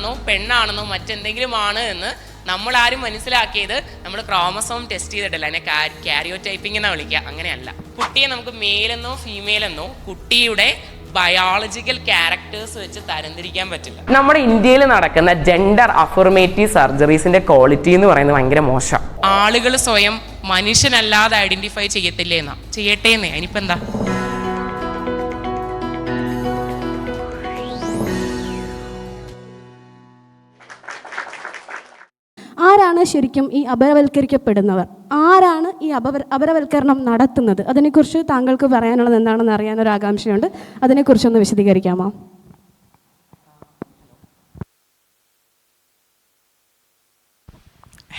ആണാണെന്നോ പെണ്ണാണെന്നോ മറ്റെന്തെങ്കിലും ആണ് എന്ന് നമ്മളാരും മനസ്സിലാക്കിയത് നമ്മൾ ക്രോമസോം ടെസ്റ്റ് ചെയ്തിട്ടില്ല. അതിനെ കാരിയോ ടൈപ്പിംഗ് എന്നാണ് വിളിക്കുക. അങ്ങനെയല്ല. കുട്ടിയെ നമുക്ക് മെയിലെന്നോ ഫീമെയിലെന്നോ കുട്ടിയുടെ ബയോളജിക്കൽ ക്യാരക്ടേഴ്സ് വെച്ച് തരംതിരിക്കാൻ പറ്റില്ല. നമ്മുടെ ഇന്ത്യയിൽ നടക്കുന്ന ജെൻഡർ അഫർമേറ്റീവ് സർജറീസിന്റെ ക്വാളിറ്റി എന്ന് പറയുന്നത് ഭയങ്കര മോശം. ആളുകൾ സ്വയം മനുഷ്യനല്ലാതെ ഐഡന്റിഫൈ ചെയ്യത്തില്ലേന്നാ, ചെയ്യട്ടേന്നേ, അതിനിപ്പോ എന്താ. ആരാണ് ശരിക്കും ഈ അപരവൽക്കരിക്കപ്പെടുന്നവർ? ആരാണ് ഈ അപരവൽക്കരണം നടത്തുന്നത്? അതിനെക്കുറിച്ച് താങ്കൾക്ക് പറയാനുള്ളത് എന്താണെന്ന് അറിയാനൊരു ആകാംക്ഷയുണ്ട്. അതിനെക്കുറിച്ചൊന്ന് വിശദീകരിക്കാമോ?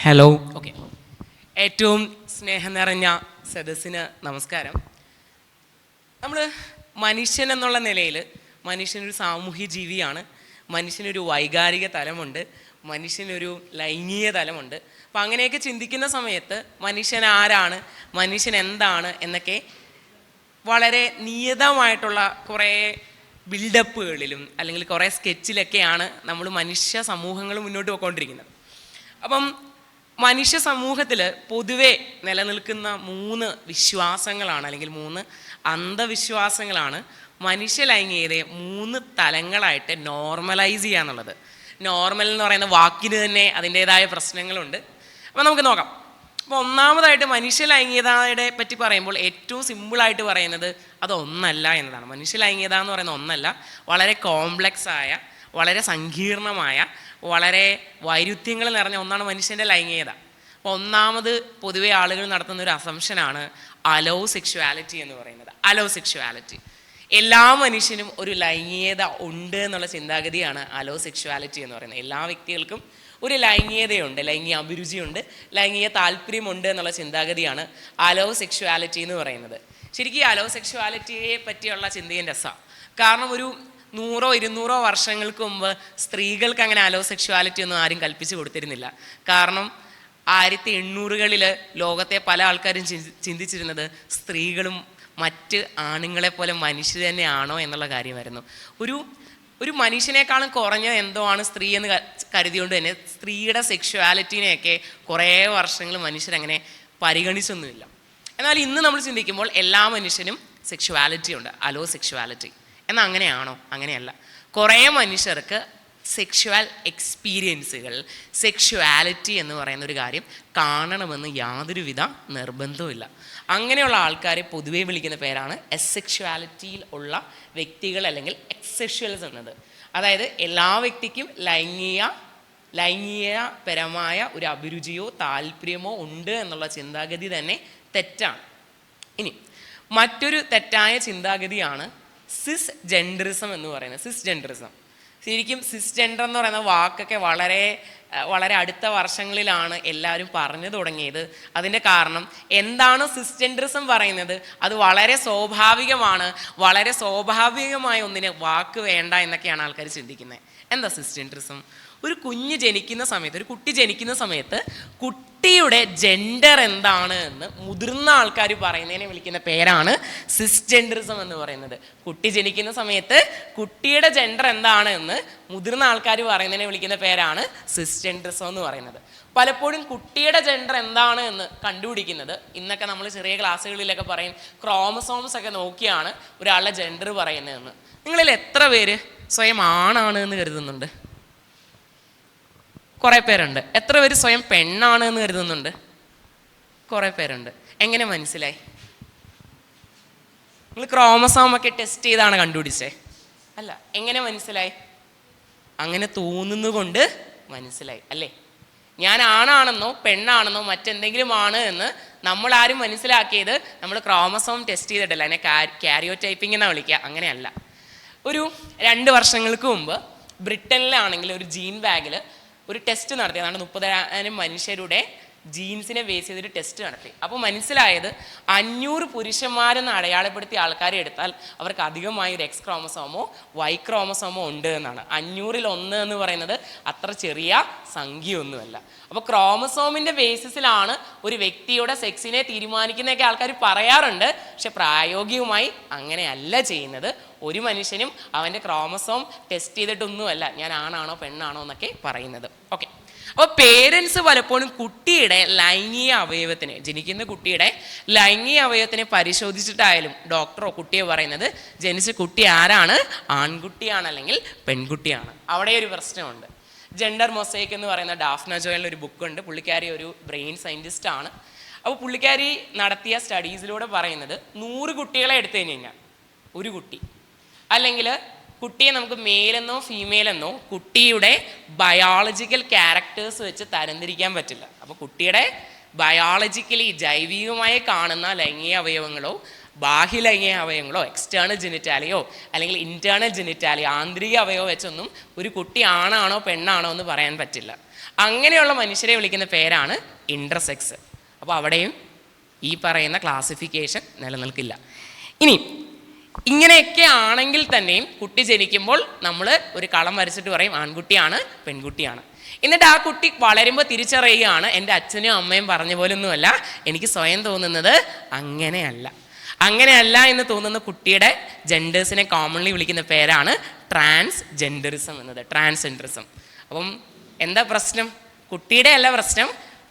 ഹലോ. ഓക്കെ. ഏറ്റവും സ്നേഹം നിറഞ്ഞ സദസ്സിന് നമസ്കാരം. നമ്മൾ മനുഷ്യൻ എന്നുള്ള നിലയിൽ മനുഷ്യനൊരു സാമൂഹ്യ ജീവിയാണ്. മനുഷ്യനൊരു വൈകാരിക തലമുണ്ട്, മനുഷ്യനൊരു ലൈംഗിക തലമുണ്ട്. അപ്പം അങ്ങനെയൊക്കെ ചിന്തിക്കുന്ന സമയത്ത് മനുഷ്യൻ ആരാണ്, മനുഷ്യൻ എന്താണ് എന്നൊക്കെ വളരെ നിയതമായിട്ടുള്ള കുറേ ബിൽഡപ്പുകളിലും അല്ലെങ്കിൽ കുറേ സ്കെച്ചിലൊക്കെയാണ് നമ്മൾ മനുഷ്യ സമൂഹങ്ങൾ മുന്നോട്ട് പോയിക്കൊണ്ടിരിക്കുന്നത്. അപ്പം മനുഷ്യ സമൂഹത്തിൽ പൊതുവെ നിലനിൽക്കുന്ന 3 വിശ്വാസങ്ങളാണ്, അല്ലെങ്കിൽ 3 അന്ധവിശ്വാസങ്ങളാണ് മനുഷ്യ ലൈംഗികതയെ 3 തലങ്ങളായിട്ട് നോർമലൈസ് ചെയ്യുക എന്നുള്ളത്. നോർമൽ എന്ന് പറയുന്ന വാക്കിന് തന്നെ അതിൻ്റേതായ പ്രശ്നങ്ങളുണ്ട്. അപ്പോൾ നമുക്ക് നോക്കാം. അപ്പോൾ ഒന്നാമതായിട്ട് മനുഷ്യ ലൈംഗികതയുടെ പറ്റി പറയുമ്പോൾ ഏറ്റവും സിമ്പിളായിട്ട് പറയുന്നത് അതൊന്നല്ല എന്നതാണ്. മനുഷ്യ ലൈംഗികത എന്ന് പറയുന്ന ഒന്നല്ല, വളരെ കോംപ്ലക്സ് ആയ, വളരെ സങ്കീർണമായ, വളരെ വൈരുദ്ധ്യങ്ങൾ നിറഞ്ഞ ഒന്നാണ് മനുഷ്യൻ്റെ ലൈംഗികത. അപ്പോൾ ഒന്നാമത് പൊതുവെ ആളുകൾ നടത്തുന്ന ഒരു അസംഷനാണ് അലോ സെക്ഷുവാലിറ്റി എന്ന് പറയുന്നത്. അലോ സെക്ഷുവാലിറ്റി, എല്ലാ മനുഷ്യനും ഒരു ലൈംഗികത ഉണ്ട് എന്നുള്ള ചിന്താഗതിയാണ് അലോ സെക്ഷുവാലിറ്റി എന്ന് പറയുന്നത്. എല്ലാ വ്യക്തികൾക്കും ഒരു ലൈംഗികതയുണ്ട്, ലൈംഗിക അഭിരുചിയുണ്ട്, ലൈംഗിക താല്പര്യമുണ്ട് എന്നുള്ള ചിന്താഗതിയാണ് അലോ സെക്ഷുവാലിറ്റി എന്ന് പറയുന്നത്. ശരിക്കും അലോ സെക്ഷുവാലിറ്റിയെ പറ്റിയുള്ള ചിന്തയും രസമാണ്. കാരണം ഒരു 100-200 വർഷങ്ങൾക്ക് മുമ്പ് സ്ത്രീകൾക്ക് അങ്ങനെ അലോ സെക്ഷുവാലിറ്റി ഒന്നും ആരും കൽപ്പിച്ചു കൊടുത്തിരുന്നില്ല. കാരണം 1800കളിൽ ലോകത്തെ പല ആൾക്കാരും ചിന്തിച്ചിരുന്നത് സ്ത്രീകളും മറ്റ് ആണുങ്ങളെപ്പോലെ മനുഷ്യർ തന്നെയാണോ എന്നുള്ള കാര്യമായിരുന്നു. ഒരു മനുഷ്യനേക്കാളും കുറഞ്ഞ എന്തോ ആണ് സ്ത്രീ എന്ന് കരുതിയോണ്ട് തന്നെ സ്ത്രീയുടെ സെക്ഷുവാലിറ്റിനെയൊക്കെ കുറേ വർഷങ്ങൾ മനുഷ്യരങ്ങനെ പരിഗണിച്ചൊന്നുമില്ല. എന്നാൽ ഇന്ന് നമ്മൾ ചിന്തിക്കുമ്പോൾ എല്ലാ മനുഷ്യനും സെക്ഷുവാലിറ്റി ഉണ്ട്, അലോ സെക്ഷുവാലിറ്റി. എന്നാൽ അങ്ങനെയാണോ? അങ്ങനെയല്ല. കുറേ മനുഷ്യർക്ക് സെക്ഷുവൽ എക്സ്പീരിയൻസുകൾ, സെക്ഷുവാലിറ്റി എന്ന് പറയുന്ന ഒരു കാര്യം കാണണമെന്ന് യാതൊരുവിധ നിർബന്ധവുമില്ല. അങ്ങനെയുള്ള ആൾക്കാരെ പൊതുവെ വിളിക്കുന്ന പേരാണ് എസെക്ഷുവാലിറ്റിയിൽ ഉള്ള വ്യക്തികൾ, അല്ലെങ്കിൽ എക്സെക്ഷുവൽസ് എന്നത്. അതായത് എല്ലാ വ്യക്തിക്കും ലൈംഗികപരമായ ഒരു അഭിരുചിയോ താല്പര്യമോ ഉണ്ട് എന്നുള്ള ചിന്താഗതി തന്നെ തെറ്റാണ്. ഇനി മറ്റൊരു തെറ്റായ ചിന്താഗതിയാണ് സിസ് ജെൻഡറിസം എന്ന് പറയുന്നത്. സിസ് ജെൻഡറിസം, ശരിക്കും സിസ് ജെൻഡർ എന്ന് പറയുന്ന വാക്കൊക്കെ വളരെ അടുത്ത വർഷങ്ങളിലാണ് എല്ലാവരും പറഞ്ഞു തുടങ്ങിയത്. അതിൻ്റെ കാരണം എന്താണ് സിസ് ജെൻഡറിസം പറയുന്നത്? അത് വളരെ സ്വാഭാവികമാണ്, വളരെ സ്വാഭാവികമായ ഒന്നിന് വാക്ക് വേണ്ട എന്നൊക്കെയാണ് ആൾക്കാർ ചിന്തിക്കുന്നത്. എന്താ സിസ് ജെൻഡറിസം? ഒരു കുഞ്ഞ് ജനിക്കുന്ന സമയത്ത്, ഒരു കുട്ടി ജനിക്കുന്ന സമയത്ത് കുട്ടിയുടെ ജെൻഡർ എന്താണ് എന്ന് മുതിർന്ന ആൾക്കാർ പറയുന്നതിനെ വിളിക്കുന്ന പേരാണ് സിസ് ജെൻഡറിസം എന്ന് പറയുന്നത്. കുട്ടി ജനിക്കുന്ന സമയത്ത് കുട്ടിയുടെ ജെൻഡർ എന്താണ് എന്ന് മുതിർന്ന ആൾക്കാർ പറയുന്നതിനെ വിളിക്കുന്ന പേരാണ് സിസ് ജെൻഡറിസം എന്ന് പറയുന്നത്. പലപ്പോഴും കുട്ടിയുടെ ജെൻഡർ എന്താണ് എന്ന് കണ്ടുപിടിക്കുന്നത്, ഇന്നൊക്കെ നമ്മൾ ചെറിയ ക്ലാസ്സുകളിലൊക്കെ പറയും, ക്രോമസോംസ് ഒക്കെ നോക്കിയാണ് ഒരാളുടെ ജെൻഡർ പറയുന്നതെന്ന്. നിങ്ങളിൽ എത്ര പേര് സ്വയം ആണാണ് എന്ന് കരുതുന്നുണ്ട്? കുറേ പേരുണ്ട്. എത്ര പേര് സ്വയം പെണ്ണാണ് എന്ന് കരുതുന്നുണ്ട്? കുറേ പേരുണ്ട്. എങ്ങനെ മനസ്സിലായി? നിങ്ങൾ ക്രോമസോമൊക്കെ ടെസ്റ്റ് ചെയ്താണ് കണ്ടുപിടിച്ചേ? അല്ല. എങ്ങനെ മനസ്സിലായി? അങ്ങനെ തോന്നുന്നുകൊണ്ട് മനസ്സിലായി അല്ലേ? ഞാൻ ആണാണെന്നോ പെണ്ണാണെന്നോ മറ്റെന്തെങ്കിലും ആണ് എന്ന് നമ്മളാരും മനസ്സിലാക്കിയത് നമ്മൾ ക്രോമസോം ടെസ്റ്റ് ചെയ്തിട്ടില്ല. അതിനെ കാരിയോ ടൈപ്പിംഗ് എന്നാണ് വിളിക്കുക. അങ്ങനെയല്ല. ഒരു 2 വർഷങ്ങൾക്ക് മുമ്പ് ബ്രിട്ടനിലാണെങ്കിൽ ഒരു ജീൻ ബാഗിൽ ഒരു ടെസ്റ്റ് നടത്തിയതാണ്. 30,000 മനുഷ്യരുടെ ജീൻസിനെ ബേസ് ചെയ്തൊരു ടെസ്റ്റ് നടത്തി. അപ്പോൾ മനസ്സിലായത് 500 പുരുഷന്മാരെന്ന് അടയാളപ്പെടുത്തിയ ആൾക്കാരെ എടുത്താൽ അവർക്ക് അധികമായി ഒരു എക്സ് ക്രോമസോമോ വൈ ക്രോമസോമോ ഉണ്ട് എന്നാണ്. 500-ൽ 1 എന്ന് പറയുന്നത് അത്ര ചെറിയ സംഖ്യയൊന്നുമല്ല. അപ്പോൾ ക്രോമസോമിൻ്റെ ബേസിസിലാണ് ഒരു വ്യക്തിയുടെ സെക്സിനെ തീരുമാനിക്കുന്നതൊക്കെ ആൾക്കാർ പറയാറുണ്ട്. പക്ഷെ പ്രായോഗികമായി അങ്ങനെയല്ല ചെയ്യുന്നത്. ഒരു മനുഷ്യനും അവൻ്റെ ക്രോമസോം ടെസ്റ്റ് ചെയ്തിട്ടൊന്നുമല്ല ഞാൻ ആണാണോ പെണ്ണാണോ എന്നൊക്കെ പറയുന്നത്. ഓക്കെ, അപ്പോൾ പേരൻസ് പലപ്പോഴും കുട്ടിയുടെ ലൈംഗിക അവയവത്തിനെ, ജനിക്കുന്ന കുട്ടിയുടെ ലൈംഗിക അവയവത്തിനെ പരിശോധിച്ചിട്ടായാലും ഡോക്ടറോ കുട്ടിയോ പറയുന്നത് ജനിച്ച കുട്ടി ആരാണ്, ആൺകുട്ടിയാണ് അല്ലെങ്കിൽ പെൺകുട്ടിയാണ്. അവിടെ ഒരു പ്രശ്നമുണ്ട്. ജെൻഡർ മൊസൈക്ക് എന്ന് പറയുന്ന ഡാഫ്ന ജോയലിൻ്റെ ഒരു ബുക്കുണ്ട്. പുള്ളിക്കാരി ഒരു ബ്രെയിൻ സയൻറ്റിസ്റ്റ് ആണ്. അപ്പോൾ പുള്ളിക്കാരി നടത്തിയ സ്റ്റഡീസിലൂടെ പറയുന്നത് 100 കുട്ടികളെ എടുത്തു കഴിഞ്ഞാൽ ഒരു കുട്ടി, അല്ലെങ്കിൽ കുട്ടിയെ നമുക്ക് മെയിലെന്നോ ഫീമെയിലെന്നോ കുട്ടിയുടെ ബയോളജിക്കൽ ക്യാരക്ടേഴ്സ് വെച്ച് തരംതിരിക്കാൻ പറ്റില്ല. അപ്പോൾ കുട്ടിയുടെ ബയോളജിക്കലി ജൈവികമായി കാണുന്ന ലൈംഗിക അവയവങ്ങളോ ബാഹ്യ ലൈംഗിക അവയവങ്ങളോ എക്സ്റ്റേണൽ ജെനിറ്റാലിയോ അല്ലെങ്കിൽ ഇൻറ്റേർണൽ ജെനിറ്റാലിയോ ആന്തരിക അവയവം വെച്ചൊന്നും ഒരു കുട്ടി ആണാണോ പെണ്ണാണോ എന്ന് പറയാൻ പറ്റില്ല. അങ്ങനെയുള്ള മനുഷ്യരെ വിളിക്കുന്ന പേരാണ് ഇൻ്റർസെക്സ്. അപ്പോൾ അവിടെയും ഈ പറയുന്ന ക്ലാസിഫിക്കേഷൻ നിലനിൽക്കില്ല. ഇനി ഇങ്ങനെയൊക്കെ ആണെങ്കിൽ തന്നെയും കുട്ടി ജനിക്കുമ്പോൾ നമ്മൾ ഒരു കളം വരച്ചിട്ട് പറയും ആൺകുട്ടിയാണ് പെൺകുട്ടിയാണ്. എന്നിട്ട് ആ കുട്ടി വളരുമ്പോൾ തിരിച്ചറിയുകയാണ് എൻ്റെ അച്ഛനും അമ്മയും പറഞ്ഞ പോലൊന്നുമല്ല, എനിക്ക് സ്വയം തോന്നുന്നത് അങ്ങനെയല്ല എന്ന് തോന്നുന്ന കുട്ടിയുടെ ജെൻഡേഴ്സിനെ കോമൺലി വിളിക്കുന്ന പേരാണ് ട്രാൻസ്ജെൻഡറിസം എന്നത്, ട്രാൻസ്ജെൻഡറിസം. അപ്പം എന്താ പ്രശ്നം? കുട്ടിയുടെ അല്ല പ്രശ്നം,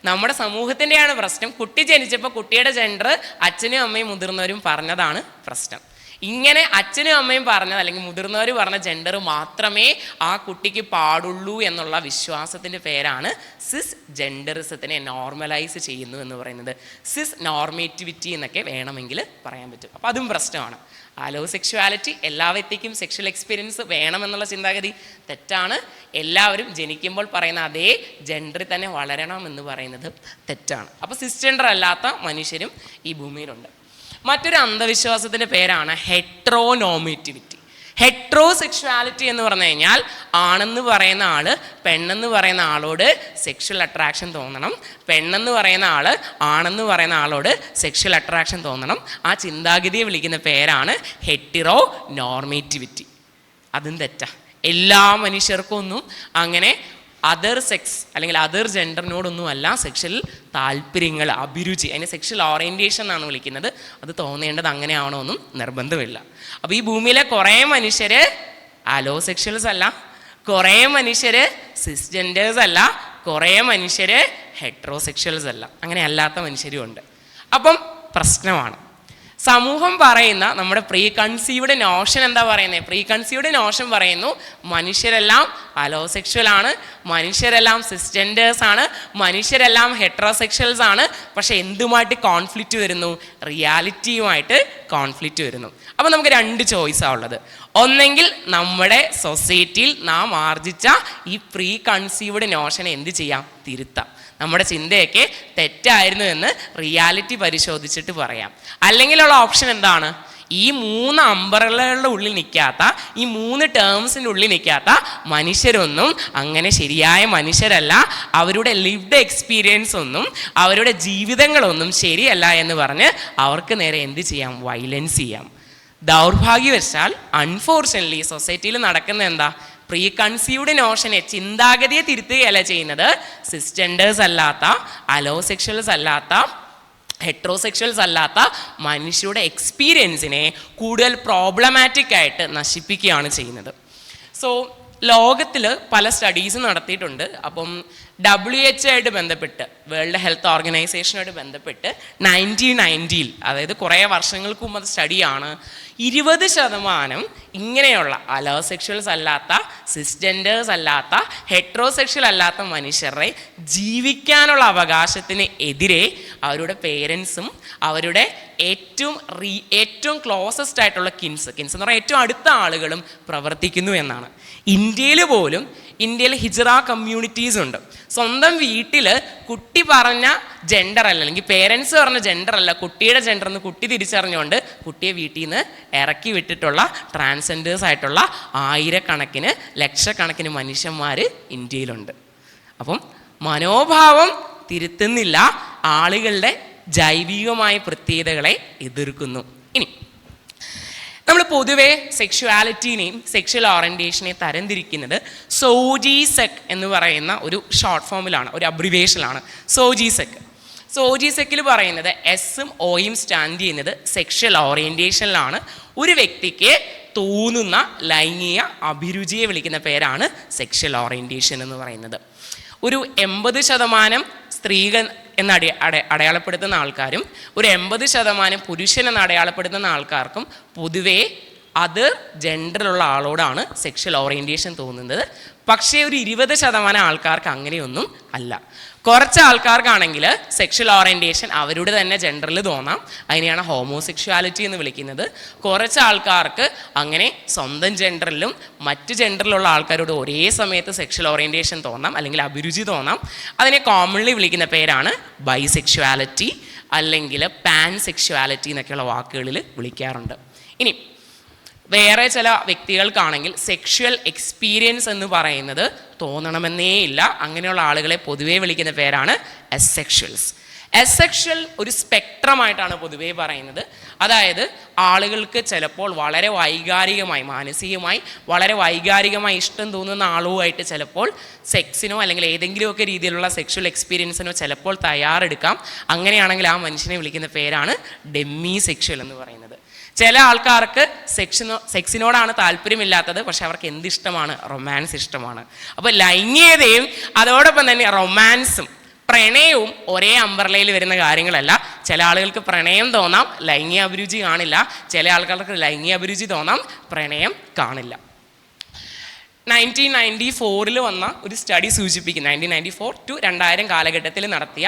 നമ്മുടെ സമൂഹത്തിൻ്റെയാണ് പ്രശ്നം. കുട്ടി ജനിച്ചപ്പോൾ കുട്ടിയുടെ ജെൻഡർ അച്ഛനും അമ്മയും മുതിർന്നവരും പറഞ്ഞതാണ് പ്രശ്നം. ഇങ്ങനെ അച്ഛനും അമ്മയും പറഞ്ഞത് അല്ലെങ്കിൽ മുതിർന്നവർ പറഞ്ഞ ജെൻഡർ മാത്രമേ ആ കുട്ടിക്ക് പാടുള്ളൂ എന്നുള്ള വിശ്വാസത്തിൻ്റെ പേരാണ് സിസ് ജെൻഡറിസത്തിനെ നോർമലൈസ് ചെയ്യുന്നു എന്ന് പറയുന്നത്. സിസ് നോർമേറ്റിവിറ്റി എന്നൊക്കെ വേണമെങ്കിൽ പറയാൻ പറ്റും. അപ്പോൾ അതും പ്രശ്നമാണ്. ആലോ സെക്ഷുവാലിറ്റി എല്ലാ വ്യക്തിക്കും സെക്ഷൽ എക്സ്പീരിയൻസ് വേണമെന്നുള്ള ചിന്താഗതി തെറ്റാണ്. എല്ലാവരും ജനിക്കുമ്പോൾ പറയുന്ന അതേ ജെൻഡറിൽ തന്നെ വളരണം എന്ന് പറയുന്നത് തെറ്റാണ്. അപ്പോൾ സിസ് ജെൻഡർ അല്ലാത്ത മനുഷ്യരും ഈ ഭൂമിയിലുണ്ട്. മറ്റൊരു അന്ധവിശ്വാസത്തിൻ്റെ പേരാണ് ഹെട്രോനോമേറ്റിവിറ്റി. ഹെട്രോസെക്ഷുവാലിറ്റി എന്ന് പറഞ്ഞു കഴിഞ്ഞാൽ ആണെന്ന് പറയുന്ന ആൾ പെണ്ണെന്ന് പറയുന്ന ആളോട് സെക്ഷൽ അട്രാക്ഷൻ തോന്നണം, പെണ്ണെന്ന് പറയുന്ന ആൾ ആണെന്ന് പറയുന്ന ആളോട് സെക്ഷൽ അട്രാക്ഷൻ തോന്നണം. ആ ചിന്താഗതിയെ വിളിക്കുന്ന പേരാണ് ഹെറ്റിറോ നോർമേറ്റിവിറ്റി. അതും തെറ്റാ. എല്ലാ മനുഷ്യർക്കും ഒന്നും അങ്ങനെ അതർ സെക്സ് അല്ലെങ്കിൽ അതർ ജെൻഡറിനോടൊന്നുമല്ല സെക്ഷൽ താല്പര്യങ്ങൾ, അഭിരുചി, അതിനെ സെക്ഷൽ ഓറിയൻറ്റേഷൻ എന്നാണ് വിളിക്കുന്നത്. അത് തോന്നേണ്ടത് അങ്ങനെ ആവണമെന്നും നിർബന്ധമില്ല. അപ്പോൾ ഈ ഭൂമിയിലെ കുറേ മനുഷ്യർ അലോ സെക്ഷൽസ് അല്ല, കുറേ മനുഷ്യർ സിസ് ജെൻഡേഴ്സ് അല്ല, കുറേ മനുഷ്യർ ഹെട്രോസെക്ഷൽസ് അല്ല, അങ്ങനെ അല്ലാത്ത മനുഷ്യരും ഉണ്ട്. അപ്പം പ്രശ്നമാണ്. സമൂഹം പറയുന്ന നമ്മുടെ പ്രീ കൺസീവ്ഡ് നോഷൻ എന്താ പറയുന്നത്? പ്രീ കൺസീവ്ഡ് നോഷൻ പറയുന്നു മനുഷ്യരെല്ലാം അലോസെക്ഷൽ ആണ്, മനുഷ്യരെല്ലാം സിസ്ജെൻഡേഴ്സ് ആണ്, മനുഷ്യരെല്ലാം ഹെട്രോസെക്ഷൽസ് ആണ്. പക്ഷെ എന്തുമായിട്ട് കോൺഫ്ലിക്റ്റ് വരുന്നു? റിയാലിറ്റിയുമായിട്ട് കോൺഫ്ലിക്റ്റ് വരുന്നു. അപ്പോൾ നമുക്ക് 2 ചോയ്സാണ് ഉള്ളത്. ഒന്നെങ്കിൽ നമ്മുടെ സൊസൈറ്റിയിൽ നാം ആർജിച്ച ഈ പ്രീ കൺസീവ്ഡ് നോഷനെ എന്ത് ചെയ്യാം? തിരുത്താം. നമ്മുടെ ചിന്തയൊക്കെ തെറ്റായിരുന്നു എന്ന് റിയാലിറ്റി പരിശോധിച്ചിട്ട് പറയാം. അല്ലെങ്കിലുള്ള ഓപ്ഷൻ എന്താണ്? ഈ 3 അംബ്രല്ലകളുടെ ഉള്ളിൽ നിൽക്കാത്ത, ഈ 3 ടേംസിൻ്റെ ഉള്ളിൽ നിൽക്കാത്ത മനുഷ്യരൊന്നും അങ്ങനെ ശരിയായ മനുഷ്യരല്ല, അവരുടെ ലിവ്ഡ് എക്സ്പീരിയൻസ് ഒന്നും അവരുടെ ജീവിതങ്ങളൊന്നും ശരിയല്ല എന്ന് പറഞ്ഞ് അവർക്ക് നേരെ എന്ത് ചെയ്യാം? വയലൻസ് ചെയ്യാം. ദൗർഭാഗ്യവശാൽ അൺഫോർച്യുനേറ്റ്ലി സൊസൈറ്റിയിൽ നടക്കുന്ന എന്താ? പ്രീ കൺസീവ്ഡ് നോഷനെ, ചിന്താഗതിയെ തിരുത്തുകയല്ല ചെയ്യുന്നത്. സിസ്ജെൻഡേഴ്സ് അല്ലാത്ത, അലോസെക്ഷൽസ് അല്ലാത്ത, ഹെട്രോസെക്ഷൽസ് അല്ലാത്ത മനുഷ്യരുടെ എക്സ്പീരിയൻസിനെ കൂടുതൽ പ്രോബ്ലമാറ്റിക് ആയിട്ട് നശിപ്പിക്കുകയാണ് ചെയ്യുന്നത്. സോ ലോകത്തിൽ പല സ്റ്റഡീസ് നടത്തിയിട്ടുണ്ട്. അപ്പം WHO ആയിട്ട് ബന്ധപ്പെട്ട്, വേൾഡ് ഹെൽത്ത് ഓർഗനൈസേഷനുമായിട്ട് ബന്ധപ്പെട്ട് 1990-ൽ, അതായത് കുറേ വർഷങ്ങൾക്ക് മുമ്പ് സ്റ്റഡിയാണ്, 20% ഇങ്ങനെയുള്ള അലോസെക്ഷൽസ് അല്ലാത്ത, സിസ്ജെൻഡേഴ്സ് അല്ലാത്ത, ഹെട്രോസെക്ഷൽ അല്ലാത്ത മനുഷ്യരുടെ ജീവിക്കാനുള്ള അവകാശത്തിന് എതിരെ അവരുടെ പേരൻസും അവരുടെ ഏറ്റവും ക്ലോസസ്റ്റ് ആയിട്ടുള്ള കിൻസ് എന്ന് പറഞ്ഞാൽ ഏറ്റവും അടുത്ത ആളുകളും പ്രവർത്തിക്കുന്നു എന്നാണ്. ഇന്ത്യയിൽ ഹിജ്റ കമ്മ്യൂണിറ്റീസ് ഉണ്ട്. സ്വന്തം വീട്ടിൽ കുട്ടി പറഞ്ഞ ജെൻഡർ അല്ല, അല്ലെങ്കിൽ പേരൻസ് പറഞ്ഞ ജെൻഡർ അല്ല കുട്ടിയുടെ ജെൻഡർ എന്ന് കുട്ടി തിരിച്ചറിഞ്ഞുകൊണ്ട് കുട്ടിയെ വീട്ടിൽ നിന്ന് ഇറക്കി വിട്ടിട്ടുള്ള ട്രാൻസ്ജെൻഡേഴ്സ് ആയിട്ടുള്ള ലക്ഷക്കണക്കിന് മനുഷ്യന്മാർ ഇന്ത്യയിലുണ്ട്. അപ്പം മനോഭാവം തിരുത്തുന്നില്ല, ആളുകളുടെ ജൈവികമായ പ്രത്യേകതകളെ എതിർക്കുന്നു. ഇനി നമ്മൾ പൊതുവെ സെക്ഷുവാലിറ്റീനെയും സെക്ഷൽ ഓറിയൻറ്റേഷനെയും തരംതിരിക്കുന്നത് സോജീസെക് എന്ന് പറയുന്ന ഒരു ഷോർട്ട് ഫോമിലാണ്, ഒരു അബ്രിവേഷനാണ് സോജീസെക്. സോജീസെക്കിൽ പറയുന്നത് എസും ഒയും സ്റ്റാൻഡ് ചെയ്യുന്നത് സെക്ഷൽ ഓറിയൻറ്റേഷനിലാണ്. ഒരു വ്യക്തിക്ക് തോന്നുന്ന ലൈംഗിക അഭിരുചിയെ വിളിക്കുന്ന പേരാണ് സെക്ഷൽ ഓറിയൻറ്റേഷൻ എന്ന് പറയുന്നത്. ഒരു 80% സ്ത്രീകൾ എന്ന് അടയാളപ്പെടുത്തുന്ന ആൾക്കാരും ഒരു 80% പുരുഷൻ എന്ന് അടയാളപ്പെടുത്തുന്ന ആൾക്കാർക്കും പൊതുവേ അത് ജെൻഡറിലുള്ള ആളോടാണ് സെക്ഷൽ ഓറിയൻറ്റേഷൻ തോന്നുന്നത്. പക്ഷേ ഒരു 20% ആൾക്കാർക്ക് അങ്ങനെയൊന്നും അല്ല. കുറച്ച് ആൾക്കാർക്കാണെങ്കിൽ സെക്ഷൽ ഓറിയൻറ്റേഷൻ അവരുടെ തന്നെ ജെൻഡറിൽ തോന്നാം, അതിനെയാണ് ഹോമോസെക്ഷുവാലിറ്റി എന്ന് വിളിക്കുന്നത്. കുറച്ച് ആൾക്കാർക്ക് അങ്ങനെ സ്വന്തം ജെൻഡറിലും മറ്റ് ജെൻഡറിലുള്ള ആൾക്കാരോട് ഒരേ സമയത്ത് സെക്ഷൽ ഓറിയൻറ്റേഷൻ തോന്നാം, അല്ലെങ്കിൽ അഭിരുചി തോന്നാം. അതിനെ കോമൺലി വിളിക്കുന്ന പേരാണ് ബൈസെക്ഷുവാലിറ്റി അല്ലെങ്കിൽ പാൻ സെക്ഷുവാലിറ്റി എന്നൊക്കെയുള്ള വാക്കുകളിൽ വിളിക്കാറുണ്ട്. ഇനി വേറെ ചില വ്യക്തികൾക്കാണെങ്കിൽ സെക്ഷുവൽ എക്സ്പീരിയൻസ് എന്ന് പറയുന്നത് തോന്നണമെന്നേ ഇല്ല. അങ്ങനെയുള്ള ആളുകളെ പൊതുവേ വിളിക്കുന്ന പേരാണ് അസെക്ഷൽസ്. അസെക്ഷൽ ഒരു സ്പെക്ട്രമായിട്ടാണ് പൊതുവേ പറയുന്നത്. അതായത് ആളുകൾക്ക് ചിലപ്പോൾ വളരെ വൈകാരികമായി, മാനസികമായി വളരെ വൈകാരികമായി ഇഷ്ടം തോന്നുന്ന ആളുമായിട്ട് ചിലപ്പോൾ സെക്സിനോ അല്ലെങ്കിൽ ഏതെങ്കിലുമൊക്കെ രീതിയിലുള്ള സെക്ഷുവൽ എക്സ്പീരിയൻസിനോ ചിലപ്പോൾ തയ്യാറെടുക്കാം. അങ്ങനെയാണെങ്കിൽ ആ മനുഷ്യനെ വിളിക്കുന്ന പേരാണ് ഡെമ്മി സെക്ഷൽ എന്ന് പറയുന്നത്. ചില ആൾക്കാർക്ക് സെക്സിനോടാണ് താല്പര്യമില്ലാത്തത്, പക്ഷെ അവർക്ക് എന്തിഷ്ടമാണ്? റൊമാൻസ് ഇഷ്ടമാണ്. അപ്പോൾ ലൈംഗികതയും അതോടൊപ്പം തന്നെ റൊമാൻസും പ്രണയവും ഒരേ അംബ്രലയിൽ വരുന്ന കാര്യങ്ങളല്ല. ചില ആളുകൾക്ക് പ്രണയം തോന്നാം, ലൈംഗിക അഭിരുചി കാണില്ല. ചില ആൾക്കാർക്ക് ലൈംഗിക അഭിരുചി തോന്നാം, പ്രണയം കാണില്ല. 1994 വന്ന ഒരു സ്റ്റഡി സൂചിപ്പിക്കുന്നു, 1994 to 2000 കാലഘട്ടത്തിൽ നടത്തിയ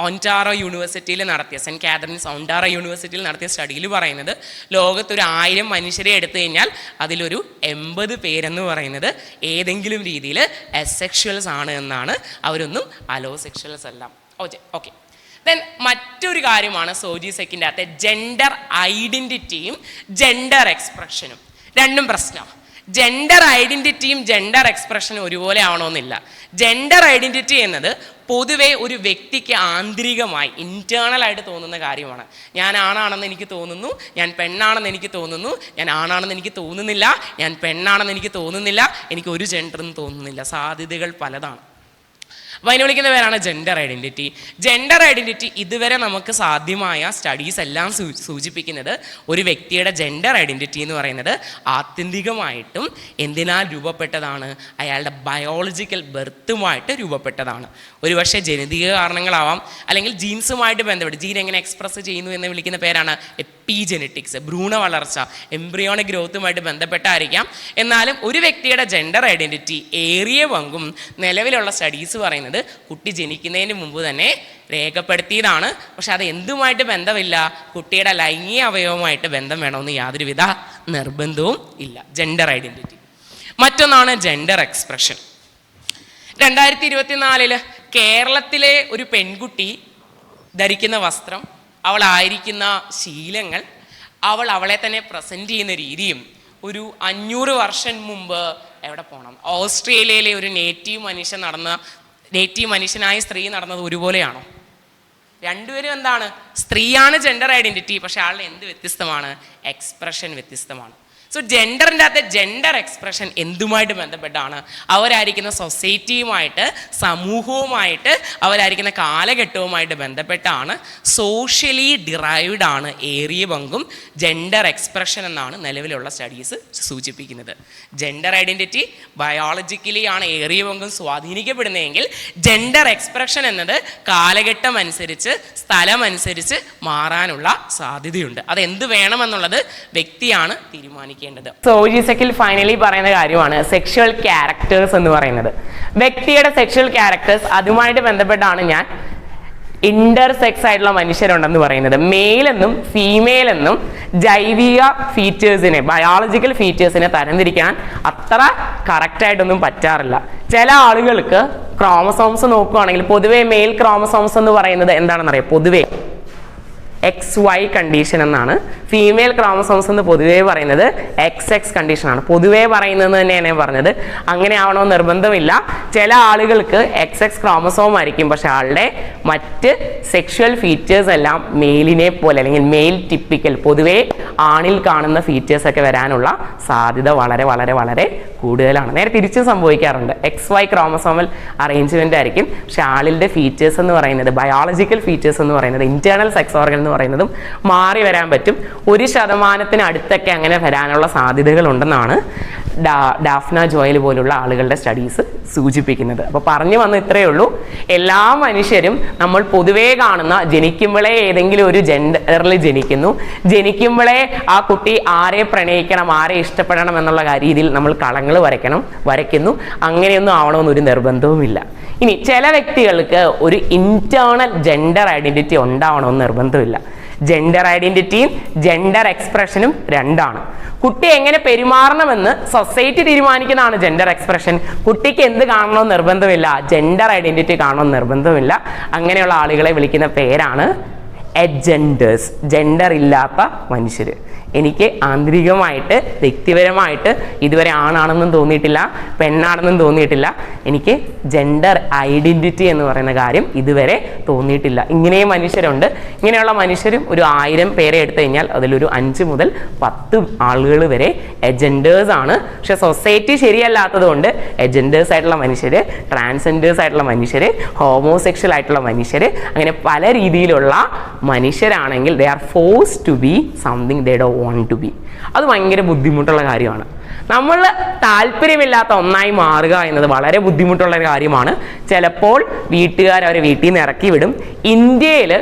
ഒൻറ്റാറോ യൂണിവേഴ്സിറ്റിയിൽ നടത്തിയ, സെൻറ്റ് കാതറിൻസ് ഒൻറ്റാറോ യൂണിവേഴ്സിറ്റിയിൽ നടത്തിയ സ്റ്റഡിയിൽ പറയുന്നത് ലോകത്തൊരു 1000 മനുഷ്യരെ എടുത്തു കഴിഞ്ഞാൽ അതിലൊരു 80 പേരെന്ന് പറയുന്നത് ഏതെങ്കിലും രീതിയിൽ അസെക്ഷൽസ് ആണ് എന്നാണ്. അവരൊന്നും അലോസെക്ഷൽസ് അല്ല. ഓക്കെ. ദെൻ മറ്റൊരു കാര്യമാണ് സോജീസെക്കിൻ്റെ അകത്തെ ജെൻഡർ ഐഡൻറ്റിറ്റിയും ജെൻഡർ എക്സ്പ്രഷനും. രണ്ടും പ്രശ്നമാണ്. ജെൻഡർ ഐഡൻറ്റിറ്റിയും ജെൻഡർ എക്സ്പ്രഷനും ഒരുപോലെ ആവണമെന്നില്ല. ജെൻഡർ ഐഡൻറ്റിറ്റി എന്നത് പൊതുവെ ഒരു വ്യക്തിക്ക് ആന്തരികമായി ഇൻറ്റേർണലായിട്ട് തോന്നുന്ന കാര്യമാണ്. ഞാൻ ആണാണെന്ന് എനിക്ക് തോന്നുന്നു, ഞാൻ പെണ്ണാണെന്ന് എനിക്ക് തോന്നുന്നു, ഞാൻ ആണാണെന്ന് എനിക്ക് തോന്നുന്നില്ല, ഞാൻ പെണ്ണാണെന്ന് എനിക്ക് തോന്നുന്നില്ല, എനിക്ക് ഒരു ജെൻഡറെന്ന് തോന്നുന്നില്ല. സാധ്യതകൾ പലതാണ്. അപ്പോൾ അതിനെ വിളിക്കുന്ന പേരാണ് ജെൻഡർ ഐഡൻറ്റിറ്റി. ജെൻഡർ ഐഡൻറ്റിറ്റി ഇതുവരെ നമുക്ക് സാധ്യമായ സ്റ്റഡീസ് എല്ലാം സൂചിപ്പിക്കുന്നത് ഒരു വ്യക്തിയുടെ ജെൻഡർ ഐഡൻറ്റിറ്റി എന്ന് പറയുന്നത് ആത്യന്തികമായിട്ടും എന്തിനാൽ രൂപപ്പെട്ടതാണ്? അയാളുടെ ബയോളജിക്കൽ ബർത്തുമായിട്ട് രൂപപ്പെട്ടതാണ്. ഒരുപക്ഷെ ജനിതക കാരണങ്ങളാവാം, അല്ലെങ്കിൽ ജീൻസുമായിട്ട് ബന്ധപ്പെട്ട് ജീൻ എങ്ങനെ എക്സ്പ്രസ് ചെയ്യുന്നു എന്ന് വിളിക്കുന്ന പേരാണ് എപ്പിജെനറ്റിക്സ്, ഭ്രൂണ വളർച്ച, എംബ്രിയോണിക് ഗ്രോത്തുമായിട്ട് ബന്ധപ്പെട്ടായിരിക്കാം. എന്നാലും ഒരു വ്യക്തിയുടെ ജെൻഡർ ഐഡൻറ്റിറ്റി ഏറിയ പങ്കും നിലവിലുള്ള സ്റ്റഡീസ് പറയുന്നത് കുട്ടി ജനിക്കുന്നതിന് മുമ്പ് തന്നെ രേഖപ്പെടുത്തിയതാണ്. പക്ഷെ അത് എന്തുമായിട്ട് ബന്ധമില്ല, കുട്ടിയുടെ ലൈംഗിക അവയവമായിട്ട് ബന്ധം വേണമെന്ന് യാതൊരുവിധ നിർബന്ധവും ഇല്ല. Gender identity. മറ്റൊന്നാണ് ജെൻഡർ എക്സ്പ്രഷൻ. 2024 കേരളത്തിലെ ഒരു പെൺകുട്ടി ധരിക്കുന്ന വസ്ത്രം, അവളായിരിക്കുന്ന ശീലങ്ങൾ, അവളെ തന്നെ പ്രസൻറ്റ് ചെയ്യുന്ന രീതിയും ഒരു 500 വർഷം മുമ്പ് എവിടെ പോകണം, ഓസ്ട്രേലിയയിലെ ഒരു നേറ്റീവ് മനുഷ്യനായ സ്ത്രീ നടന്നത് ഒരുപോലെയാണോ? രണ്ടുപേരും എന്താണ്? സ്ത്രീയാണ് ജെൻഡർ ഐഡൻറ്റിറ്റി, പക്ഷെ ആളുടെ എന്ത് വ്യത്യസ്തമാണ്? എക്സ്പ്രഷൻ വ്യത്യസ്തമാണ്. സോ ജെൻഡറിൻ്റെ അകത്തെ ജെൻഡർ എക്സ്പ്രഷൻ എന്തുമായിട്ട് ബന്ധപ്പെട്ടാണ്? അവരായിരിക്കുന്ന സൊസൈറ്റിയുമായിട്ട്, സമൂഹവുമായിട്ട്, അവരായിരിക്കുന്ന കാലഘട്ടവുമായിട്ട് ബന്ധപ്പെട്ടാണ്. സോഷ്യലി ഡിറൈവ്ഡ് ആണ് ഏറിയ പങ്കും ജെൻഡർ എക്സ്പ്രഷൻ എന്നാണ് നിലവിലുള്ള സ്റ്റഡീസ് സൂചിപ്പിക്കുന്നത്. ജെൻഡർ ഐഡൻറ്റിറ്റി ബയോളജിക്കലി ആണ് ഏറിയ പങ്കും സ്വാധീനിക്കപ്പെടുന്നതെങ്കിൽ ജെൻഡർ എക്സ്പ്രഷൻ എന്നത് കാലഘട്ടം അനുസരിച്ച്, സ്ഥലമനുസരിച്ച് മാറാനുള്ള സാധ്യതയുണ്ട്. അതെന്ത് വേണമെന്നുള്ളത് വ്യക്തിയാണ് തീരുമാനിക്കുന്നത്. സോജീസെക്കിൽ ഫൈനലി പറയുന്ന കാര്യമാണ് സെക്ഷുവൽ ക്യാരക്ടേഴ്സ് എന്ന് പറയുന്നത്. വ്യക്തിയുടെ സെക്ഷുവൽ ക്യാരക്ടേഴ്സ്, അതുമായിട്ട് ബന്ധപ്പെട്ടാണ് ഞാൻ ഇന്റർസെക്സ് ആയിട്ടുള്ള മനുഷ്യരുണ്ടെന്ന് പറയുന്നത്. മെയിൽ എന്നും ഫീമെയിൽ എന്നും ജൈവിക ഫീച്ചേഴ്സിനെ, ബയോളജിക്കൽ ഫീച്ചേഴ്സിനെ തരംതിരിക്കാൻ അത്ര കറക്റ്റായിട്ടൊന്നും പറ്റാറില്ല. ചില ആളുകൾക്ക് ക്രോമസോംസ് നോക്കുകയാണെങ്കിൽ പൊതുവെ മെയിൽ ക്രോമസോംസ് എന്ന് പറയുന്നത് എന്താണെന്നറിയാം? പൊതുവെ XY കണ്ടീഷൻ എന്നാണ്. ഫീമെയിൽ ക്രോമസോംസ് എന്ന് പൊതുവേ പറയുന്നത് XX കണ്ടീഷനാണ്. പൊതുവേ പറയുന്നത് തന്നെയാണ് ഞാൻ പറഞ്ഞത്. അങ്ങനെ ആവണമെന്ന് നിർബന്ധമില്ല. ചില ആളുകൾക്ക് XX ക്രോമസോം ആയിരിക്കും, പക്ഷെ ആളുടെ മറ്റ് സെക്ഷുവൽ ഫീച്ചേഴ്സ് എല്ലാം മെയിലിനെ പോലെ അല്ലെങ്കിൽ മെയിൽ ടിപ്പിക്കൽ പൊതുവേ ആണിൽ കാണുന്ന ഫീച്ചേഴ്സ് ഒക്കെ വരാനുള്ള സാധ്യത വളരെ വളരെ വളരെ കൂടുതലാണ്. നേരെ തിരിച്ചും സംഭവിക്കാറുണ്ട്. XY ക്രോമസോമൽ അറേഞ്ച്മെന്റ് ആയിരിക്കും, പക്ഷെ ആളിൻ്റെ ഫീച്ചേഴ്സ് എന്ന് പറയുന്നത് ബയോളജിക്കൽ ഫീച്ചേഴ്സ് എന്ന് പറയുന്നത് ഇന്റേണൽ സെക്സ് ഓർഗൻ എന്ന് പറയുന്നതും മാറി വരാൻ പറ്റും. 1% അടുത്തൊക്കെ അങ്ങനെ വരാനുള്ള സാധ്യതകൾ ഉണ്ടെന്നാണ് ഡാഫ്ന ജോയൽ പോലുള്ള ആളുകളുടെ സ്റ്റഡീസ് സൂചിപ്പിക്കുന്നത്. അപ്പോൾ പറഞ്ഞു വന്ന ഇത്രയേ ഉള്ളൂ. എല്ലാ മനുഷ്യരും നമ്മൾ പൊതുവേ കാണുന്ന ജനിക്കുമ്പോഴേ ഏതെങ്കിലും ഒരു ജെൻഡറിൽ ജനിക്കുമ്പോഴേ ആ കുട്ടി ആരെ പ്രണയിക്കണം, ആരെ ഇഷ്ടപ്പെടണം എന്നുള്ള രീതിയിൽ നമ്മൾ കളങ്ങൾ വരയ്ക്കുന്നു. അങ്ങനെയൊന്നും ആവണമെന്നൊരു നിർബന്ധവുമില്ല. ഇനി ചില വ്യക്തികൾക്ക് ഒരു ഇന്റേണൽ ജെൻഡർ ഐഡന്റിറ്റി ഉണ്ടാവണമെന്ന് നിർബന്ധമില്ല. ജെൻഡർ ഐഡന്റിറ്റിയും ജെൻഡർ എക്സ്പ്രഷനും രണ്ടാണ്. കുട്ടി എങ്ങനെ പെരുമാറണമെന്ന് സൊസൈറ്റി തീരുമാനിക്കുന്നതാണ് ജെൻഡർ എക്സ്പ്രഷൻ. കുട്ടിക്ക് എന്ത് കാണണമെന്ന് നിർബന്ധമില്ല, ജെൻഡർ ഐഡന്റിറ്റി കാണണമെന്ന് നിർബന്ധമില്ല. അങ്ങനെയുള്ള ആളുകളെ വിളിക്കുന്ന പേരാണ് എജെൻഡേഴ്സ്, ജെൻഡർ ഇല്ലാത്ത മനുഷ്യർ. എനിക്ക് ആന്തരികമായിട്ട് വ്യക്തിപരമായിട്ട് ഇതുവരെ ആണാണെന്നും തോന്നിയിട്ടില്ല, പെണ്ണാണെന്നും തോന്നിയിട്ടില്ല. എനിക്ക് ജെൻഡർ ഐഡന്റിറ്റി എന്ന് പറയുന്ന കാര്യം ഇതുവരെ തോന്നിയിട്ടില്ല. ഇങ്ങനെയും മനുഷ്യരുണ്ട്. ഇങ്ങനെയുള്ള മനുഷ്യരും ഒരു 1000 പേരെ എടുത്തു കഴിഞ്ഞാൽ അതിലൊരു 5 മുതൽ 10 ആളുകൾ വരെ എജെൻഡേഴ്സ് ആണ്. പക്ഷെ സൊസൈറ്റി ശരിയല്ലാത്തത് കൊണ്ട് എജെൻഡേഴ്സ് ആയിട്ടുള്ള മനുഷ്യർ, ട്രാൻസ്ജെൻഡേഴ്സ് ആയിട്ടുള്ള മനുഷ്യർ, ഹോമോസെക്ഷൽ ആയിട്ടുള്ള മനുഷ്യർ, അങ്ങനെ പല രീതിയിലുള്ള മനുഷ്യരാണെങ്കിൽ they are forced to be something they don't want to be. അത് ഭയങ്കര ബുദ്ധിമുട്ടുള്ള കാര്യമാണ്. നമ്മൾ താല്പര്യമില്ലാത്ത ഒന്നായി മാറുക എന്നത് വളരെ ബുദ്ധിമുട്ടുള്ള ഒരു കാര്യമാണ്. ചിലപ്പോൾ വീട്ടുകാർ അവരെ വീട്ടിൽ നിന്ന് ഇറക്കി വിടും. ഇന്ത്യയിൽ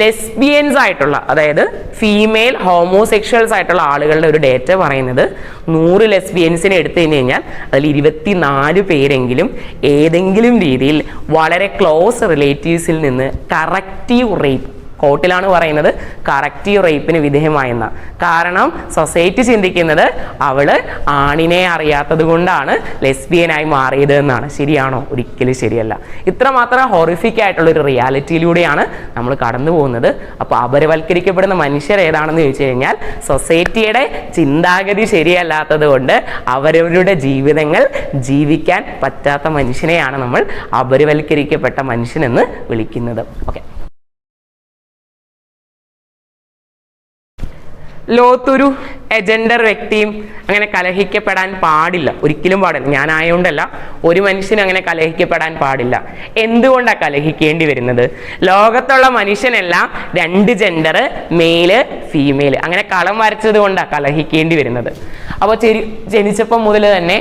ലെസ്ബിയൻസ് ആയിട്ടുള്ള, അതായത് ഫീമെയിൽ ഹോമോസെക്ഷൽസ് ആയിട്ടുള്ള ആളുകളുടെ ഒരു ഡേറ്റ പറയുന്നത് 100 ലെസ്ബിയൻസിനെ എടുത്തു കഴിഞ്ഞാൽ അതിൽ 24 പേരെങ്കിലും ഏതെങ്കിലും രീതിയിൽ വളരെ ക്ലോസ് റിലേറ്റീവ്സിൽ നിന്ന് കറക്റ്റീവ് റേപ്പ്, കോർട്ടിലാണ് പറയുന്നത് കറക്റ്റീവ് റേപ്പിന് വിധേയമായെന്ന. കാരണം സൊസൈറ്റി ചിന്തിക്കുന്നത് അവള് ആണിനെ അറിയാത്തത് കൊണ്ടാണ് ലെസ്ബിയനായി മാറിയത് എന്നാണ്. ശരിയാണോ? ഒരിക്കലും ശരിയല്ല. ഇത്രമാത്രം ഹൊറിഫിക് ആയിട്ടുള്ള ഒരു റിയാലിറ്റിയിലൂടെയാണ് നമ്മൾ കടന്നു പോകുന്നത്. അപ്പോൾ അപരവൽക്കരിക്കപ്പെടുന്ന മനുഷ്യർ ഏതാണെന്ന് ചോദിച്ചു കഴിഞ്ഞാൽ സൊസൈറ്റിയുടെ ചിന്താഗതി ശരിയല്ലാത്തത് കൊണ്ട് അവരവരുടെ ജീവിതങ്ങൾ ജീവിക്കാൻ പറ്റാത്ത മനുഷ്യനെയാണ് നമ്മൾ അപരവൽക്കരിക്കപ്പെട്ട മനുഷ്യനെന്ന് വിളിക്കുന്നത്. ഓക്കെ, ലോകത്തൊരു എജെൻഡർ വ്യക്തിയും അങ്ങനെ കലഹിക്കപ്പെടാൻ പാടില്ല, ഒരിക്കലും പാടില്ല. ഞാനായതുകൊണ്ടല്ല, ഒരു മനുഷ്യനും അങ്ങനെ കലഹിക്കപ്പെടാൻ പാടില്ല. എന്തുകൊണ്ടാണ് കലഹിക്കേണ്ടി വരുന്നത്? ലോകത്തുള്ള മനുഷ്യനെല്ലാം 2 ജെൻഡർ, മെയില് ഫീമെയില്, അങ്ങനെ കളം വരച്ചത് കൊണ്ടാണ് കലഹിക്കേണ്ടി വരുന്നത്. അപ്പോൾ ജനിച്ചപ്പം മുതൽ തന്നെ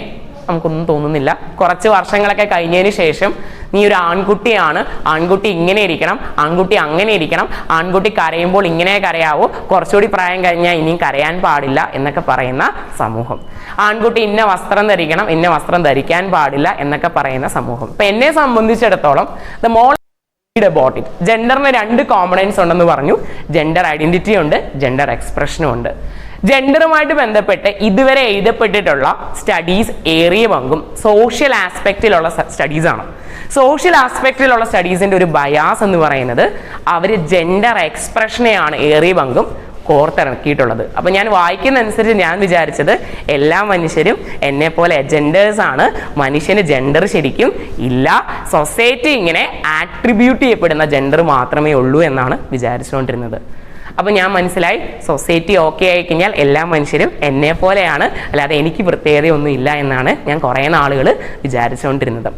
നമുക്കൊന്നും തോന്നുന്നില്ല. കുറച്ച് വർഷങ്ങളൊക്കെ കഴിഞ്ഞതിന് ശേഷം നീ ഒരു ആൺകുട്ടിയാണ്, ആൺകുട്ടി ഇങ്ങനെ ഇരിക്കണം, ആൺകുട്ടി അങ്ങനെ ഇരിക്കണം, ആൺകുട്ടി കരയുമ്പോൾ ഇങ്ങനെ കരയാവൂ, കുറച്ചുകൂടി പ്രായം കഴിഞ്ഞാൽ ഇനിയും കരയാൻ പാടില്ല എന്നൊക്കെ പറയുന്ന സമൂഹം. ആൺകുട്ടി ഇന്ന വസ്ത്രം ധരിക്കണം, ഇന്ന വസ്ത്രം ധരിക്കാൻ പാടില്ല എന്നൊക്കെ പറയുന്ന സമൂഹം. ഇപ്പം എന്നെ സംബന്ധിച്ചിടത്തോളം ദ മോൾ അബൌട്ട് ഇറ്റ്, ജെൻഡറിന് 2 കോമ്പണൻസ് ഉണ്ടെന്ന് പറഞ്ഞു. ജെൻഡർ ഐഡന്റിറ്റി ഉണ്ട്, ജെൻഡർ എക്സ്പ്രഷനും ഉണ്ട്. ജെൻഡറുമായിട്ട് ബന്ധപ്പെട്ട് ഇതുവരെ എഴുതപ്പെട്ടിട്ടുള്ള സ്റ്റഡീസ് ഏറിയ പങ്കും സോഷ്യൽ ആസ്പെക്റ്റിലുള്ള സ്റ്റഡീസാണ്. സോഷ്യൽ ആസ്പെക്റ്റിലുള്ള സ്റ്റഡീസിൻ്റെ ഒരു ബയാസ് എന്ന് പറയുന്നത് അവർ ജെൻഡർ എക്സ്പ്രഷനെയാണ് ഏറിയ പങ്കും കോർത്തിറക്കിയിട്ടുള്ളത്. അപ്പം ഞാൻ വായിക്കുന്ന അനുസരിച്ച് ഞാൻ വിചാരിച്ചത് എല്ലാ മനുഷ്യരും എന്നെ പോലെ എജെൻഡേഴ്സ് ആണ്, മനുഷ്യന് ജെൻഡർ ശരിക്കും ഇല്ല, സൊസൈറ്റി ഇങ്ങനെ ആട്രിബ്യൂട്ട് ചെയ്യപ്പെടുന്ന ജെൻഡർ മാത്രമേ ഉള്ളൂ എന്നാണ് വിചാരിച്ചുകൊണ്ടിരുന്നത്. അപ്പം ഞാൻ മനസ്സിലായി, സൊസൈറ്റി ഓക്കെ ആയി കഴിഞ്ഞാൽ എല്ലാ മനുഷ്യരും എന്നെ പോലെയാണ്, അല്ലാതെ എനിക്ക് പ്രത്യേകതയൊന്നും ഇല്ല എന്നാണ് ഞാൻ കുറേ നാളുകൾ വിചാരിച്ചുകൊണ്ടിരുന്നത്.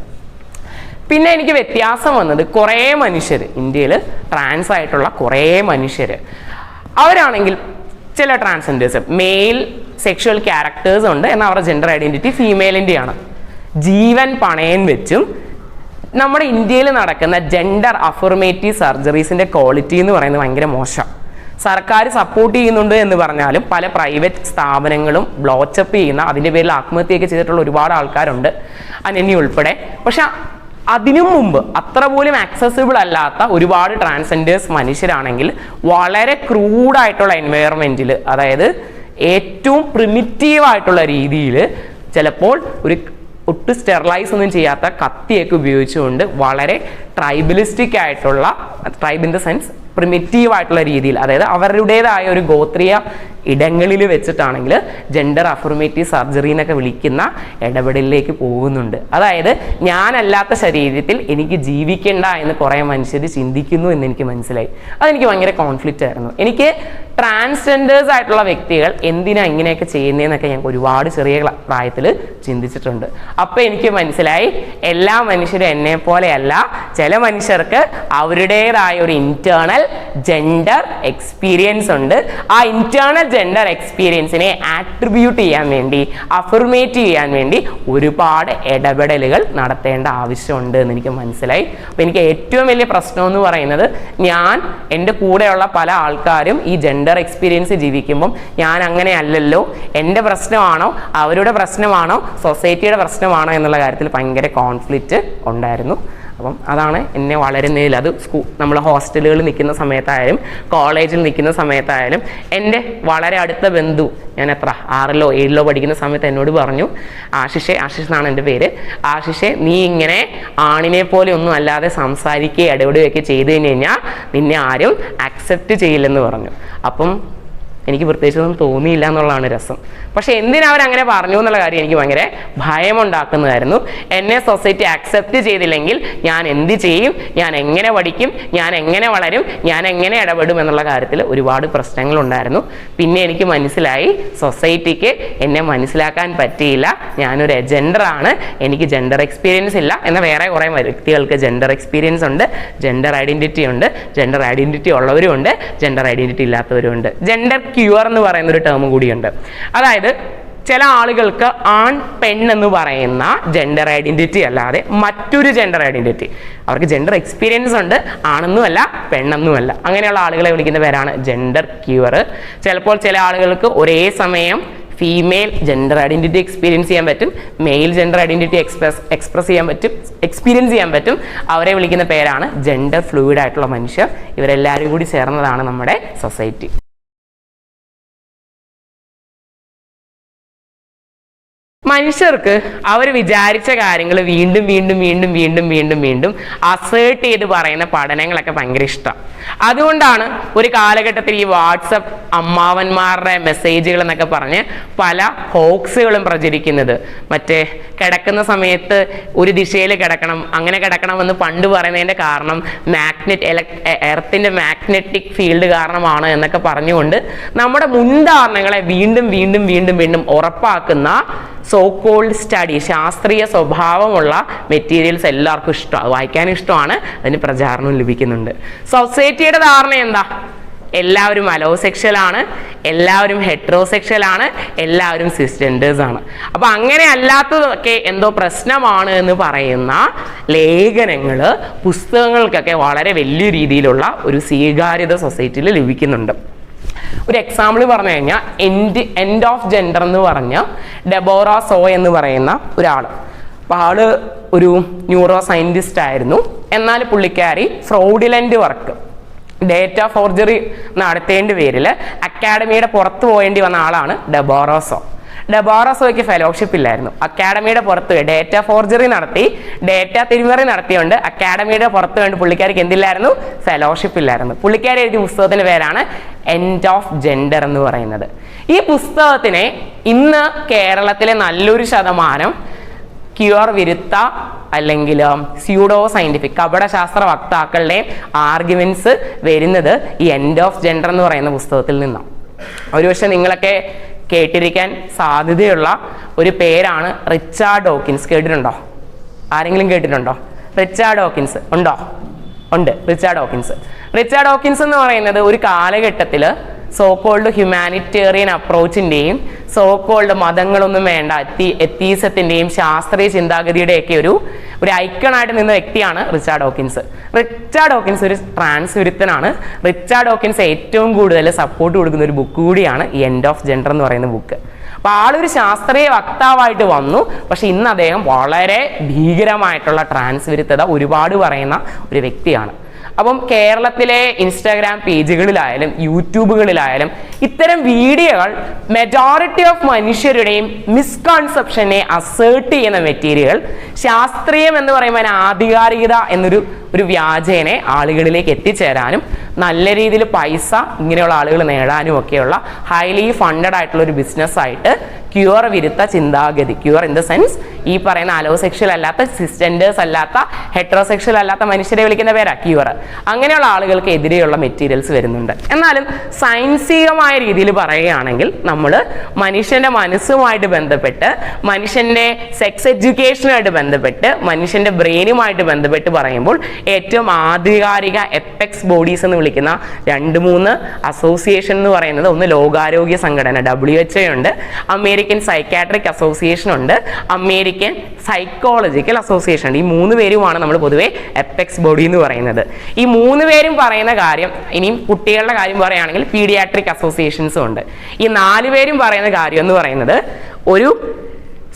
പിന്നെ എനിക്ക് വ്യത്യാസം വന്നത് കുറേ മനുഷ്യർ, ഇന്ത്യയിൽ ട്രാൻസ് ആയിട്ടുള്ള കുറേ മനുഷ്യർ, അവരാണെങ്കിൽ ചില ട്രാൻസ്ജെൻഡേഴ്സ് മെയിൽ സെക്ഷുവൽ ക്യാരക്ടേഴ്സ് ഉണ്ട്, എന്നാൽ അവരുടെ ജെൻഡർ ഐഡന്റിറ്റി ഫീമെയിലിൻ്റെയാണ്. ജീവൻ പണയം വെച്ചും നമ്മുടെ ഇന്ത്യയിൽ നടക്കുന്ന ജെൻഡർ അഫർമേറ്റീവ് സർജറീസിൻ്റെ ക്വാളിറ്റി എന്ന് പറയുന്നത് ഭയങ്കര മോശം. സർക്കാർ സപ്പോർട്ട് ചെയ്യുന്നുണ്ട് എന്ന് പറഞ്ഞാലും പല പ്രൈവറ്റ് സ്ഥാപനങ്ങളും ബ്ലോച്ചപ്പ് ചെയ്യുന്ന, അതിൻ്റെ പേരിൽ ആത്മഹത്യയൊക്കെ ചെയ്തിട്ടുള്ള ഒരുപാട് ആൾക്കാരുണ്ട്, അനന്യ ഉൾപ്പെടെ. പക്ഷെ അതിനു മുമ്പ് അത്ര പോലും ആക്സസിബിൾ അല്ലാത്ത ഒരുപാട് ട്രാൻസ്ജെൻഡേഴ്സ് മനുഷ്യരാണെങ്കിൽ വളരെ ക്രൂഡായിട്ടുള്ള എൻവയറമെൻറ്റിൽ, അതായത് ഏറ്റവും പ്രിമിറ്റീവായിട്ടുള്ള രീതിയിൽ, ചിലപ്പോൾ ഒട്ടും സ്റ്റെറിലൈസ് ഒന്നും ചെയ്യാത്ത കത്തിയൊക്കെ ഉപയോഗിച്ചുകൊണ്ട് വളരെ ട്രൈബലിസ്റ്റിക് ആയിട്ടുള്ള, tribe in the sense primitive ആയിട്ടുള്ള രീതിയിൽ, അതായത് അവരുടേതായ ഒരു ഗോത്രീയ ഇടങ്ങളിൽ വെച്ചിട്ടാണെങ്കിൽ ജെൻഡർ അഫർമേറ്റീവ് സർജറി എന്നൊക്കെ വിളിക്കുന്ന ഇടപെടലിലേക്ക് പോകുന്നുണ്ട്. അതായത് ഞാനല്ലാത്ത ശരീരത്തിൽ എനിക്ക് ജീവിക്കേണ്ട എന്ന് കുറേ മനുഷ്യർ ചിന്തിക്കുന്നു എന്ന് എനിക്ക് മനസ്സിലായി. അതെനിക്ക് ഭയങ്കര കോൺഫ്ലിക്റ്റ് ആയിരുന്നു. എനിക്ക് ട്രാൻസ്ജെൻഡേഴ്സ് ആയിട്ടുള്ള വ്യക്തികൾ എന്തിനാ ഇങ്ങനെയൊക്കെ ചെയ്യുന്നതെന്നൊക്കെ ഞാൻ ഒരുപാട് ചെറിയ പ്രായത്തിൽ ചിന്തിച്ചിട്ടുണ്ട്. അപ്പോൾ എനിക്ക് മനസ്സിലായി എല്ലാ മനുഷ്യരും എന്നെ പോലെയല്ല. ചില മനുഷ്യർക്ക് അവരുടേതായ ഒരു ഇന്റേണൽ ജെൻഡർ എക്സ്പീരിയൻസ് ഉണ്ട്. ആ ഇന്റേണൽ ജെൻഡർ എക്സ്പീരിയൻസിനെ ആട്രിബ്യൂട്ട് ചെയ്യാൻ വേണ്ടി, അഫർമേറ്റ് ചെയ്യാൻ വേണ്ടി ഒരുപാട് ഇടപെടലുകൾ നടത്തേണ്ട ആവശ്യമുണ്ട് എന്ന് എനിക്ക് മനസ്സിലായി. അപ്പോൾ എനിക്ക് ഏറ്റവും വലിയ പ്രശ്നം എന്ന് പറയുന്നത്, ഞാൻ എൻ്റെ കൂടെയുള്ള പല ആൾക്കാരും ഈ ജെൻഡർ എക്സ്പീരിയൻസ് ജീവിക്കുമ്പം ഞാൻ അങ്ങനെ അല്ലല്ലോ, എൻ്റെ പ്രശ്നമാണോ അവരുടെ പ്രശ്നമാണോ സൊസൈറ്റിയുടെ പ്രശ്നമാണോ എന്നുള്ള കാര്യത്തിൽ ഭയങ്കര കോൺഫ്ലിക്റ്റ് ഉണ്ടായിരുന്നു. അപ്പം അതാണ് എന്നെ വളരുന്നതിൽ, അത് നമ്മൾ ഹോസ്റ്റലുകളിൽ നിൽക്കുന്ന സമയത്തായാലും കോളേജിൽ നിൽക്കുന്ന സമയത്തായാലും എൻ്റെ വളരെ അടുത്ത ബന്ധു, ഞാൻ എത്ര 6ലോ 7ലോ പഠിക്കുന്ന സമയത്ത് എന്നോട് പറഞ്ഞു, ആശിഷ് എന്നാണ് എൻ്റെ പേര്, ആശിഷെ നീ ഇങ്ങനെ ആണിനെ പോലെ ഒന്നും അല്ലാതെ സംസാരിക്കുകയും ഇടപെടുകയൊക്കെ ചെയ്തു കഴിഞ്ഞാൽ നിന്നെ ആരും അക്സെപ്റ്റ് ചെയ്യില്ലെന്ന് പറഞ്ഞു. അപ്പം എനിക്ക് പ്രത്യേകിച്ചൊന്നും തോന്നിയില്ല എന്നുള്ളതാണ് രസം. പക്ഷെ എന്തിനവരങ്ങനെ പറഞ്ഞു എന്നുള്ള കാര്യം എനിക്ക് ഭയങ്കര ഭയമുണ്ടാക്കുന്നതായിരുന്നു. എന്നെ സൊസൈറ്റി അക്സെപ്റ്റ് ചെയ്തില്ലെങ്കിൽ ഞാൻ എന്ത് ചെയ്യും, ഞാൻ എങ്ങനെ പഠിക്കും, ഞാൻ എങ്ങനെ വളരും, ഞാൻ എങ്ങനെ ഇടപെടും എന്നുള്ള കാര്യത്തിൽ ഒരുപാട് പ്രശ്നങ്ങളുണ്ടായിരുന്നു. പിന്നെ എനിക്ക് മനസ്സിലായി സൊസൈറ്റിക്ക് എന്നെ മനസ്സിലാക്കാൻ പറ്റിയില്ല, ഞാനൊരു ജെൻഡറാണ്, എനിക്ക് ജെൻഡർ എക്സ്പീരിയൻസ് ഇല്ല. എന്നാൽ വേറെ കുറേ വ്യക്തികൾക്ക് ജെൻഡർ എക്സ്പീരിയൻസ് ഉണ്ട്, ജെൻഡർ ഐഡൻറ്റിറ്റി ഉണ്ട്, ജെൻഡർ ഐഡൻറ്റിറ്റി ഉള്ളവരും ഉണ്ട്, ജെൻഡർ ഐഡൻറ്റിറ്റി ഇല്ലാത്തവരും ഉണ്ട്. ജെൻഡർ ക്യൂർ എന്ന് പറയുന്ന ഒരു ടേം കൂടിയുണ്ട്. അതായത് ചില ആളുകൾക്ക് ആൺ പെൺ എന്ന് പറയുന്ന ജെൻഡർ ഐഡൻറ്റിറ്റി അല്ലാതെ മറ്റൊരു ജെൻഡർ ഐഡൻറ്റിറ്റി, അവർക്ക് ജെൻഡർ എക്സ്പീരിയൻസ് ഉണ്ട്, ആണെന്നുമല്ല പെണ്ണെന്നുമല്ല, അങ്ങനെയുള്ള ആളുകളെ വിളിക്കുന്ന പേരാണ് ജെൻഡർ ക്യൂർ. ചിലപ്പോൾ ചില ആളുകൾക്ക് ഒരേ സമയം ഫീമെയിൽ ജെൻഡർ ഐഡൻറ്റിറ്റി എക്സ്പീരിയൻസ് ചെയ്യാൻ പറ്റും, മെയിൽ ജെൻഡർ ഐഡൻറ്റിറ്റി എക്സ്പ്രസ് ചെയ്യാൻ പറ്റും, എക്സ്പീരിയൻസ് ചെയ്യാൻ പറ്റും. അവരെ വിളിക്കുന്ന പേരാണ് ജെൻഡർ ഫ്ലൂയിഡ് ആയിട്ടുള്ള മനുഷ്യർ. ഇവരെല്ലാവരും കൂടി ചേർന്നതാണ് നമ്മുടെ സൊസൈറ്റി. മനുഷ്യർക്ക് അവർ വിചാരിച്ച കാര്യങ്ങൾ വീണ്ടും വീണ്ടും വീണ്ടും വീണ്ടും വീണ്ടും വീണ്ടും അസേർട്ട് ചെയ്ത് പറയുന്ന പഠനങ്ങളൊക്കെ ഭയങ്കര ഇഷ്ടമാണ്. അതുകൊണ്ടാണ് ഒരു കാലഘട്ടത്തിൽ ഈ വാട്സപ്പ് അമ്മാവന്മാരുടെ മെസ്സേജുകൾ എന്നൊക്കെ പറഞ്ഞ് പല ഹോക്സുകളും പ്രചരിക്കുന്നത്. മറ്റേ കിടക്കുന്ന സമയത്ത് ഒരു ദിശയിൽ കിടക്കണം, അങ്ങനെ കിടക്കണമെന്ന് പണ്ട് പറയുന്നതിൻ്റെ കാരണം എർത്തിൻ്റെ മാഗ്നറ്റിക് ഫീൽഡ് കാരണമാണ് എന്നൊക്കെ പറഞ്ഞുകൊണ്ട് നമ്മുടെ മുൻധാരണകളെ വീണ്ടും വീണ്ടും വീണ്ടും വീണ്ടും ഉറപ്പാക്കുന്ന സോ കോൾഡ് സ്റ്റഡി, ശാസ്ത്രീയ സ്വഭാവമുള്ള മെറ്റീരിയൽസ് എല്ലാവർക്കും ഇഷ്ടമാണ്, വായിക്കാനും ഇഷ്ടമാണ്, അതിന് പ്രചാരണം ലഭിക്കുന്നുണ്ട്. സൊസൈറ്റിയുടെ ധാരണ എന്താ? എല്ലാവരും അലോസെക്ഷൽ ആണ്, എല്ലാവരും ഹെട്രോസെക്ഷൽ ആണ്, എല്ലാവരും സിസ്ജെൻഡേഴ്സ് ആണ്. അപ്പൊ അങ്ങനെ അല്ലാത്തതൊക്കെ എന്തോ പ്രശ്നമാണ് എന്ന് പറയുന്ന ലേഖനങ്ങൾ, പുസ്തകങ്ങൾക്കൊക്കെ വളരെ വലിയ രീതിയിലുള്ള ഒരു സ്വീകാര്യത സൊസൈറ്റിയിൽ ലഭിക്കുന്നുണ്ട്. ഒരു എക്സാമ്പിൾ പറഞ്ഞു കഴിഞ്ഞാൽ എൻഡ് ഓഫ് ജെൻഡർ എന്ന് പറഞ്ഞ ഡെബോറ സോ എന്ന് പറയുന്ന ഒരാൾ. അപ്പോൾ ആള് ഒരു ന്യൂറോ സയൻറ്റിസ്റ്റ് ആയിരുന്നു. എന്നാൽ പുള്ളിക്കാരി ഫ്രോഡിലൻ്റ് വർക്ക്, ഡേറ്റ ഫോർജറി നടത്തേണ്ട പേരിൽ അക്കാഡമിയുടെ പുറത്ത് പോകേണ്ടി വന്ന ആളാണ് ഡെബോറ സോ. ഡെബോറ സോയ്ക്ക് ഫെലോഷിപ്പ് ഇല്ലായിരുന്നു. അക്കാഡമിയുടെ പുറത്ത് ഡേറ്റ ഫോർജറി നടത്തി, ഡേറ്റ തിരിമറി നടത്തിയുകൊണ്ട് അക്കാഡമിയുടെ പുറത്ത് വേണ്ടി പുള്ളിക്കാരിക്ക് എന്തില്ലായിരുന്നു? ഫെലോഷിപ്പ് ഇല്ലായിരുന്നു. പുള്ളിക്കാരി എഴുതിയ പുസ്തകത്തിൻ്റെ പേരാണ് എൻഡ് ഓഫ് ജെൻഡർ എന്ന് പറയുന്നത്. ഈ പുസ്തകത്തിനെ ഇന്ന് കേരളത്തിലെ നല്ലൊരു ശതമാനം ക്യൂർ വിരുദ്ധ അല്ലെങ്കിൽ സ്യൂഡോ സയൻറ്റിഫിക് കപടശാസ്ത്ര വക്താക്കളുടെ ആർഗ്യുമെന്റ്സ് വരുന്നത് ഈ എൻഡ് ഓഫ് ജെൻഡർ എന്ന് പറയുന്ന പുസ്തകത്തിൽ നിന്നാണ്. ഒരുപക്ഷെ നിങ്ങളൊക്കെ കേട്ടിരിക്കാൻ സാധ്യതയുള്ള ഒരു പേരാണ് റിച്ചാർഡ് ഡോക്കിൻസ്. കേട്ടിട്ടുണ്ടോ? ആരെങ്കിലും കേട്ടിട്ടുണ്ടോ? റിച്ചാർഡ് ഡോക്കിൻസ് ഉണ്ടോ? ഉണ്ട്. റിച്ചാർഡ് ഡോക്കിൻസ് എന്ന് പറയുന്നത് ഒരു കാലഘട്ടത്തിൽ സോക്കോൾഡ് ഹ്യൂമാനിറ്റേറിയൻ അപ്രോച്ചിൻ്റെയും സോക്കോൾഡ് മതങ്ങളൊന്നും വേണ്ട എത്തീസത്തിൻ്റെയും ശാസ്ത്രീയ ചിന്താഗതിയുടെയൊക്കെ ഒരു ഐക്കണായിട്ട് നിന്ന വ്യക്തിയാണ് റിച്ചാർഡ് ഡോക്കിൻസ് ഒരു ട്രാൻസ് വിരുദ്ധനാണ്. റിച്ചാർഡ് ഡോക്കിൻസ് ഏറ്റവും കൂടുതൽ സപ്പോർട്ട് കൊടുക്കുന്ന ഒരു ബുക്ക് കൂടിയാണ് ഈ എൻഡ് ഓഫ് ജെൻഡർ എന്ന് പറയുന്ന ബുക്ക്. അപ്പോൾ ആളൊരു ശാസ്ത്രീയ വക്താവായിട്ട് വന്നു. പക്ഷെ ഇന്ന് അദ്ദേഹം വളരെ ഭീകരമായിട്ടുള്ള ട്രാൻസ് വിരുദ്ധത ഒരുപാട് പറയുന്ന ഒരു വ്യക്തിയാണ്. അപ്പം കേരളത്തിലെ ഇൻസ്റ്റാഗ്രാം പേജുകളിലായാലും യൂട്യൂബുകളിലായാലും ഇത്തരം വീഡിയോകൾ മെജോറിറ്റി ഓഫ് മനുഷ്യരുടെയും മിസ്കൺസെപ്ഷനെ അസേർട്ട് ചെയ്യുന്ന മെറ്റീരിയൽ ശാസ്ത്രീയം എന്ന് പറയുമ്പോൾ ആധികാരികത എന്നൊരു വ്യാജേനെ ആളുകളിലേക്ക് എത്തിച്ചേരാനും നല്ല രീതിയിൽ പൈസ ഇങ്ങനെയുള്ള ആളുകൾ നേടാനും ഒക്കെയുള്ള ഹൈലി ഫണ്ടഡ് ആയിട്ടുള്ള ഒരു ബിസിനസ്സായിട്ട് ക്യൂർ വിരുദ്ധ ചിന്താഗതി, ക്യൂർ ഇൻ ദ സെൻസ് ഈ പറയുന്ന അലോസെക്ഷൽ അല്ലാത്ത, സിസ്ജെൻഡേഴ്സ് അല്ലാത്ത, ഹെട്രോസെക്ഷൽ അല്ലാത്ത മനുഷ്യരെ വിളിക്കുന്ന പേരാ ക്യൂർ. അങ്ങനെയുള്ള ആളുകൾക്ക് എതിരെയുള്ള മെറ്റീരിയൽസ് വരുന്നുണ്ട്. എന്നാലും സയൻസികമായ രീതിയിൽ പറയുകയാണെങ്കിൽ നമ്മൾ മനുഷ്യന്റെ മനസ്സുമായിട്ട് ബന്ധപ്പെട്ട്, മനുഷ്യന്റെ സെക്സ് എഡ്യൂക്കേഷനുമായിട്ട് ബന്ധപ്പെട്ട്, മനുഷ്യന്റെ ബ്രെയിനുമായിട്ട് ബന്ധപ്പെട്ട് പറയുമ്പോൾ ഏറ്റവും ആധികാരിക എപ്പെക്സ് ബോഡീസ് എന്ന് വിളിക്കുന്ന 2-3 അസോസിയേഷൻ എന്ന് പറയുന്നത്, ഒന്ന് ലോകാരോഗ്യ സംഘടന WHO ഉണ്ട്, അമേരിക്കൻ സൈക്കാട്രിക് അസോസിയേഷൻ ഉണ്ട്, അമേരിക്കൻ സൈക്കോളജിക്കൽ അസോസിയേഷൻ ഉണ്ട്. ഈ 3 പേരുമാണ് നമ്മൾ പൊതുവെ എപ്പെക്സ് ബോഡി എന്ന് പറയുന്നത്. ഈ 3 പേരും പറയുന്ന കാര്യം, ഇനിയും കുട്ടികളുടെ കാര്യം പറയുകയാണെങ്കിൽ പീഡിയാട്രിക് അസോസിയേഷൻസും ഉണ്ട്. ഈ 4 പേരും പറയുന്ന കാര്യം എന്ന് പറയുന്നത്, ഒരു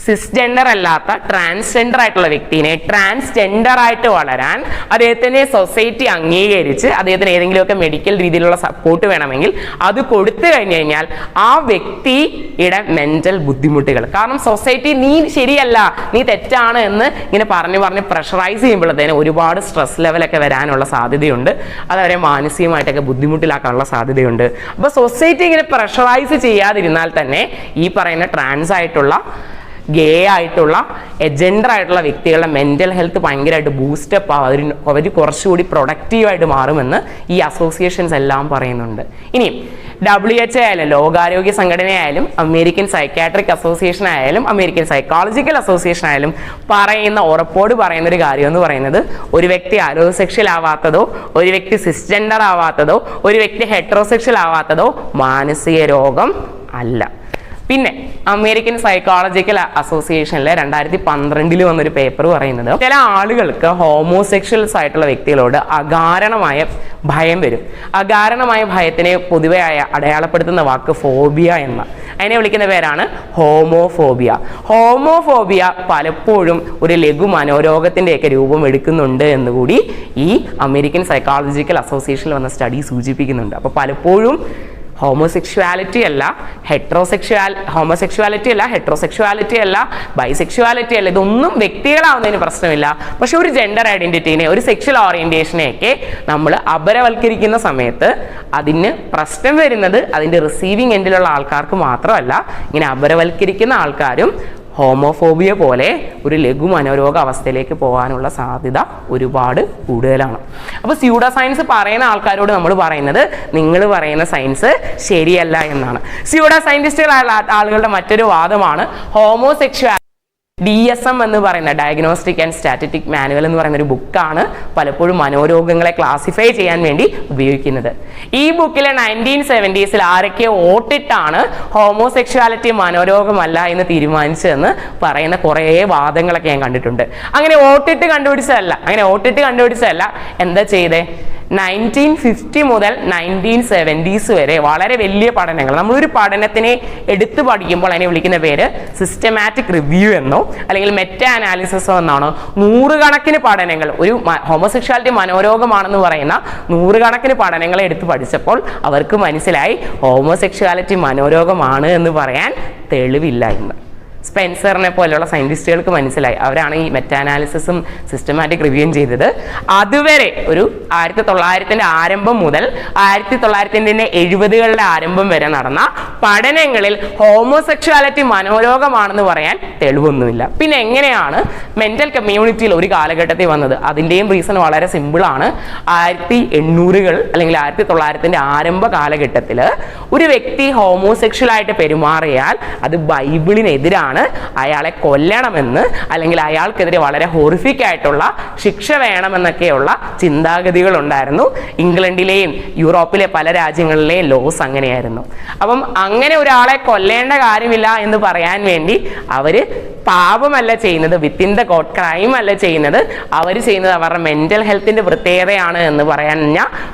സിസ്ജെൻഡർ അല്ലാത്ത ട്രാൻസ്ജെൻഡർ ആയിട്ടുള്ള വ്യക്തിനെ ട്രാൻസ്ജെൻഡർ ആയിട്ട് വളരാൻ അദ്ദേഹത്തിനെ സൊസൈറ്റി അംഗീകരിച്ച് അദ്ദേഹത്തിന് ഏതെങ്കിലുമൊക്കെ മെഡിക്കൽ രീതിയിലുള്ള സപ്പോർട്ട് വേണമെങ്കിൽ അത് കൊടുത്തു കഴിഞ്ഞു കഴിഞ്ഞാൽ ആ വ്യക്തിയുടെ മെന്റൽ ബുദ്ധിമുട്ടുകൾ, കാരണം സൊസൈറ്റി നീ ശരിയല്ല, നീ തെറ്റാണ് എന്ന് ഇങ്ങനെ പറഞ്ഞ് പ്രഷറൈസ് ചെയ്യുമ്പോഴത്തേന് ഒരുപാട് സ്ട്രെസ് ലെവലൊക്കെ വരാനുള്ള സാധ്യതയുണ്ട്. അതവരെ മാനസികമായിട്ടൊക്കെ ബുദ്ധിമുട്ടിലാക്കാനുള്ള സാധ്യതയുണ്ട്. അപ്പോൾ സൊസൈറ്റി ഇങ്ങനെ പ്രഷറൈസ് ചെയ്യാതിരുന്നാൽ തന്നെ ഈ പറയുന്ന ട്രാൻസ് ആയിട്ടുള്ള, ഗേ ആയിട്ടുള്ള, എജെൻഡർ ആയിട്ടുള്ള വ്യക്തികളുടെ മെൻ്റൽ ഹെൽത്ത് ഭയങ്കരമായിട്ട് ബൂസ്റ്റപ്പ് ആവും, അവർ കുറച്ചുകൂടി പ്രൊഡക്റ്റീവായിട്ട് മാറുമെന്ന് ഈ അസോസിയേഷൻസ് എല്ലാം പറയുന്നുണ്ട്. ഇനിയും WHO ആയാലും, ലോകാരോഗ്യ സംഘടനയായാലും, അമേരിക്കൻ സൈക്കാട്രിക് അസോസിയേഷൻ ആയാലും, അമേരിക്കൻ സൈക്കോളജിക്കൽ അസോസിയേഷൻ ആയാലും ഉറപ്പോട് പറയുന്ന ഒരു കാര്യം എന്ന് പറയുന്നത്, ഒരു വ്യക്തി അലോസെക്ഷൽ ആവാത്തതോ, ഒരു വ്യക്തി സിസ്ജെൻഡർ ആവാത്തതോ, ഒരു വ്യക്തി ഹെട്രോസെക്ഷൽ ആവാത്തതോ മാനസിക രോഗം അല്ല. പിന്നെ അമേരിക്കൻ സൈക്കോളജിക്കൽ അസോസിയേഷനിലെ 2012 വന്നൊരു പേപ്പർ പറയുന്നത്, ചില ആളുകൾക്ക് ഹോമോസെക്ഷൽസ് ആയിട്ടുള്ള വ്യക്തികളോട് അകാരണമായ ഭയം വരും. അകാരണമായ ഭയത്തിനെ പൊതുവെ അടയാളപ്പെടുത്തുന്ന വാക്ക് ഫോബിയ എന്ന, അതിനെ വിളിക്കുന്ന പേരാണ് ഹോമോഫോബിയ. ഹോമോഫോബിയ പലപ്പോഴും ഒരു ലഘു മനോരോഗത്തിൻ്റെയൊക്കെ രൂപം എടുക്കുന്നുണ്ട് എന്നുകൂടി ഈ അമേരിക്കൻ സൈക്കോളജിക്കൽ അസോസിയേഷനിൽ വന്ന സ്റ്റഡി സൂചിപ്പിക്കുന്നുണ്ട്. അപ്പോൾ പലപ്പോഴും ഹോമോസെക്ഷുവാലിറ്റി അല്ല, ഹെട്രോസെക്ഷുവാലിറ്റി അല്ല, ബൈസെക്ഷുവാലിറ്റി അല്ല, ഇതൊന്നും വ്യക്തികളാവുന്നതിന് പ്രശ്നമില്ല. പക്ഷെ ഒരു ജെൻഡർ ഐഡന്റിറ്റീനെ, ഒരു സെക്ഷൽ ഓറിയന്റേഷനെയൊക്കെ നമ്മൾ അപരവൽക്കരിക്കുന്ന സമയത്ത് അതിന് പ്രശ്നം വരുന്നത് അതിൻ്റെ റിസീവിങ് എൻഡിലുള്ള ആൾക്കാർക്ക് മാത്രമല്ല, ഇങ്ങനെ അപരവൽക്കരിക്കുന്ന ആൾക്കാരും ഹോമോഫോബിയ പോലെ ഒരു ലഘു മനോരോഗ അവസ്ഥയിലേക്ക് പോകാനുള്ള സാധ്യത ഒരുപാട് കൂടുതലാണ്. അപ്പോൾ സ്യൂഡോ സയൻസ് പറയുന്ന ആൾക്കാരോട് നമ്മൾ പറയുന്നത്, നിങ്ങൾ പറയുന്ന സയൻസ് ശരിയല്ല എന്നാണ്. സ്യൂഡോ സയന്റിസ്റ്റുകളായ ആളുകളുടെ മറ്റൊരു വാദമാണ് ഹോമോസെക്ഷുവാലിറ്റി. DSM എന്ന് പറയുന്ന ഡയഗ്നോസ്റ്റിക് ആൻഡ് സ്റ്റാറ്റിസ്റ്റിക് മാനുവൽ എന്ന് പറയുന്ന ഒരു ബുക്കാണ് പലപ്പോഴും മനോരോഗങ്ങളെ ക്ലാസിഫൈ ചെയ്യാൻ വേണ്ടി ഉപയോഗിക്കുന്നത്. ഈ ബുക്കിലെ 1970s ആരൊക്കെ ഓട്ടിട്ടാണ് ഹോമോസെക്ഷുവാലിറ്റി മനോരോഗമല്ല എന്ന് തീരുമാനിച്ചതെന്ന് പറയുന്ന കുറേ വാദങ്ങളൊക്കെ ഞാൻ കണ്ടിട്ടുണ്ട്. അങ്ങനെ ഓട്ടിട്ട് കണ്ടുപിടിച്ചതല്ല, എന്താ ചെയ്തേ? 1950 മുതൽ 1970s വരെ വളരെ വലിയ പഠനങ്ങൾ, നമ്മളൊരു പഠനത്തിനെ എടുത്തു പഠിക്കുമ്പോൾ അതിനെ വിളിക്കുന്ന പേര് സിസ്റ്റമാറ്റിക് റിവ്യൂ എന്നോ അല്ലെങ്കിൽ മെറ്റാ അനാലിസിസോ എന്നാണോ. 100 കണക്കിന് പഠനങ്ങൾ, ഒരു ഹോമോസെക്ഷുവാലിറ്റി മനോരോഗമാണെന്ന് പറയുന്ന 100 കണക്കിന് പഠനങ്ങളെ എടുത്ത് പഠിച്ചപ്പോൾ അവർക്ക് മനസ്സിലായി ഹോമോസെക്ഷുവാലിറ്റി മനോരോഗമാണ് എന്ന് പറയാൻ തെളിവില്ല എന്ന്. സ്പെൻസറിനെ പോലെയുള്ള സയൻറ്റിസ്റ്റുകൾക്ക് മനസ്സിലായി. അവരാണ് ഈ മെറ്റാ അനാലിസിസും സിസ്റ്റമാറ്റിക് റിവ്യൂയും ചെയ്തത്. അതുവരെ ഒരു 1900 ആരംഭം മുതൽ 1970 ആരംഭം വരെ നടന്ന പഠനങ്ങളിൽ ഹോമോസെക്ഷുവാലിറ്റി മനോരോഗമാണെന്ന് പറയാൻ തെളിവൊന്നുമില്ല. പിന്നെ എങ്ങനെയാണ് മെന്റൽ കമ്മ്യൂണിറ്റിയിൽ ഒരു കാലഘട്ടത്തിൽ വന്നത്? അതിൻ്റെയും റീസൺ വളരെ സിമ്പിളാണ്. 1800 അല്ലെങ്കിൽ 1900 ആരംഭ കാലഘട്ടത്തിൽ ഒരു വ്യക്തി ഹോമോസെക്ഷലായിട്ട് പെരുമാറിയാൽ അത് ബൈബിളിനെതിരാണ്, അയാളെ കൊല്ലണമെന്ന് അല്ലെങ്കിൽ അയാൾക്കെതിരെ വളരെ ഹോറിഫിക് ആയിട്ടുള്ള ശിക്ഷ വേണമെന്നൊക്കെയുള്ള ചിന്താഗതികൾ ഉണ്ടായിരുന്നു. ഇംഗ്ലണ്ടിലെയും യൂറോപ്പിലെ പല രാജ്യങ്ങളിലെയും ലോസ് അങ്ങനെയായിരുന്നു. അപ്പം അങ്ങനെ ഒരാളെ കൊല്ലേണ്ട കാര്യമില്ല എന്ന് പറയാൻ വേണ്ടി അവർ പാപമല്ല ചെയ്യുന്നത്, വിത്തിൻ ദ ഗോഡ് ക്രൈം അല്ല ചെയ്യുന്നത്, അവർ ചെയ്യുന്നത് അവരുടെ മെന്റൽ ഹെൽത്തിന്റെ പ്രത്യേകതയാണ് എന്ന് പറയാൻ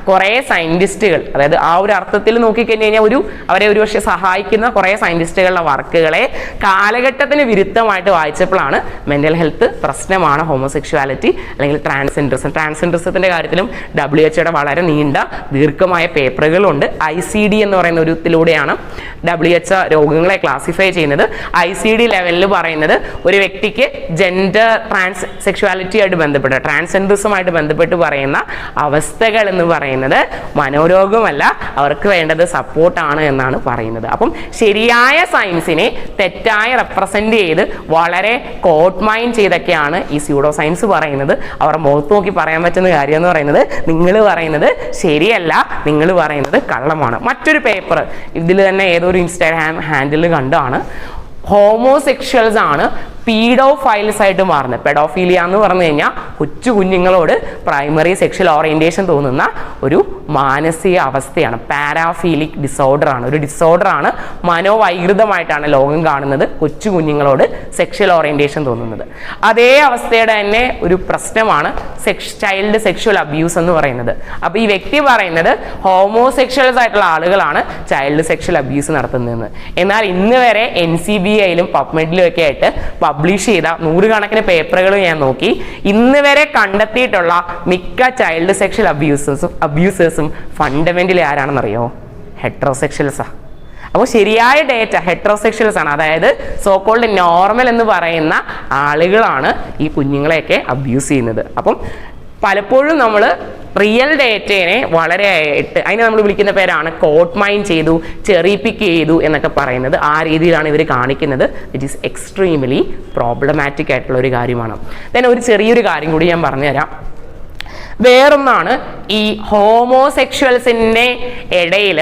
കുറേ സയന്റിസ്റ്റുകൾ, അതായത് ആ ഒരു അർത്ഥത്തിൽ നോക്കിക്കഴിഞ്ഞ് കഴിഞ്ഞാൽ അവരെ ഒരുപക്ഷെ സഹായിക്കുന്ന കുറേ സയന്റിസ്റ്റുകളുടെ വർക്കുകളെ കാലഘട്ടത്തിന് വിരുദ്ധമായിട്ട് വായിച്ചപ്പോഴാണ് മെന്റൽ ഹെൽത്ത് പ്രശ്നമാണ് ഹോമോസെക്ഷുവാലിറ്റി അല്ലെങ്കിൽ ട്രാൻസ്ജെൻഡറിസത്തിന്റെ കാര്യത്തിലും WHO വളരെ നീണ്ട ദീർഘമായ പേപ്പറുകളുണ്ട്. ICD എന്ന് പറയുന്ന ഒരു ഇതിലൂടെയാണ് WHO രോഗങ്ങളെ ക്ലാസിഫൈ ചെയ്യുന്നത്. ICD ലെവലിൽ പറയുന്നത് ഒരു വ്യക്തിക്ക് ജെൻഡർ സെക്ഷുവാലിറ്റിയായിട്ട് ബന്ധപ്പെട്ട് ട്രാൻസ്ജെൻഡറിസമായിട്ട് ബന്ധപ്പെട്ട് പറയുന്ന അവസ്ഥകൾ എന്ന് പറയുന്നത് മനോരോഗമല്ല, അവർക്ക് വേണ്ടത് സപ്പോർട്ടാണ് എന്നാണ് പറയുന്നത്. അപ്പം ശരിയായ സയൻസിനെ തെറ്റായി റെപ്രസെന്റ് ചെയ്ത് വളരെ കോട്ട് മൈൻഡ് ചെയ്തൊക്കെയാണ് ഈ സ്യൂഡോ സയൻസ് പറയുന്നത്. അവരുടെ മുഖത്ത് നോക്കി പറയാൻ പറ്റുന്ന കാര്യം എന്ന് പറയുന്നത് നിങ്ങൾ പറയുന്നത് ശരിയല്ല, നിങ്ങൾ പറയുന്നത് കള്ളമാണ്. മറ്റൊരു പേപ്പർ ഇതിൽ തന്നെ ഏതൊരു ഇൻസ്റ്റാഗ്രാം ഹാൻഡിൽ കണ്ടാണ് ഹോമോസെക്ഷൽസ് ആണ് പീഡോഫൈൽസ് ആയിട്ട് മാറുന്നത്. പെഡോഫീലിയ എന്ന് പറഞ്ഞു കഴിഞ്ഞാൽ കൊച്ചു കുഞ്ഞുങ്ങളോട് പ്രൈമറി സെക്ഷൽ ഓറിയന്റേഷൻ തോന്നുന്ന ഒരു മാനസിക അവസ്ഥയാണ്. പാരാഫീലിക് ഡിസോർഡർ ആണ്, ഒരു ഡിസോർഡർ ആണ്. മനോവൈകൃതമായിട്ടാണ് ലോകം കാണുന്നത് കൊച്ചു കുഞ്ഞുങ്ങളോട് സെക്ഷൽ ഓറിയന്റേഷൻ തോന്നുന്നത്. അതേ അവസ്ഥയുടെ തന്നെ ഒരു പ്രശ്നമാണ് ചൈൽഡ് സെക്ഷൽ അബ്യൂസ് എന്ന് പറയുന്നത്. അപ്പോൾ ഈ വ്യക്തി പറയുന്നത് ഹോമോസെക്ഷൽസ് ആയിട്ടുള്ള ആളുകളാണ് ചൈൽഡ് സെക്ഷൽ അബ്യൂസ് നടത്തുന്നതെന്ന്. എന്നാൽ ഇന്ന് വരെ NCBIയിലും പബ്മെഡിലും ഒക്കെ ആയിട്ട് പബ്ലിഷ് ചെയ്ത 100 കണക്കിന് പേപ്പറുകൾ ഞാൻ നോക്കി. ഇന്ന് വരെ കണ്ടെത്തിയിട്ടുള്ള മിക്ക ചൈൽഡ് സെക്ഷൽ അബ്യൂസേഴ്സും ഫണ്ടമെന്റലി ആരാണെന്നറിയോ? ഹെട്രോസെക്ഷൽസാ. അപ്പോൾ ശരിയായ ഡേറ്റ ഹെട്രോസെക്ഷൽസ് ആണ്, അതായത് സോക്കോൾഡ് നോർമൽ എന്ന് പറയുന്ന ആളുകളാണ് ഈ കുഞ്ഞുങ്ങളെയൊക്കെ അബ്യൂസ് ചെയ്യുന്നത്. അപ്പം പലപ്പോഴും നമ്മൾ റിയൽ ഡേറ്റേനെ വളരെ അതിനെ നമ്മൾ വിളിക്കുന്ന പേരാണ് കോട്ട് മൈൻഡ് ചെയ്തു, ചെറി പിക്ക് ചെയ്തു എന്നൊക്കെ പറയുന്നത്. ആ രീതിയിലാണ് ഇവർ കാണിക്കുന്നത്. ഇറ്റ് ഈസ് എക്സ്ട്രീംലി പ്രോബ്ലമാറ്റിക് ആയിട്ടുള്ള ഒരു കാര്യമാണ്. ദെൻ ഒരു ചെറിയൊരു കാര്യം കൂടി ഞാൻ പറഞ്ഞുതരാം. വേറൊന്നാണ് ഈ ഹോമോസെക്ഷൽസിൻ്റെ ഇടയിൽ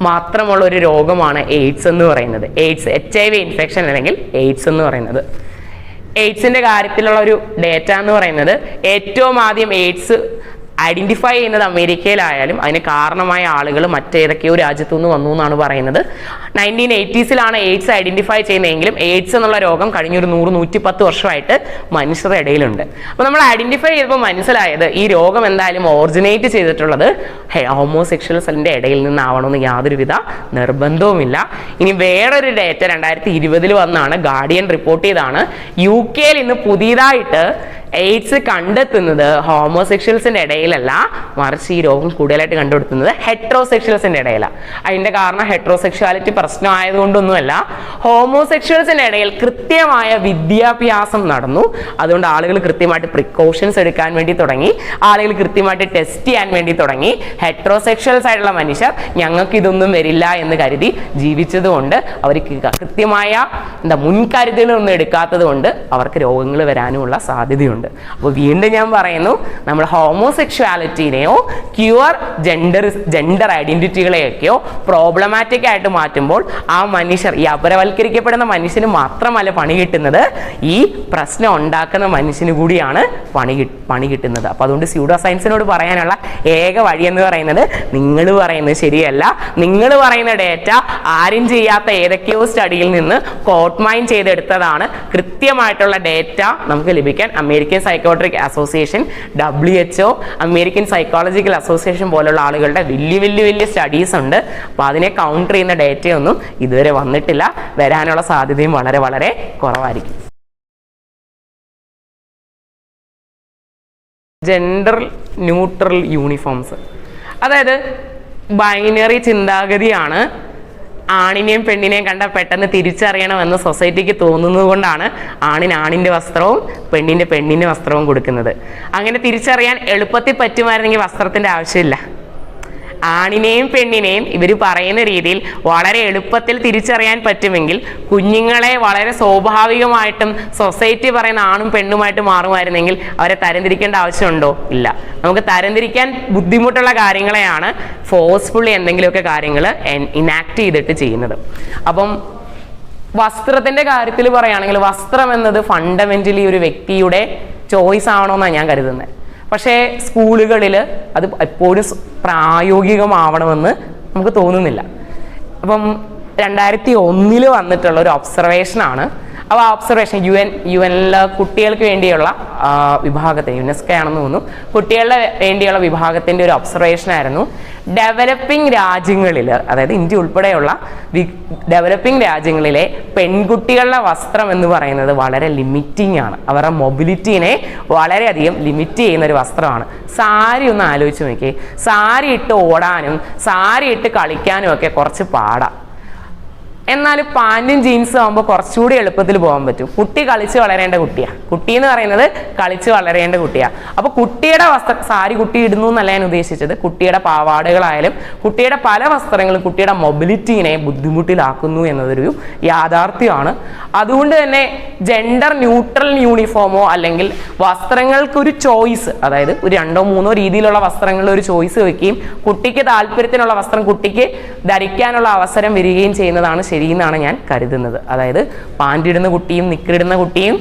മാത്രമുള്ള ഒരു രോഗമാണ് എയ്ഡ്സ് എന്ന് പറയുന്നത്. എയ്ഡ്സ് HIV ഇൻഫെക്ഷൻ അല്ലെങ്കിൽ എയ്ഡ്സ് എന്ന് പറയുന്നത്. എയ്ഡ്സിന്റെ കാര്യത്തിലുള്ള ഒരു ഡേറ്റ എന്ന് പറയുന്നത് ഏറ്റവും ആദ്യം എയ്ഡ്സ് ഐഡന്റിഫൈ ചെയ്യുന്നത് അമേരിക്കയിലായാലും അതിന് കാരണമായ ആളുകൾ മറ്റേതൊക്കെയോ രാജ്യത്തു നിന്ന് വന്നു എന്നാണ് പറയുന്നത്. 1980s എയ്ഡ്സ് ഐഡന്റിഫൈ ചെയ്യുന്നതെങ്കിലും എയ്ഡ്സ് എന്നുള്ള രോഗം കഴിഞ്ഞൊരു 100-110 വർഷമായിട്ട് മനുഷ്യരുടെ ഇടയിലുണ്ട്. അപ്പോൾ നമ്മൾ ഐഡന്റിഫൈ ചെയ്തപ്പോൾ മനസ്സിലായത് ഈ രോഗം എന്തായാലും ഓറിജിനേറ്റ് ചെയ്തിട്ടുള്ളത് ഹോമോസെക്ഷൽസിന്റെ ഇടയിൽ നിന്നാവണമെന്ന് യാതൊരുവിധ നിർബന്ധവുമില്ല. ഇനി വേറൊരു ഡേറ്റ 2020 വന്നാണ്, ഗാർഡിയൻ റിപ്പോർട്ട് ചെയ്താണ്. UK ഇന്ന് പുതിയതായിട്ട് എയ്ഡ്സ് കണ്ടെത്തുന്നത് ഹോമോസെക്ഷൽസിന്റെ ഇടയിലല്ല, മറിച്ച് ഈ രോഗം കൂടുതലായിട്ട് കണ്ടുപിടുത്തുന്നത് ഹെട്രോസെക്ഷൽസിന്റെ ഇടയിലാണ്. അതിന്റെ കാരണം ഹെട്രോസെക്ഷുവാലിറ്റി പ്രശ്നമായതുകൊണ്ടൊന്നുമല്ല, ഹോമോസെക്ഷൽസിന്റെ ഇടയിൽ കൃത്യമായ വിദ്യാഭ്യാസം നടന്നു. അതുകൊണ്ട് ആളുകൾ കൃത്യമായിട്ട് പ്രിക്കോഷൻസ് എടുക്കാൻ വേണ്ടി തുടങ്ങി, ആളുകൾ കൃത്യമായിട്ട് ടെസ്റ്റ് ചെയ്യാൻ വേണ്ടി തുടങ്ങി. ഹെട്രോസെക്ഷൽസ് ആയിട്ടുള്ള മനുഷ്യർ ഞങ്ങൾക്ക് ഇതൊന്നും വരില്ല എന്ന് കരുതി ജീവിച്ചതുകൊണ്ട് അവർക്ക് കൃത്യമായ മുൻകരുതലൊന്നും എടുക്കാത്തത് കൊണ്ട് അവർക്ക് രോഗങ്ങൾ വരാനുമുള്ള സാധ്യതയുണ്ട്. അപ്പോൾ വീണ്ടും ഞാൻ പറയുന്നു, നമ്മൾ ഹോമോസെക്ഷുവാലിറ്റിനെയോ ക്യൂർ ജെൻഡർ ഐഡന്റിറ്റികളെയൊക്കെയോ പ്രോബ്ലമാറ്റിക് ആയിട്ട് മാറ്റുമ്പോൾ ആ മനുഷ്യർ, ഈ അപരവൽക്കരിക്കപ്പെടുന്ന മനുഷ്യന് മാത്രമല്ല പണി കിട്ടുന്നത്, ഈ പ്രശ്നം ഉണ്ടാക്കുന്ന മനുഷ്യന് കൂടിയാണ് പണി കിട്ടുന്നത്. അപ്പോൾ അതുകൊണ്ട് സ്യൂഡോ സയൻസിനോട് പറയാനുള്ള ഏക വഴി എന്ന് പറയുന്നത് നിങ്ങൾ പറയുന്നത് ശരിയല്ല, നിങ്ങൾ പറയുന്ന ഡേറ്റ ആരും ചെയ്യാത്ത ഏതൊക്കെയോ സ്റ്റഡിയിൽ നിന്ന് കോട്ട് മൈൻഡ് ചെയ്തെടുത്തതാണ്. കൃത്യമായിട്ടുള്ള ഡേറ്റ നമുക്ക് ലഭിക്കാൻ American psychiatric association, WHO, American psychological association പോലുള്ള ആളുകളുടെ വലിയ സ്റ്റഡീസ് ഉണ്ട്. അപ്പോൾ അതിനെ കൗണ്ടർ ചെയ്യുന്ന ഡേറ്റയൊന്നും ഇതുവരെ വന്നിട്ടില്ല. വരാനുള്ള സാധ്യതയും വളരെ വളരെ കുറവായിരിക്കും. ജെൻഡർ ന്യൂട്രൽ യൂണിഫോംസ്, അതായത് ബൈനറി ചിന്താഗതിയാണ്. ആണിനെയും പെണ്ണിനെയും കണ്ട പെട്ടെന്ന് തിരിച്ചറിയണമെന്ന് സൊസൈറ്റിക്ക് തോന്നുന്നത് കൊണ്ടാണ് ആണിന് ആണിൻ്റെ വസ്ത്രവും പെണ്ണിൻ്റെ വസ്ത്രവും കൊടുക്കുന്നത്. അങ്ങനെ തിരിച്ചറിയാൻ എളുപ്പത്തിൽ പറ്റുമായിരുന്നെങ്കിൽ വസ്ത്രത്തിൻ്റെ ആവശ്യമില്ല. ആണിനെയും പെണ്ണിനെയും ഇവർ പറയുന്ന രീതിയിൽ വളരെ എളുപ്പത്തിൽ തിരിച്ചറിയാൻ പറ്റുമെങ്കിൽ കുഞ്ഞുങ്ങളെ വളരെ സ്വാഭാവികമായിട്ടും സൊസൈറ്റി പറയുന്ന ആണും പെണ്ണുമായിട്ട് മാറുമായിരുന്നെങ്കിൽ അവരെ തരംതിരിക്കേണ്ട ആവശ്യമുണ്ടോ? ഇല്ല. നമുക്ക് തരംതിരിക്കാൻ ബുദ്ധിമുട്ടുള്ള കാര്യങ്ങളെയാണ് ഫോഴ്സ്ഫുള്ളി എന്തെങ്കിലുമൊക്കെ കാര്യങ്ങൾ ഇനാക്ട് ചെയ്തിട്ട് ചെയ്യുന്നത്. അപ്പം വസ്ത്രത്തിൻ്റെ കാര്യത്തിൽ പറയുകയാണെങ്കിൽ വസ്ത്രം എന്നത് ഫണ്ടമെൻ്റലി ഒരു വ്യക്തിയുടെ ചോയ്സ് ആവണമെന്നാണ് ഞാൻ കരുതുന്നത്. പക്ഷേ സ്കൂളുകളിൽ അത് എപ്പോഴും പ്രായോഗികമാവണമെന്ന് നമുക്ക് തോന്നുന്നില്ല. അപ്പം 2001 വന്നിട്ടുള്ള ഒരു ഒബ്സർവേഷനാണ്. അപ്പോൾ ആ ഒബ്സർവേഷൻ യുഎനിലെ കുട്ടികൾക്ക് വേണ്ടിയുള്ള വിഭാഗത്തെ, യുനെസ്കോ ആണെന്ന് തോന്നുന്നു, കുട്ടികളുടെ വേണ്ടിയുള്ള വിഭാഗത്തിൻ്റെ ഒരു ഒബ്സർവേഷൻ ആയിരുന്നു. ഡെവലപ്പിംഗ് രാജ്യങ്ങളിൽ, അതായത് ഇന്ത്യ ഉൾപ്പെടെയുള്ള ഡെവലപ്പിംഗ് രാജ്യങ്ങളിലെ പെൺകുട്ടികളുടെ വസ്ത്രം എന്ന് പറയുന്നത് വളരെ ലിമിറ്റിംഗ് ആണ്. അവരുടെ മൊബിലിറ്റീനെ വളരെയധികം ലിമിറ്റ് ചെയ്യുന്ന ഒരു വസ്ത്രമാണ്. സാരി ഒന്ന് ആലോചിച്ച് നോക്കിയേ, സാരി ഇട്ട് ഓടാനും സാരി ഇട്ട് കളിക്കാനും ഒക്കെ കുറച്ച് പാടാണ്. എന്നാൽ പാൻറ്റും ജീൻസും ആകുമ്പോൾ കുറച്ചുകൂടി എളുപ്പത്തിൽ പോകാൻ പറ്റും. കുട്ടി കളിച്ച് വളരേണ്ട കുട്ടിയാണ്. കുട്ടി എന്ന് പറയുന്നത് കളിച്ച് വളരേണ്ട കുട്ടിയാണ്. അപ്പോൾ കുട്ടിയുടെ സാരി കുട്ടി ഇടുന്നു എന്നല്ല ഞാൻ ഉദ്ദേശിച്ചത്. കുട്ടിയുടെ പാവാടകളായാലും കുട്ടിയുടെ പല വസ്ത്രങ്ങളും കുട്ടിയുടെ മൊബിലിറ്റീനെ ബുദ്ധിമുട്ടിലാക്കുന്നു എന്നതൊരു യാഥാർത്ഥ്യമാണ്. അതുകൊണ്ട് തന്നെ ജെൻഡർ ന്യൂട്രൽ യൂണിഫോമോ അല്ലെങ്കിൽ വസ്ത്രങ്ങൾക്കൊരു ചോയ്സ്, അതായത് ഒരു 2-3 രീതിയിലുള്ള വസ്ത്രങ്ങളിൽ ഒരു ചോയ്സ് വെക്കുകയും കുട്ടിക്ക് താല്പര്യത്തിനുള്ള വസ്ത്രം കുട്ടിക്ക് ധരിക്കാനുള്ള അവസരം വരികയും ചെയ്യുന്നതാണ് ശരിയെന്നാണ് ഞാൻ കരുതുന്നത്. അതായത് പാൻറ് ഇടുന്ന കുട്ടിയും നിക്കറിടുന്ന കുട്ടിയും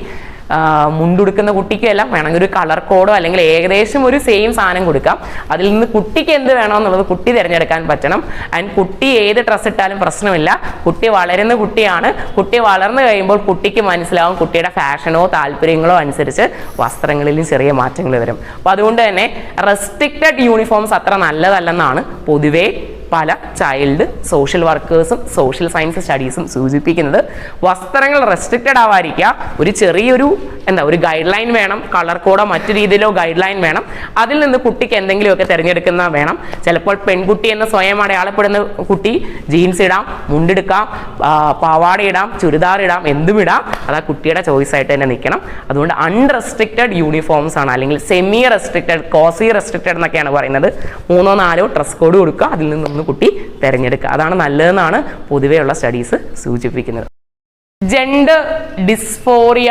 മുണ്ടുടുക്കുന്ന കുട്ടിക്കും എല്ലാം വേണമെങ്കിൽ ഒരു കളർ കോഡോ അല്ലെങ്കിൽ ഏകദേശം ഒരു സെയിം സാധനം കൊടുക്കാം. അതിൽ നിന്ന് കുട്ടിക്ക് എന്ത് വേണമെന്നുള്ളത് കുട്ടി തിരഞ്ഞെടുക്കാൻ പറ്റണം. ആൻഡ് കുട്ടി ഏത് ഡ്രസ്സ് ഇട്ടാലും പ്രശ്നമില്ല. കുട്ടി വളരുന്ന കുട്ടിയാണ്. കുട്ടി വളർന്നു കഴിയുമ്പോൾ കുട്ടിക്ക് മനസ്സിലാവും കുട്ടിയുടെ ഫാഷനോ താല്പര്യങ്ങളോ അനുസരിച്ച് വസ്ത്രങ്ങളിലും ചെറിയ മാറ്റങ്ങൾ വരും. അപ്പോൾ അതുകൊണ്ട് തന്നെ റെസ്ട്രിക്റ്റഡ് യൂണിഫോംസ് അത്ര നല്ലതല്ലെന്നാണ് പൊതുവേ പല ചൈൽഡ് സോഷ്യൽ വർക്കേഴ്സും സോഷ്യൽ സയൻസ് സ്റ്റഡീസും സൂചിപ്പിക്കുന്നത്. വസ്ത്രങ്ങൾ റെസ്ട്രിക്റ്റഡ് ആവാതിരിക്കുക. ഒരു ചെറിയൊരു ഒരു ഗൈഡ് ലൈൻ വേണം. കളർ കോഡോ മറ്റു രീതിയിലോ ഗൈഡ് ലൈൻ വേണം. അതിൽ നിന്ന് കുട്ടിക്ക് എന്തെങ്കിലുമൊക്കെ തിരഞ്ഞെടുക്കുന്ന വേണം. ചിലപ്പോൾ പെൺകുട്ടി എന്ന് സ്വയം അടയാളപ്പെടുന്ന കുട്ടി ജീൻസ് ഇടാം, മുണ്ടെടുക്കാം, പാവാട ഇടാം, ചുരിദാർ ഇടാം, എന്തും ഇടാം. അത് ആ കുട്ടിയുടെ ചോയ്സ് ആയിട്ട് തന്നെ നിൽക്കണം. അതുകൊണ്ട് അൺറെസ്ട്രിക്റ്റഡ് യൂണിഫോംസ് ആണ്, അല്ലെങ്കിൽ സെമി റെസ്ട്രിക്റ്റഡ്, കോസി റെസ്ട്രിക്റ്റഡ് എന്നൊക്കെയാണ് പറയുന്നത്. 3-4 ഡ്രസ് കോഡ് കൊടുക്കുക, അതിൽ നിന്നും കുട്ടി തിരഞ്ഞെടുക്കുക. അതാണ് നല്ലതെന്നാണ് പൊതുവെയുള്ള സ്റ്റഡീസ് സൂചിപ്പിക്കുന്നത്. ജെൻഡർ ഡിസ്ഫോറിയ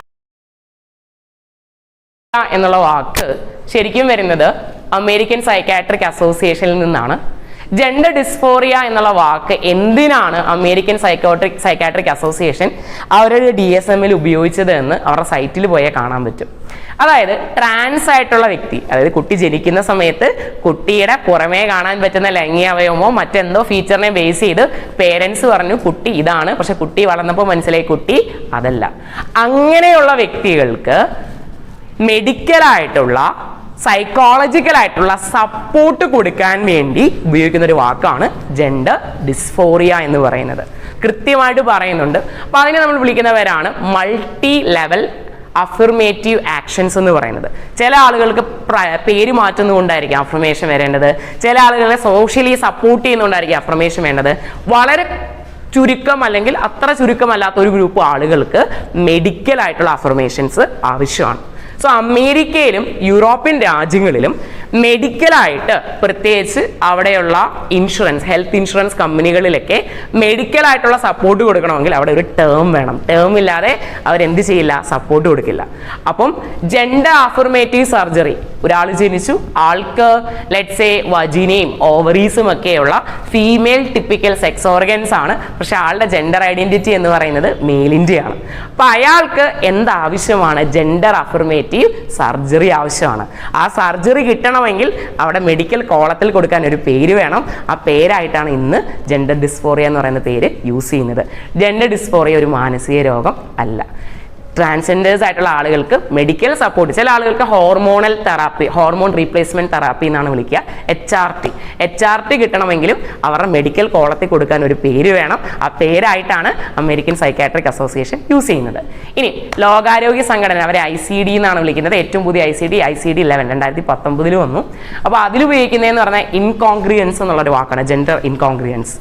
എന്നുള്ള വാക്ക് ശരിക്കും വരുന്നത് അമേരിക്കൻ സൈക്കാട്രിക് അസോസിയേഷനിൽ നിന്നാണ്. ജെൻഡർ ഡിസ്ഫോറിയ എന്നുള്ള വാക്ക് എന്തിനാണ് അമേരിക്കൻ സൈക്കാട്രിക് അസോസിയേഷൻ അവരുടെ DSM-ൽ ഉപയോഗിച്ചത് എന്ന് അവരുടെ സൈറ്റിൽ പോയാൽ കാണാൻ പറ്റും. അതായത് ട്രാൻസ് ആയിട്ടുള്ള വ്യക്തി, അതായത് കുട്ടി ജനിക്കുന്ന സമയത്ത് കുട്ടിയുടെ പുറമേ കാണാൻ പറ്റുന്ന ലൈംഗിക അവയവമോ മറ്റെന്തോ ഫീച്ചറിനെ ബേസ് ചെയ്ത് പേരൻസ് പറഞ്ഞു കുട്ടി ഇതാണ്, പക്ഷെ കുട്ടി വളർന്നപ്പോൾ മനസ്സിലായി കുട്ടി അതല്ല. അങ്ങനെയുള്ള വ്യക്തികൾക്ക് മെഡിക്കലായിട്ടുള്ള സൈക്കോളജിക്കലായിട്ടുള്ള സപ്പോർട്ട് കൊടുക്കാൻ വേണ്ടി ഉപയോഗിക്കുന്ന ഒരു വാക്കാണ് ജെൻഡർ ഡിസ്ഫോറിയ എന്ന് പറയുന്നത്. കൃത്യമായിട്ട് പറയുന്നുണ്ട്. അപ്പോൾ അതിനെ നമ്മൾ വിളിക്കുന്നവരാണ് മൾട്ടി ലെവൽ അഫർമേറ്റീവ് ആക്ഷൻസ് എന്ന് പറയുന്നത്. ചില ആളുകൾക്ക് പേര് മാറ്റുന്നതുകൊണ്ടായിരിക്കും അഫർമേഷൻ വരേണ്ടത്. ചില ആളുകളെ സോഷ്യലി സപ്പോർട്ട് ചെയ്യുന്നതുകൊണ്ടായിരിക്കും അഫർമേഷൻ വേണ്ടത്. വളരെ ചുരുക്കം അല്ലെങ്കിൽ അത്ര ചുരുക്കമല്ലാത്ത ഒരു ഗ്രൂപ്പ് ആളുകൾക്ക് മെഡിക്കൽ ആയിട്ടുള്ള അഫർമേഷൻസ് ആവശ്യമാണ്. സോ അമേരിക്കയിലും യൂറോപ്യൻ രാജ്യങ്ങളിലും മെഡിക്കലായിട്ട് പ്രത്യേകിച്ച് അവിടെയുള്ള ഹെൽത്ത് ഇൻഷുറൻസ് കമ്പനികളിലൊക്കെ മെഡിക്കലായിട്ടുള്ള സപ്പോർട്ട് കൊടുക്കണമെങ്കിൽ അവിടെ ഒരു ടേം വേണം. ടേം ഇല്ലാതെ അവരെന്ത് ചെയ്യില്ല, സപ്പോർട്ട് കൊടുക്കില്ല. അപ്പം ജെൻഡർ അഫർമേറ്റീവ് സർജറി, ഒരാൾ ജനിച്ചു, ആൾക്ക് ലെറ്റ്സ് സേ വജീനയും ഓവറീസും ഒക്കെയുള്ള ഫീമെയിൽ ടിപ്പിക്കൽ സെക്സ് ഓർഗൻസ് ആണ്, പക്ഷെ ആളുടെ ജെൻഡർ ഐഡന്റിറ്റി എന്ന് പറയുന്നത് മെയിലിൻ്റെയാണ്. അപ്പം അയാൾക്ക് എന്താവശ്യമാണ്? ജെൻഡർ അഫർമേറ്റീവ് സർജറി ആവശ്യമാണ്. ആ സർജറി കിട്ടണമെങ്കിൽ അവിടെ മെഡിക്കൽ കോളത്തിൽ കൊടുക്കാൻ ഒരു പേര് വേണം. ആ പേരായിട്ടാണ് ഇന്ന് ജെൻഡർ ഡിസ്ഫോറിയ എന്ന് പറയുന്ന പേര് യൂസ് ചെയ്യുന്നത്. ജെൻഡർ ഡിസ്ഫോറിയ ഒരു മാനസിക രോഗം അല്ല. ട്രാൻസ്ജെൻഡേഴ്സ് ആയിട്ടുള്ള ആളുകൾക്ക് മെഡിക്കൽ സപ്പോർട്ട്, ചില ആളുകൾക്ക് hormonal therapy, hormone replacement therapy എന്നാണ് വിളിക്കുക, HRT കിട്ടണമെങ്കിലും അവരുടെ മെഡിക്കൽ കോളത്തിൽ കൊടുക്കാൻ ഒരു പേര് വേണം. ആ പേരായിട്ടാണ് അമേരിക്കൻ സൈക്കാട്രിക് അസോസിയേഷൻ യൂസ് ചെയ്യുന്നത്. ഇനി ലോകാരോഗ്യ സംഘടന അവരെ ICD എന്നാണ് വിളിക്കുന്നത്. ഏറ്റവും പുതിയ ICD-11 2019 വന്നു. അപ്പോൾ അതിലുപയോഗിക്കുന്നതെന്ന് പറഞ്ഞാൽ ഇൻകോൺഗ്രിയൻസ് എന്നുള്ളൊരു വാക്കാണ്, ജെൻഡർ ഇൻകോൺഗ്രിയൻസ്.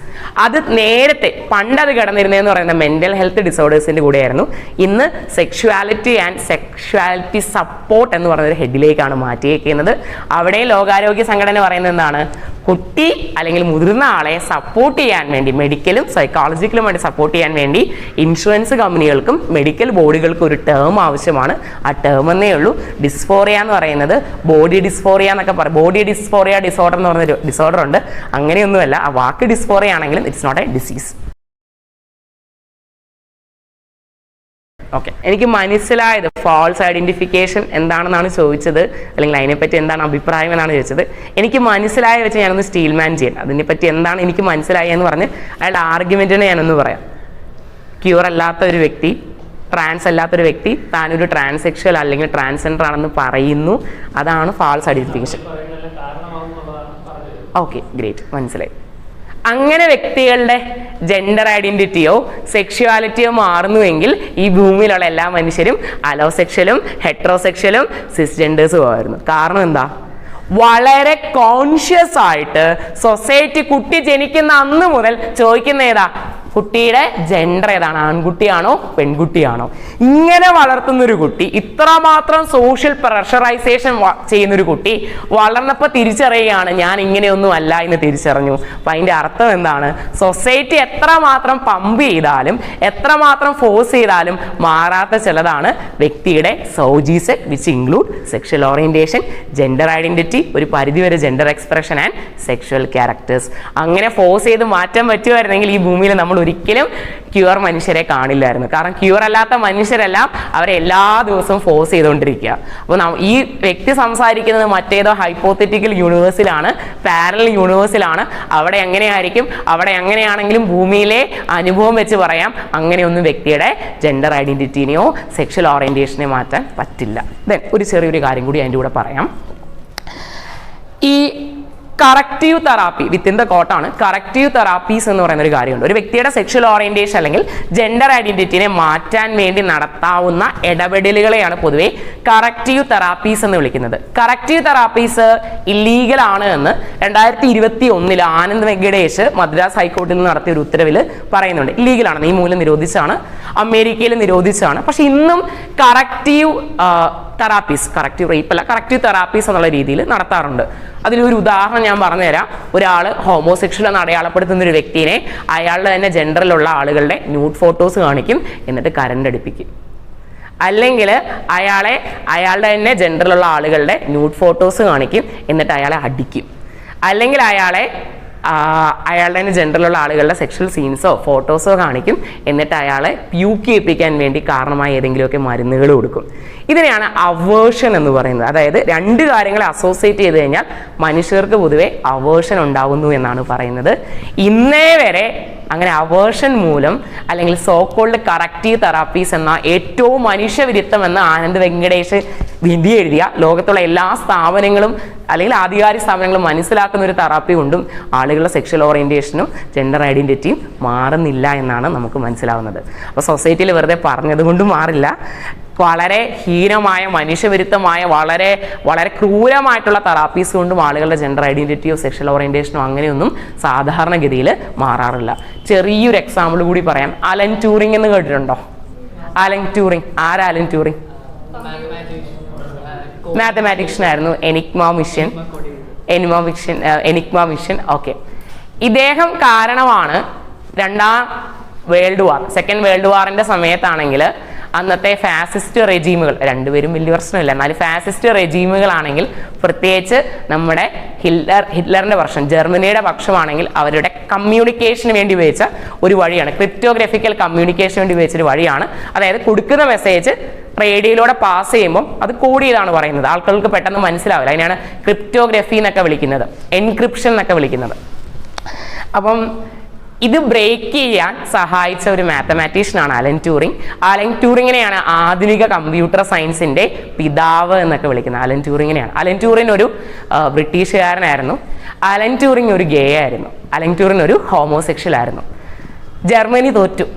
അത് നേരത്തെ പണ്ടത് കിടന്നിരുന്നതെന്ന് പറയുന്നത് മെന്റൽ ഹെൽത്ത് ഡിസോർഡേഴ്സിന്റെ കൂടെയായിരുന്നു. ഇന്ന് സെക്ഷുവാലിറ്റി ആൻഡ് സെക്ഷുവാലിറ്റി സപ്പോർട്ട് എന്ന് പറയുന്നൊരു ഹെഡിലേക്കാണ് മാറ്റിയേക്കുന്നത്. അവിടെ ലോകാരോഗ്യ സംഘടന പറയുന്നത് എന്താണ്? കുട്ടി അല്ലെങ്കിൽ മുതിർന്ന ആളെ സപ്പോർട്ട് ചെയ്യാൻ വേണ്ടി, മെഡിക്കലും സൈക്കോളജിക്കലും വേണ്ടി സപ്പോർട്ട് ചെയ്യാൻ വേണ്ടി ഇൻഷുറൻസ് കമ്പനികൾക്കും മെഡിക്കൽ ബോഡികൾക്കും ഒരു ടേം ആവശ്യമാണ്. ആ ടേം എന്നേ ഉള്ളൂ. ഡിസ്ഫോറിയ എന്ന് പറയുന്നത് ബോഡി ഡിസ്ഫോറിയ എന്നൊക്കെ പറയും. ബോഡി ഡിസ്ഫോറിയ ഡിസോർഡർ എന്ന് പറഞ്ഞൊരു ഡിസോർഡർ ഉണ്ട്. അങ്ങനെയൊന്നുമല്ല. ആ വാക്ക് ഡിസ്ഫോറിയ ആണെങ്കിലും it's not a disease. Okay, എനിക്ക് മനസ്സിലായത് ഫാൾസ് ഐഡന്റിഫിക്കേഷൻ എന്താണെന്നാണ് ചോദിച്ചത്, അല്ലെങ്കിൽ അതിനെപ്പറ്റി എന്താണ് അഭിപ്രായം എന്നാണ് ചോദിച്ചത്. എനിക്ക് മനസ്സിലായ വെച്ച് ഞാനൊന്ന് സ്റ്റീൽമാൻ ചെയ്യാം. അതിനെപ്പറ്റി എന്താണ് എനിക്ക് മനസ്സിലായെന്ന് പറഞ്ഞ് അയാളുടെ ആർഗ്യുമെന്റിനെ ഞാനൊന്ന് പറയാം. ക്യൂർ അല്ലാത്ത ഒരു വ്യക്തി, ട്രാൻസ് അല്ലാത്തൊരു വ്യക്തി താനൊരു ട്രാൻസെക്ഷൽ അല്ലെങ്കിൽ ട്രാൻസ്ജെൻഡർ ആണെന്ന് പറയുന്നു. അതാണ് ഫാൾസ് ഐഡന്റിഫിക്കേഷൻ. ഓക്കെ, ഗ്രേറ്റ്, മനസ്സിലായി. അങ്ങനെ വ്യക്തികളുടെ ജെൻഡർ ഐഡന്റിറ്റിയോ സെക്ഷുവാലിറ്റിയോ മാറുന്നുവെങ്കിൽ ഈ ഭൂമിയിലുള്ള എല്ലാ മനുഷ്യരും അലോസെക്ഷലും ഹെട്രോസെക്ഷലും സിസ്ജെൻഡേഴ്സും ആയിരുന്നു. കാരണം എന്താ? വളരെ കോൺഷ്യസ് ആയിട്ട് സൊസൈറ്റി കുട്ടി ജനിക്കുന്ന അന്ന് മുതൽ ചോദിക്കുന്ന ഏതാ? കുട്ടിയുടെ ജെൻഡർ ഏതാണ്, ആൺകുട്ടിയാണോ പെൺകുട്ടിയാണോ. ഇങ്ങനെ വളർത്തുന്നൊരു കുട്ടി, ഇത്രമാത്രം സോഷ്യൽ പ്രഷറൈസേഷൻ ചെയ്യുന്നൊരു കുട്ടി വളർന്നപ്പോൾ തിരിച്ചറിയുകയാണ് ഞാൻ ഇങ്ങനെയൊന്നും അല്ല എന്ന് തിരിച്ചറിഞ്ഞു. അപ്പം അതിൻ്റെ അർത്ഥം എന്താണ്? സൊസൈറ്റി എത്രമാത്രം പമ്പ് ചെയ്താലും എത്രമാത്രം ഫോഴ്സ് ചെയ്താലും മാറാത്ത ചിലതാണ് വ്യക്തിയുടെ SOGIEs, which include sexual orientation, gender identity, ഒരു പരിധിവരെ gender expression and sexual characters. അങ്ങനെ ഫോഴ്സ് ചെയ്ത് മാറ്റാൻ പറ്റുമായിരുന്നെങ്കിൽ ഈ ഭൂമിയിൽ നമ്മൾ ഒരിക്കലും ക്യൂർ മനുഷ്യരെ കാണില്ലായിരുന്നു. കാരണം ക്യൂർ അല്ലാത്ത മനുഷ്യരെല്ലാം അവരെ എല്ലാ ദിവസവും ഫോഴ്സ് ചെയ്തുകൊണ്ടിരിക്കുക. അപ്പോൾ ഈ വ്യക്തി സംസാരിക്കുന്നത് മറ്റേതോ ഹൈപ്പോത്തറ്റിക്കൽ യൂണിവേഴ്സിലാണ്, പാരലൽ യൂണിവേഴ്സിലാണ്. അവിടെ എങ്ങനെയായിരിക്കും, അവിടെ എങ്ങനെയാണെങ്കിലും ഭൂമിയിലെ അനുഭവം വെച്ച് പറയാം അങ്ങനെയൊന്നും വ്യക്തിയുടെ ജെൻഡർ ഐഡന്റിറ്റിനെയോ സെക്ഷൽ ഓറിയന്റേഷനെ മാറ്റാൻ പറ്റില്ല. ദെൻ ഒരു ചെറിയൊരു കാര്യം കൂടി അതിൻ്റെ കൂടെ പറയാം. ഈ കറക്റ്റീവ് തെറാപ്പി വിത്തിൻ ദ കോട്ടാണ്. കറക്റ്റീവ് തെറാപ്പീസ് എന്ന് പറയുന്ന ഒരു കാര്യമുണ്ട്. ഒരു വ്യക്തിയുടെ സെക്ഷൽ ഓറിയന്റേഷൻ അല്ലെങ്കിൽ ജെൻഡർ ഐഡന്റിറ്റിനെ മാറ്റാൻ വേണ്ടി നടത്താവുന്ന ഇടപെടലുകളെയാണ് പൊതുവെ കറക്റ്റീവ് തെറാപ്പീസ് എന്ന് വിളിക്കുന്നത്. കറക്റ്റീവ് തെറാപ്പീസ് ഇല്ലീഗൽ ആണ് എന്ന് 2021 ആനന്ദ് വെങ്കടേഷ് മദ്രാസ് ഹൈക്കോടതിയിൽ നിന്ന് നടത്തിയ ഒരു ഉത്തരവിൽ പറയുന്നുണ്ട്. ഇല്ലീഗൽ ആണ്, ഈ മൂലം നിരോധിച്ചാണ്, അമേരിക്കയിൽ നിരോധിച്ചാണ്. പക്ഷെ ഇന്നും കറക്റ്റീവ് തെറാപ്പീസ്, കറക്റ്റീവ് റേപ്പ് അല്ല, കറക്റ്റീവ് തെറാപ്പീസ് എന്നുള്ള രീതിയിൽ നടത്താറുണ്ട്. അതിലൊരു ഉദാഹരണം ഞാൻ പറഞ്ഞുതരാം. ഒരാൾ ഹോമോസെക്ഷൽ എന്ന് അടയാളപ്പെടുത്തുന്ന ഒരു വ്യക്തിയെ അയാളുടെ തന്നെ ജെൻഡറിലുള്ള ആളുകളുടെ ന്യൂഡ് ഫോട്ടോസ് കാണിക്കും, എന്നിട്ട് കറണ്ട് അടുപ്പിക്കും. അല്ലെങ്കിൽ അയാളുടെ തന്നെ ജെൻഡറിലുള്ള ആളുകളുടെ ന്യൂഡ് ഫോട്ടോസ് കാണിക്കും, എന്നിട്ട് അയാളെ അടിക്കും. അല്ലെങ്കിൽ അയാളുടെ തന്നെ ജെൻഡറിലുള്ള ആളുകളുടെ സെക്ഷൽ സീൻസോ ഫോട്ടോസോ കാണിക്കും, എന്നിട്ട് അയാളെ പ്യൂക്ക് ചെയ്യിപ്പിക്കാൻ വേണ്ടി കാരണമായ ഏതെങ്കിലുമൊക്കെ മരുന്നുകൾ കൊടുക്കും. ഇതിനെയാണ് അവേർഷൻ എന്ന് പറയുന്നത്. അതായത് രണ്ട് കാര്യങ്ങളെ അസോസിയേറ്റ് ചെയ്ത് കഴിഞ്ഞാൽ മനുഷ്യർക്ക് പൊതുവെ അവേർഷൻ ഉണ്ടാകുന്നു എന്നാണ് പറയുന്നത്. ഇന്നേ വരെ അങ്ങനെ അവേർഷൻ മൂലം അല്ലെങ്കിൽ സോക്കോൾഡ് കറക്റ്റീവ് തെറാപ്പീസ് എന്ന ഏറ്റവും മനുഷ്യവിരുദ്ധം എന്ന ആനന്ദ് വെങ്കടേഷ് വിധി എഴുതിയ ലോകത്തുള്ള എല്ലാ സ്ഥാപനങ്ങളും അല്ലെങ്കിൽ ആധികാരിക സ്ഥാപനങ്ങളും മനസ്സിലാക്കുന്ന ഒരു തെറാപ്പി കൊണ്ടും ആളുകളുടെ സെക്ഷൽ ഓറിയന്റേഷനും ജെൻഡർ ഐഡന്റിറ്റിയും മാറുന്നില്ല എന്നാണ് നമുക്ക് മനസ്സിലാവുന്നത്. അപ്പോൾ സൊസൈറ്റിയിൽ വെറുതെ പറഞ്ഞത് കൊണ്ട് മാറില്ല. വളരെ ഹീനമായ മനുഷ്യവിരുദ്ധമായ വളരെ വളരെ ക്രൂരമായിട്ടുള്ള തെറാപ്പീസ് കൊണ്ടും ആളുകളുടെ ജെൻഡർ ഐഡന്റിറ്റിയോ സെക്ഷൽ ഓറിയന്റേഷനോ അങ്ങനെയൊന്നും സാധാരണഗതിയിൽ മാറാറില്ല. ചെറിയൊരു എക്സാമ്പിൾ കൂടി പറയാം. അലൻ ട്യൂറിംഗ് എന്ന് കേട്ടിട്ടുണ്ടോ? അലൻ ട്യൂറിംഗ് ആരാ? അലൻ ട്യൂറിംഗ് മാത്തമാറ്റിക്ഷ്യൻ ആയിരുന്നു. Enigma mission okay. ഇദ്ദേഹം കാരണമാണ് സെക്കൻഡ് വേൾഡ് വാറിന്റെ സമയത്താണെങ്കിൽ അന്നത്തെ ഫാസിസ്റ്റ് റെജീമുകൾ, രണ്ടുപേരും വലിയ പ്രശ്നമില്ല, എന്നാലും ഫാസിസ്റ്റ് റെജീമുകളാണെങ്കിൽ, പ്രത്യേകിച്ച് നമ്മുടെ ഹിറ്റ്ലറിന്റെ പക്ഷം, ജർമ്മനിയുടെ പക്ഷമാണെങ്കിൽ അവരുടെ കമ്മ്യൂണിക്കേഷന് വേണ്ടി ഉപയോഗിച്ച ഒരു വഴിയാണ്, ക്രിപ്റ്റോഗ്രാഫിക്കൽ കമ്മ്യൂണിക്കേഷന് വേണ്ടി ഉപയോഗിച്ചൊരു വഴിയാണ്. അതായത് കൊടുക്കുന്ന മെസ്സേജ് റേഡിയോയിലൂടെ പാസ് ചെയ്യുമ്പോൾ അത് കോഡ് ചെയ്താണ് പറയുന്നത്, ആൾക്കാർക്ക് പെട്ടെന്ന് മനസ്സിലാവില്ല. അതിനാണ് ക്രിപ്റ്റോഗ്രഫി എന്നൊക്കെ വിളിക്കുന്നത്, എൻക്രിപ്ഷൻ എന്നൊക്കെ വിളിക്കുന്നത്. അപ്പം ഇത് ബ്രേക്ക് ചെയ്യാൻ സഹായിച്ച ഒരു മാത്തമാറ്റീഷ്യനാണ് അലൻ ട്യൂറിംഗ്. അലൻ ട്യൂറിങ്ങിനെയാണ് ആധുനിക കമ്പ്യൂട്ടർ സയൻസിന്റെ പിതാവ് എന്നൊക്കെ വിളിക്കുന്നത്. അലൻ ട്യൂറിങ്ങിനെയാണ്. അലൻ ട്യൂറിംഗ് ഒരു ബ്രിട്ടീഷുകാരനായിരുന്നു. അലൻ ട്യൂറിംഗ് ഒരു ഗേ ആയിരുന്നു. അലൻ ട്യൂറിംഗ് ഒരു ഹോമോസെക്ഷൽ ആയിരുന്നു. ജർമ്മനി തോറ്റു.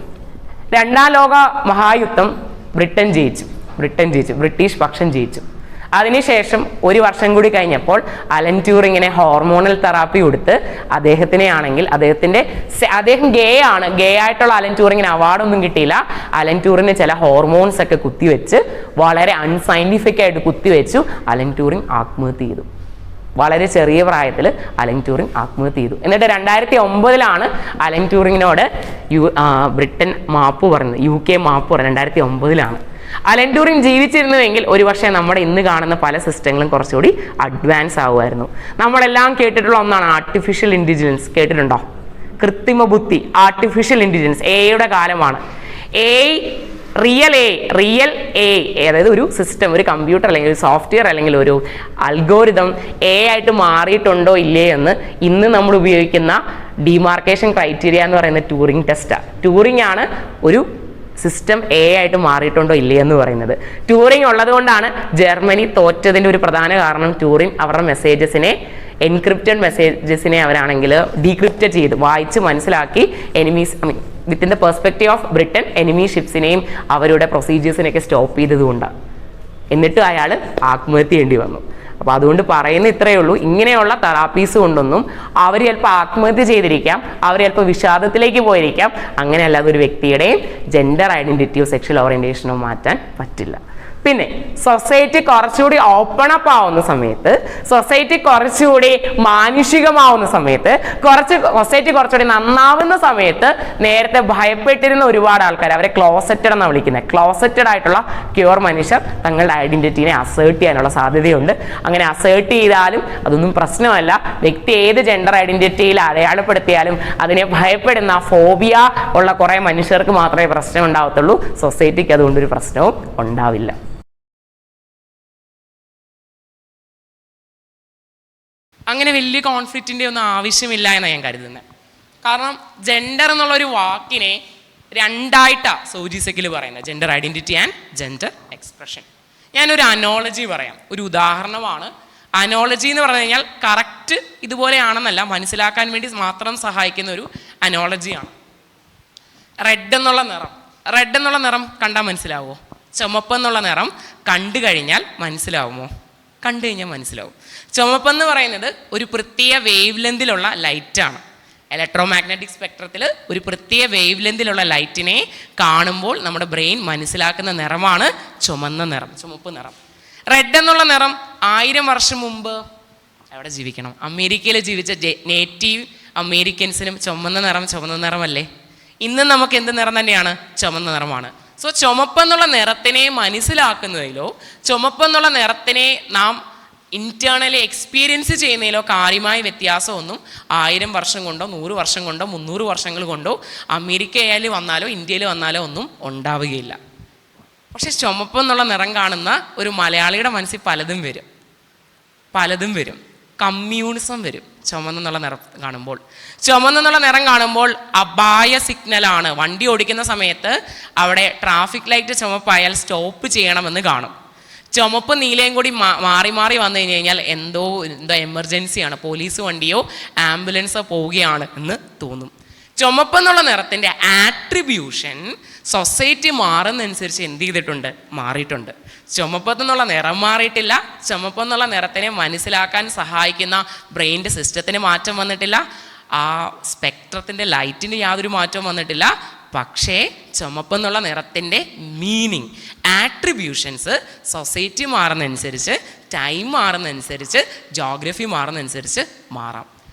രണ്ടാം ലോക മഹായുദ്ധം ബ്രിട്ടൻ ജയിച്ചു. ബ്രിട്ടീഷ് പക്ഷം ജയിച്ചു. അതിനുശേഷം ഒരു വർഷം കൂടി കഴിഞ്ഞപ്പോൾ അലൻ ട്യൂറിങ്ങിനെ ഹോർമോണൽ തെറാപ്പി കൊടുത്ത് അദ്ദേഹം ഗേ ആണ്. ഗേ ആയിട്ടുള്ള അലൻ ട്യൂറിങ്ങിന് അവാർഡൊന്നും കിട്ടിയില്ല. അലൻ ട്യൂറിങ്ങിന് ചില ഹോർമോൺസ് ഒക്കെ കുത്തിവെച്ച് വളരെ അൺസയന്റിഫിക് ആയിട്ട് കുത്തിവെച്ചു അലൻ ട്യൂറിങ് ആത്മഹത്യ ചെയ്തു. വളരെ ചെറിയ പ്രായത്തിൽ അലൻ ട്യൂറിങ് ആത്മഹത്യ ചെയ്തു. എന്നിട്ട് 2009 അലൻ ട്യൂറിങ്ങിനോട് ബ്രിട്ടൻ മാപ്പ് പറഞ്ഞത്, UK മാപ്പ് പറഞ്ഞത് 2009. അലൻ ട്യൂറിംഗ് ജീവിച്ചിരുന്നുവെങ്കിൽ ഒരുപക്ഷെ നമ്മുടെ ഇന്ന് കാണുന്ന പല സിസ്റ്റങ്ങളും കുറച്ചുകൂടി അഡ്വാൻസ് ആവുമായിരുന്നു. നമ്മളെല്ലാം കേട്ടിട്ടുള്ള ഒന്നാണ് ആർട്ടിഫിഷ്യൽ ഇന്റലിജൻസ്. കേട്ടിട്ടുണ്ടോ? കൃത്രിമ ബുദ്ധി, ആർട്ടിഫിഷ്യൽ ഇന്റലിജൻസ്. എയുടെ കാലമാണ്. റിയൽ എ, അതായത് ഒരു സിസ്റ്റം, ഒരു കമ്പ്യൂട്ടർ അല്ലെങ്കിൽ ഒരു സോഫ്റ്റ്വെയർ അല്ലെങ്കിൽ ഒരു അൽഗോരിതം ആയിട്ട് മാറിയിട്ടുണ്ടോ ഇല്ലേ എന്ന് ഇന്ന് നമ്മൾ ഉപയോഗിക്കുന്ന ഡിമാർക്കേഷൻ ക്രൈറ്റീരിയ എന്ന് പറയുന്ന ട്യൂറിംഗ് ടെസ്റ്റാണ്. ട്യൂറിംഗ് ആണ് ഒരു സിസ്റ്റം ആയിട്ട് മാറിയിട്ടുണ്ടോ ഇല്ലേ എന്ന് പറയുന്നത്. ട്യൂറിംഗ് ഉള്ളത് കൊണ്ടാണ് ജർമ്മനി തോറ്റതിൻ്റെ ഒരു പ്രധാന കാരണം. ട്യൂറിംഗ് അവരുടെ മെസ്സേജസിനെ, എൻക്രിപ്റ്റഡ് മെസ്സേജസിനെ അവരാണെങ്കിൽ ഡീക്രിപ്റ്റ് ചെയ്ത് വായിച്ച് മനസ്സിലാക്കി within the perspective of Britain enemy ഷിപ്സിനെയും അവരുടെ പ്രൊസീജിയേഴ്സിനെയൊക്കെ സ്റ്റോപ്പ് ചെയ്തതുകൊണ്ടാണ്. എന്നിട്ട് അയാൾ ആത്മഹത്യ ചെയ്യേണ്ടി വന്നു. അപ്പോൾ അതുകൊണ്ട് പറയുന്ന ഇത്രയേ ഉള്ളൂ, ഇങ്ങനെയുള്ള തെറാപ്പീസ് കൊണ്ടൊന്നും അവർ ചിലപ്പോൾ ആത്മഹത്യ ചെയ്തിരിക്കാം, അവർ ചിലപ്പോൾ വിഷാദത്തിലേക്ക് പോയിരിക്കാം. അങ്ങനെയല്ലാതെ ഒരു വ്യക്തിയുടെയും ജെൻഡർ ഐഡൻറ്റിറ്റിയോ സെക്ഷൽ ഓറിയൻറ്റേഷനോ മാറ്റാൻ പറ്റില്ല. പിന്നെ സൊസൈറ്റി കുറച്ചുകൂടി ഓപ്പൺ അപ്പ് ആവുന്ന സമയത്ത്, സൊസൈറ്റി കുറച്ചുകൂടി മാനുഷികമാവുന്ന സമയത്ത്, സൊസൈറ്റി കുറച്ചുകൂടി നന്നാവുന്ന സമയത്ത് നേരത്തെ ഭയപ്പെട്ടിരുന്ന ഒരുപാട് ആൾക്കാർ, അവരെ ക്ലോസറ്റഡ് എന്നാണ് വിളിക്കുന്നത്, ക്ലോസറ്റഡ് ആയിട്ടുള്ള ക്യൂർ മനുഷ്യർ തങ്ങളുടെ ഐഡന്റിറ്റിനെ അസേർട്ട് ചെയ്യാനുള്ള സാധ്യതയുണ്ട്. അങ്ങനെ അസേർട്ട് ചെയ്താലും അതൊന്നും പ്രശ്നമല്ല. വ്യക്തി ഏത് ജെൻഡർ ഐഡന്റിറ്റിയിൽ അടയാളപ്പെടുത്തിയാലും അതിനെ ഭയപ്പെടുന്ന ഫോബിയ ഉള്ള കുറേ മനുഷ്യർക്ക് മാത്രമേ പ്രശ്നം ഉണ്ടാവത്തുള്ളൂ. സൊസൈറ്റിക്ക് അതുകൊണ്ടൊരു പ്രശ്നവും ഉണ്ടാവില്ല. അങ്ങനെ വലിയ കോൺഫ്ലിക്റ്റിൻ്റെ ഒന്നും ആവശ്യമില്ല എന്നാണ് ഞാൻ കരുതുന്നത്. കാരണം ജെൻഡർ എന്നുള്ളൊരു വാക്കിനെ രണ്ടായിട്ടാണ് സോജിസെക്കിൽ പറയുന്നത്, gender identity and gender expression. ഞാനൊരു അനോളജി പറയാം, ഒരു ഉദാഹരണമാണ്. അനോളജി എന്ന് പറഞ്ഞു കഴിഞ്ഞാൽ കറക്റ്റ് ഇതുപോലെയാണെന്നല്ല, മനസ്സിലാക്കാൻ വേണ്ടി മാത്രം സഹായിക്കുന്ന ഒരു അനോളജിയാണ്. റെഡ് എന്നുള്ള നിറം കണ്ടാൽ മനസ്സിലാവുമോ? ചുമപ്പ് എന്നുള്ള നിറം കണ്ടു കഴിഞ്ഞാൽ മനസ്സിലാവുമോ? കണ്ടു കഴിഞ്ഞാൽ മനസ്സിലാവും. ചുമപ്പെന്ന് പറയുന്നത് ഒരു പ്രത്യേക വേവ് ലെന്തിലുള്ള ലൈറ്റാണ്. ഇലക്ട്രോ മാഗ്നറ്റിക് സ്പെക്ട്രത്തിൽ ഒരു പ്രത്യേക വേവ് ലെന്തിലുള്ള ലൈറ്റിനെ കാണുമ്പോൾ നമ്മുടെ ബ്രെയിൻ മനസ്സിലാക്കുന്ന നിറമാണ് ചുമന്ന നിറം, ചുമപ്പ് നിറം. റെഡ് എന്നുള്ള നിറം 1000 വർഷം മുമ്പ് എവിടെ ജീവിക്കണം? അമേരിക്കയിൽ ജീവിച്ച നേറ്റീവ് അമേരിക്കൻസിനും ചുമന്ന നിറമല്ലേ? ഇന്ന് നമുക്ക് എന്ത് നിറം തന്നെയാണ്? ചുമന്ന നിറമാണ്. സോ ചുമപ്പെന്നുള്ള നിറത്തിനെ മനസ്സിലാക്കുന്നതിലോ ചുമപ്പെന്നുള്ള നിറത്തിനെ നാം ഇൻറ്റേർണലി എക്സ്പീരിയൻസ് ചെയ്യുന്നതിലോ കാര്യമായ വ്യത്യാസമൊന്നും 1000 വർഷം കൊണ്ടോ 100 വർഷം കൊണ്ടോ 300 വർഷങ്ങൾ കൊണ്ടോ അമേരിക്കയിൽ വന്നാലോ ഇന്ത്യയിൽ വന്നാലോ ഒന്നും ഉണ്ടാവുകയില്ല. പക്ഷെ ചുമപ്പെന്നുള്ള നിറം കാണുന്ന ഒരു മലയാളിയുടെ മനസ്സിൽ പലതും വരും. കമ്മ്യൂണിസം വരും ചുമന്നുള്ള നിറം കാണുമ്പോൾ അപായ സിഗ്നലാണ്. വണ്ടി ഓടിക്കുന്ന സമയത്ത് അവിടെ ട്രാഫിക് ലൈറ്റ് ചുമപ്പായാൽ സ്റ്റോപ്പ് ചെയ്യണമെന്ന് കാണും. ചുമപ്പ് നീലയും കൂടി മാറി വന്നു കഴിഞ്ഞാൽ എന്തോ എമർജൻസിയാണ്, പോലീസ് വണ്ടിയോ ആംബുലൻസോ പോവുകയാണ് എന്ന് തോന്നും. ചുമപ്പെന്നുള്ള നിറത്തിൻ്റെ ആട്രിബ്യൂഷൻ സൊസൈറ്റി മാറുന്നതനുസരിച്ച് എന്ത് ചെയ്തിട്ടുണ്ട്? മാറിയിട്ടുണ്ട്. ചുമപ്പെന്നുള്ള നിറം മാറിയിട്ടില്ല. ചുമപ്പെന്നുള്ള നിറത്തിനെ മനസ്സിലാക്കാൻ സഹായിക്കുന്ന ബ്രെയിൻ്റെ സിസ്റ്റത്തിന് മാറ്റം വന്നിട്ടില്ല. ആ സ്പെക്ട്രത്തിൻ്റെ ലൈറ്റിന് യാതൊരു മാറ്റവും വന്നിട്ടില്ല. പക്ഷേ ചുമപ്പെന്നുള്ള നിറത്തിൻ്റെ meaning, attributions society മാറുന്നതനുസരിച്ച്, time മാറുന്നതനുസരിച്ച്, geography മാറുന്നതനുസരിച്ച് മാറാം.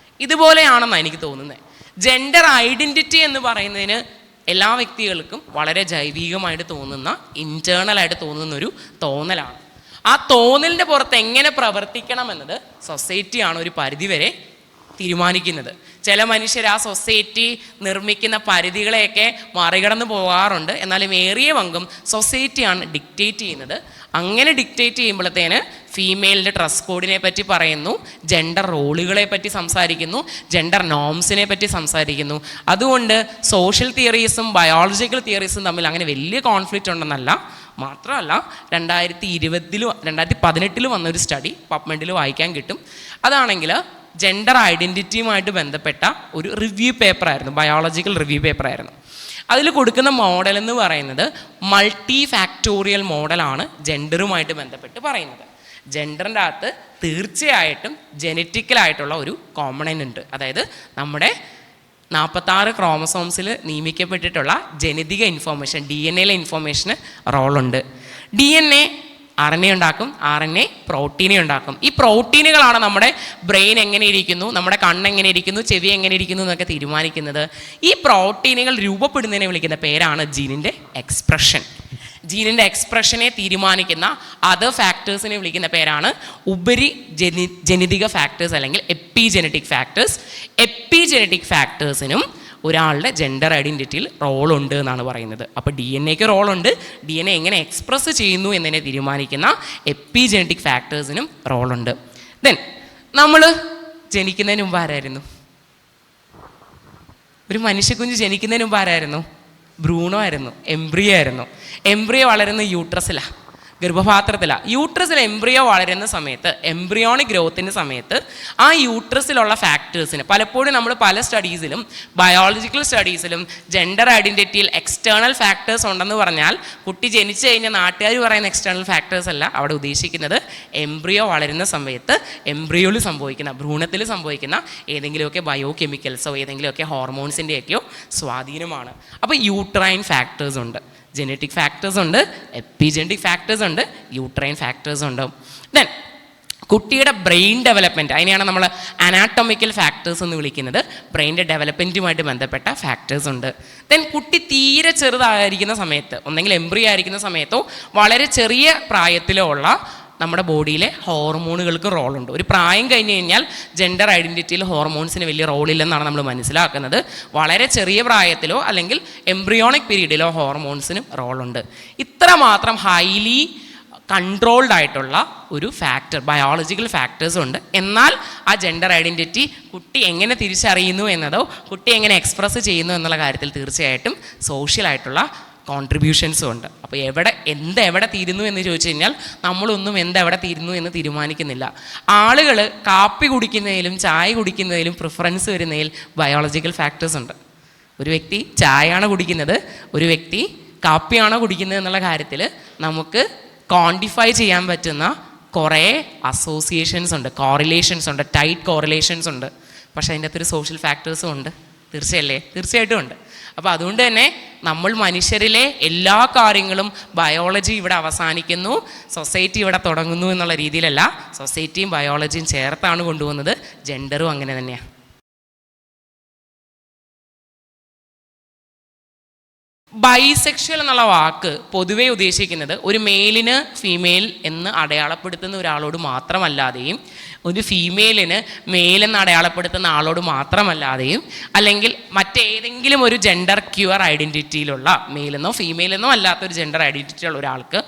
ഇതുപോലെയാണെന്നാണ് എനിക്ക് തോന്നുന്നത്. ജെൻഡർ ഐഡൻറ്റിറ്റി എന്ന് പറയുന്നതിന് എല്ലാ വ്യക്തികൾക്കും വളരെ ജൈവികമായിട്ട് തോന്നുന്ന, ഇൻറ്റേർണലായിട്ട് തോന്നുന്നൊരു തോന്നലാണ്. ആ തോന്നലിൻ്റെ പുറത്ത് എങ്ങനെ പ്രവർത്തിക്കണം എന്നത് സൊസൈറ്റിയാണ് ഒരു പരിധിവരെ തീരുമാനിക്കുന്നത്. ചില മനുഷ്യർ ആ സൊസൈറ്റി നിർമ്മിക്കുന്ന പരിധികളെയൊക്കെ മറികടന്ന് പോകാറുണ്ട്. എന്നാലും ഏറിയ പങ്കും സൊസൈറ്റിയാണ് ഡിക്റ്റേറ്റ് ചെയ്യുന്നത്. അങ്ങനെ ഡിക്റ്റേറ്റ് ചെയ്യുമ്പോഴത്തേന് ഫീമെയിലിൻ്റെ ഡ്രസ് കോഡിനെ പറ്റി പറയുന്നു, ജെൻഡർ റോളുകളെ പറ്റി സംസാരിക്കുന്നു, ജെൻഡർ നോംസിനെ പറ്റി സംസാരിക്കുന്നു. അതുകൊണ്ട് സോഷ്യൽ തിയറീസും ബയോളജിക്കൽ തിയറീസും തമ്മിൽ അങ്ങനെ വലിയ കോൺഫ്ലിക്റ്റ് ഉണ്ടെന്നല്ല. മാത്രമല്ല 2018 വന്നൊരു സ്റ്റഡി പബ്മെഡിൽ വായിക്കാൻ കിട്ടും. അതാണെങ്കിൽ ജെൻഡർ ഐഡൻറ്റിറ്റിയുമായിട്ട് ബന്ധപ്പെട്ട ഒരു റിവ്യൂ പേപ്പറായിരുന്നു, ബയോളജിക്കൽ റിവ്യൂ പേപ്പറായിരുന്നു. അതിൽ കൊടുക്കുന്ന മോഡൽ എന്ന് പറയുന്നത് മൾട്ടി ഫാക്ടോറിയൽ മോഡലാണ് ജെൻഡറുമായിട്ട് ബന്ധപ്പെട്ട് പറയുന്നത്. ജെൻഡറിൻ്റെ അകത്ത് തീർച്ചയായിട്ടും ജെനറ്റിക്കലായിട്ടുള്ള ഒരു കോമ്പണൻ്റ് ഉണ്ട്. അതായത് നമ്മുടെ 46 ക്രോമസോംസിൽ നിയമിക്കപ്പെട്ടിട്ടുള്ള ജനിതക information, DNA information റോളുണ്ട്. DNA RNA ഉണ്ടാക്കും, RNA പ്രോട്ടീനെ ഉണ്ടാക്കും. ഈ പ്രോട്ടീനുകളാണ് നമ്മുടെ ബ്രെയിൻ എങ്ങനെ ഇരിക്കുന്നു, നമ്മുടെ കണ്ണെങ്ങനെ ഇരിക്കുന്നു, ചെവി എങ്ങനെ ഇരിക്കുന്നു എന്നൊക്കെ തീരുമാനിക്കുന്നത്. ഈ പ്രോട്ടീനുകൾ രൂപപ്പെടുന്നതിനെ വിളിക്കുന്ന പേരാണ് ജീനിൻ്റെ എക്സ്പ്രഷൻ. ജീനിൻ്റെ എക്സ്പ്രഷനെ തീരുമാനിക്കുന്ന അതർ ഫാക്ടേഴ്സിനെ വിളിക്കുന്ന പേരാണ് ജനിതക ഫാക്ടേഴ്സ് അല്ലെങ്കിൽ എപ്പിജെനറ്റിക് ഫാക്ടേഴ്സ്. എപ്പിജെനറ്റിക് ഫാക്ടേഴ്സിനും ഒരാളുടെ ജെൻഡർ ഐഡൻറ്റിറ്റിയിൽ റോളുണ്ട് എന്നാണ് പറയുന്നത്. അപ്പോൾ DNA റോളുണ്ട്. DNA എങ്ങനെ എക്സ്പ്രസ് ചെയ്യുന്നു എന്നതിനെ തീരുമാനിക്കുന്ന എപ്പിജെനറ്റിക് ഫാക്ടേഴ്സിനും റോളുണ്ട്. ദെൻ നമ്മൾ ജനിക്കുന്നതിന് മുമ്പ് ആരായിരുന്നു? ഒരു മനുഷ്യക്കുഞ്ഞ് ജനിക്കുന്നതിന് മുമ്പ് ആരായിരുന്നു? ഭ്രൂണമായിരുന്നു, എംബ്രിയോ ആയിരുന്നു. എംബ്രിയോ വളരുന്ന യൂട്രസിലാണ്. ഗർഭപാത്രത്തിലാണ്. യൂട്രസിൽ എംബ്രിയോ വളരുന്ന സമയത്ത്, എംബ്രിയോണിക് ഗ്രോത്തിൻ്റെ സമയത്ത് ആ യൂട്രസിലുള്ള ഫാക്ടേഴ്സിന് പലപ്പോഴും നമ്മൾ പല സ്റ്റഡീസിലും ബയോളജിക്കൽ സ്റ്റഡീസിലും ജെൻഡർ ഐഡൻറ്റിറ്റിയിൽ എക്സ്റ്റേണൽ ഫാക്ടേഴ്സ് ഉണ്ടെന്ന് പറഞ്ഞാൽ കുട്ടി ജനിച്ചു കഴിഞ്ഞാൽ നാട്ടുകാർ പറയുന്ന എക്സ്റ്റേണൽ ഫാക്ടേഴ്സ് അല്ല അവിടെ ഉദ്ദേശിക്കുന്നത്. എംബ്രിയോ വളരുന്ന സമയത്ത് എംബ്രിയോയിൽ സംഭവിക്കുന്ന, ഭ്രൂണത്തിൽ സംഭവിക്കുന്ന ഏതെങ്കിലുമൊക്കെ ബയോ കെമിക്കൽസോ ഏതെങ്കിലുമൊക്കെ ഹോർമോൺസിൻ്റെയൊക്കെയോ സ്വാധീനമാണ്. അപ്പോൾ യൂട്രൈൻ ഫാക്ടേഴ്സ് ഉണ്ട്, ജെനറ്റിക് ഫാക്ടേഴ്സ് ഉണ്ട്, എപ്പിജെനറ്റിക് ഫാക്ടേഴ്സ് ഉണ്ട്, യൂട്രൈൻ ഫാക്ടേഴ്സ് ഉണ്ട്. ദെൻ കുട്ടിയുടെ ബ്രെയിൻ ഡെവലപ്മെൻറ്റ്, അതിനെയാണ് നമ്മൾ അനാട്ടോമിക്കൽ ഫാക്ടേഴ്സ് എന്ന് വിളിക്കുന്നത്. ബ്രെയിൻ്റെ ഡെവലപ്മെൻറ്റുമായിട്ട് ബന്ധപ്പെട്ട ഫാക്ടേഴ്സ് ഉണ്ട്. ദെൻ കുട്ടി തീരെ ചെറുതായിരിക്കുന്ന സമയത്ത്, ഒന്നെങ്കിൽ എംബ്രിയോ ആയിരിക്കുന്ന സമയത്തോ വളരെ ചെറിയ പ്രായത്തിലോ ഉള്ള നമ്മുടെ ബോഡിയിലെ ഹോർമോണുകൾക്ക് റോളുണ്ട്. ഒരു പ്രായം കഴിഞ്ഞ് കഴിഞ്ഞാൽ ജെൻഡർ ഐഡൻറ്റിറ്റിയിൽ ഹോർമോൺസിന് വലിയ റോളില്ലെന്നാണ് നമ്മൾ മനസ്സിലാക്കുന്നത്. വളരെ ചെറിയ പ്രായത്തിലോ അല്ലെങ്കിൽ എംബ്രിയോണിക് പീരീഡിലോ ഹോർമോൺസിനും റോളുണ്ട്. ഇത്രമാത്രം ഹൈലി കൺട്രോൾഡ് ആയിട്ടുള്ള ഒരു ഫാക്ടർ, ബയോളജിക്കൽ ഫാക്ടേഴ്സും ഉണ്ട്. എന്നാൽ ആ ജെൻഡർ ഐഡൻറ്റിറ്റി കുട്ടി എങ്ങനെ തിരിച്ചറിയുന്നു എന്നതോ കുട്ടി എങ്ങനെ എക്സ്പ്രസ് ചെയ്യുന്നു എന്നുള്ള കാര്യത്തിൽ തീർച്ചയായിട്ടും സോഷ്യലായിട്ടുള്ള കോൺട്രിബ്യൂഷൻസും ഉണ്ട്. അപ്പോൾ എവിടെ തീരുന്നു എന്ന് ചോദിച്ചു കഴിഞ്ഞാൽ നമ്മളൊന്നും എവിടെ തീരുന്നു എന്ന് തീരുമാനിക്കുന്നില്ല. ആളുകൾ കാപ്പി കുടിക്കുന്നതിലും ചായ കുടിക്കുന്നതിലും പ്രിഫറൻസ് വരുന്നതിൽ ബയോളജിക്കൽ ഫാക്ടേഴ്സ് ഉണ്ട്. ഒരു വ്യക്തി ചായയാണോ കുടിക്കുന്നത്, ഒരു വ്യക്തി കാപ്പിയാണോ കുടിക്കുന്നത് എന്നുള്ള കാര്യത്തിൽ നമുക്ക് ക്വാണ്ടിഫൈ ചെയ്യാൻ പറ്റുന്ന കുറേ അസോസിയേഷൻസ് ഉണ്ട്, കോറിലേഷൻസ് ഉണ്ട്, ടൈറ്റ് കോറിലേഷൻസ് ഉണ്ട്. പക്ഷേ അതിൻ്റെ അകത്തൊരു സോഷ്യൽ ഫാക്ടേഴ്സും ഉണ്ട്. തീർച്ചയായിട്ടും ഉണ്ട്. അപ്പോൾ അതുകൊണ്ട് തന്നെ നമ്മൾ മനുഷ്യരിലെ എല്ലാ കാര്യങ്ങളും ബയോളജി ഇവിടെ അവസാനിക്കുന്നു, സൊസൈറ്റി ഇവിടെ തുടങ്ങുന്നു എന്നുള്ള രീതിയിലല്ല. സൊസൈറ്റിയും ബയോളജിയും ചേർത്താണ് കൊണ്ടുപോകുന്നത്. ജെൻഡറും അങ്ങനെ തന്നെയാണ്. ബൈസെക്ഷൽ എന്നുള്ള വാക്ക് പൊതുവെ ഉദ്ദേശിക്കുന്നത് ഒരു മെയിലിന് ഫീമെയിൽ എന്ന് അടയാളപ്പെടുത്തുന്ന ഒരാളോട് മാത്രമല്ലാതെയും ഒരു ഫീമെയിലിന് മെയിൽ എന്ന് അടയാളപ്പെടുത്തുന്ന ആളോട് മാത്രമല്ലാതെയും അല്ലെങ്കിൽ മറ്റേതെങ്കിലും ഒരു ജെൻഡർ ക്യൂർ ഐഡൻറ്റിറ്റിയിലുള്ള മെയിലെന്നോ ഫീമെയിലെന്നോ അല്ലാത്തൊരു ജെൻഡർ ഐഡൻറ്റിറ്റിയുള്ള ഒരാൾക്ക്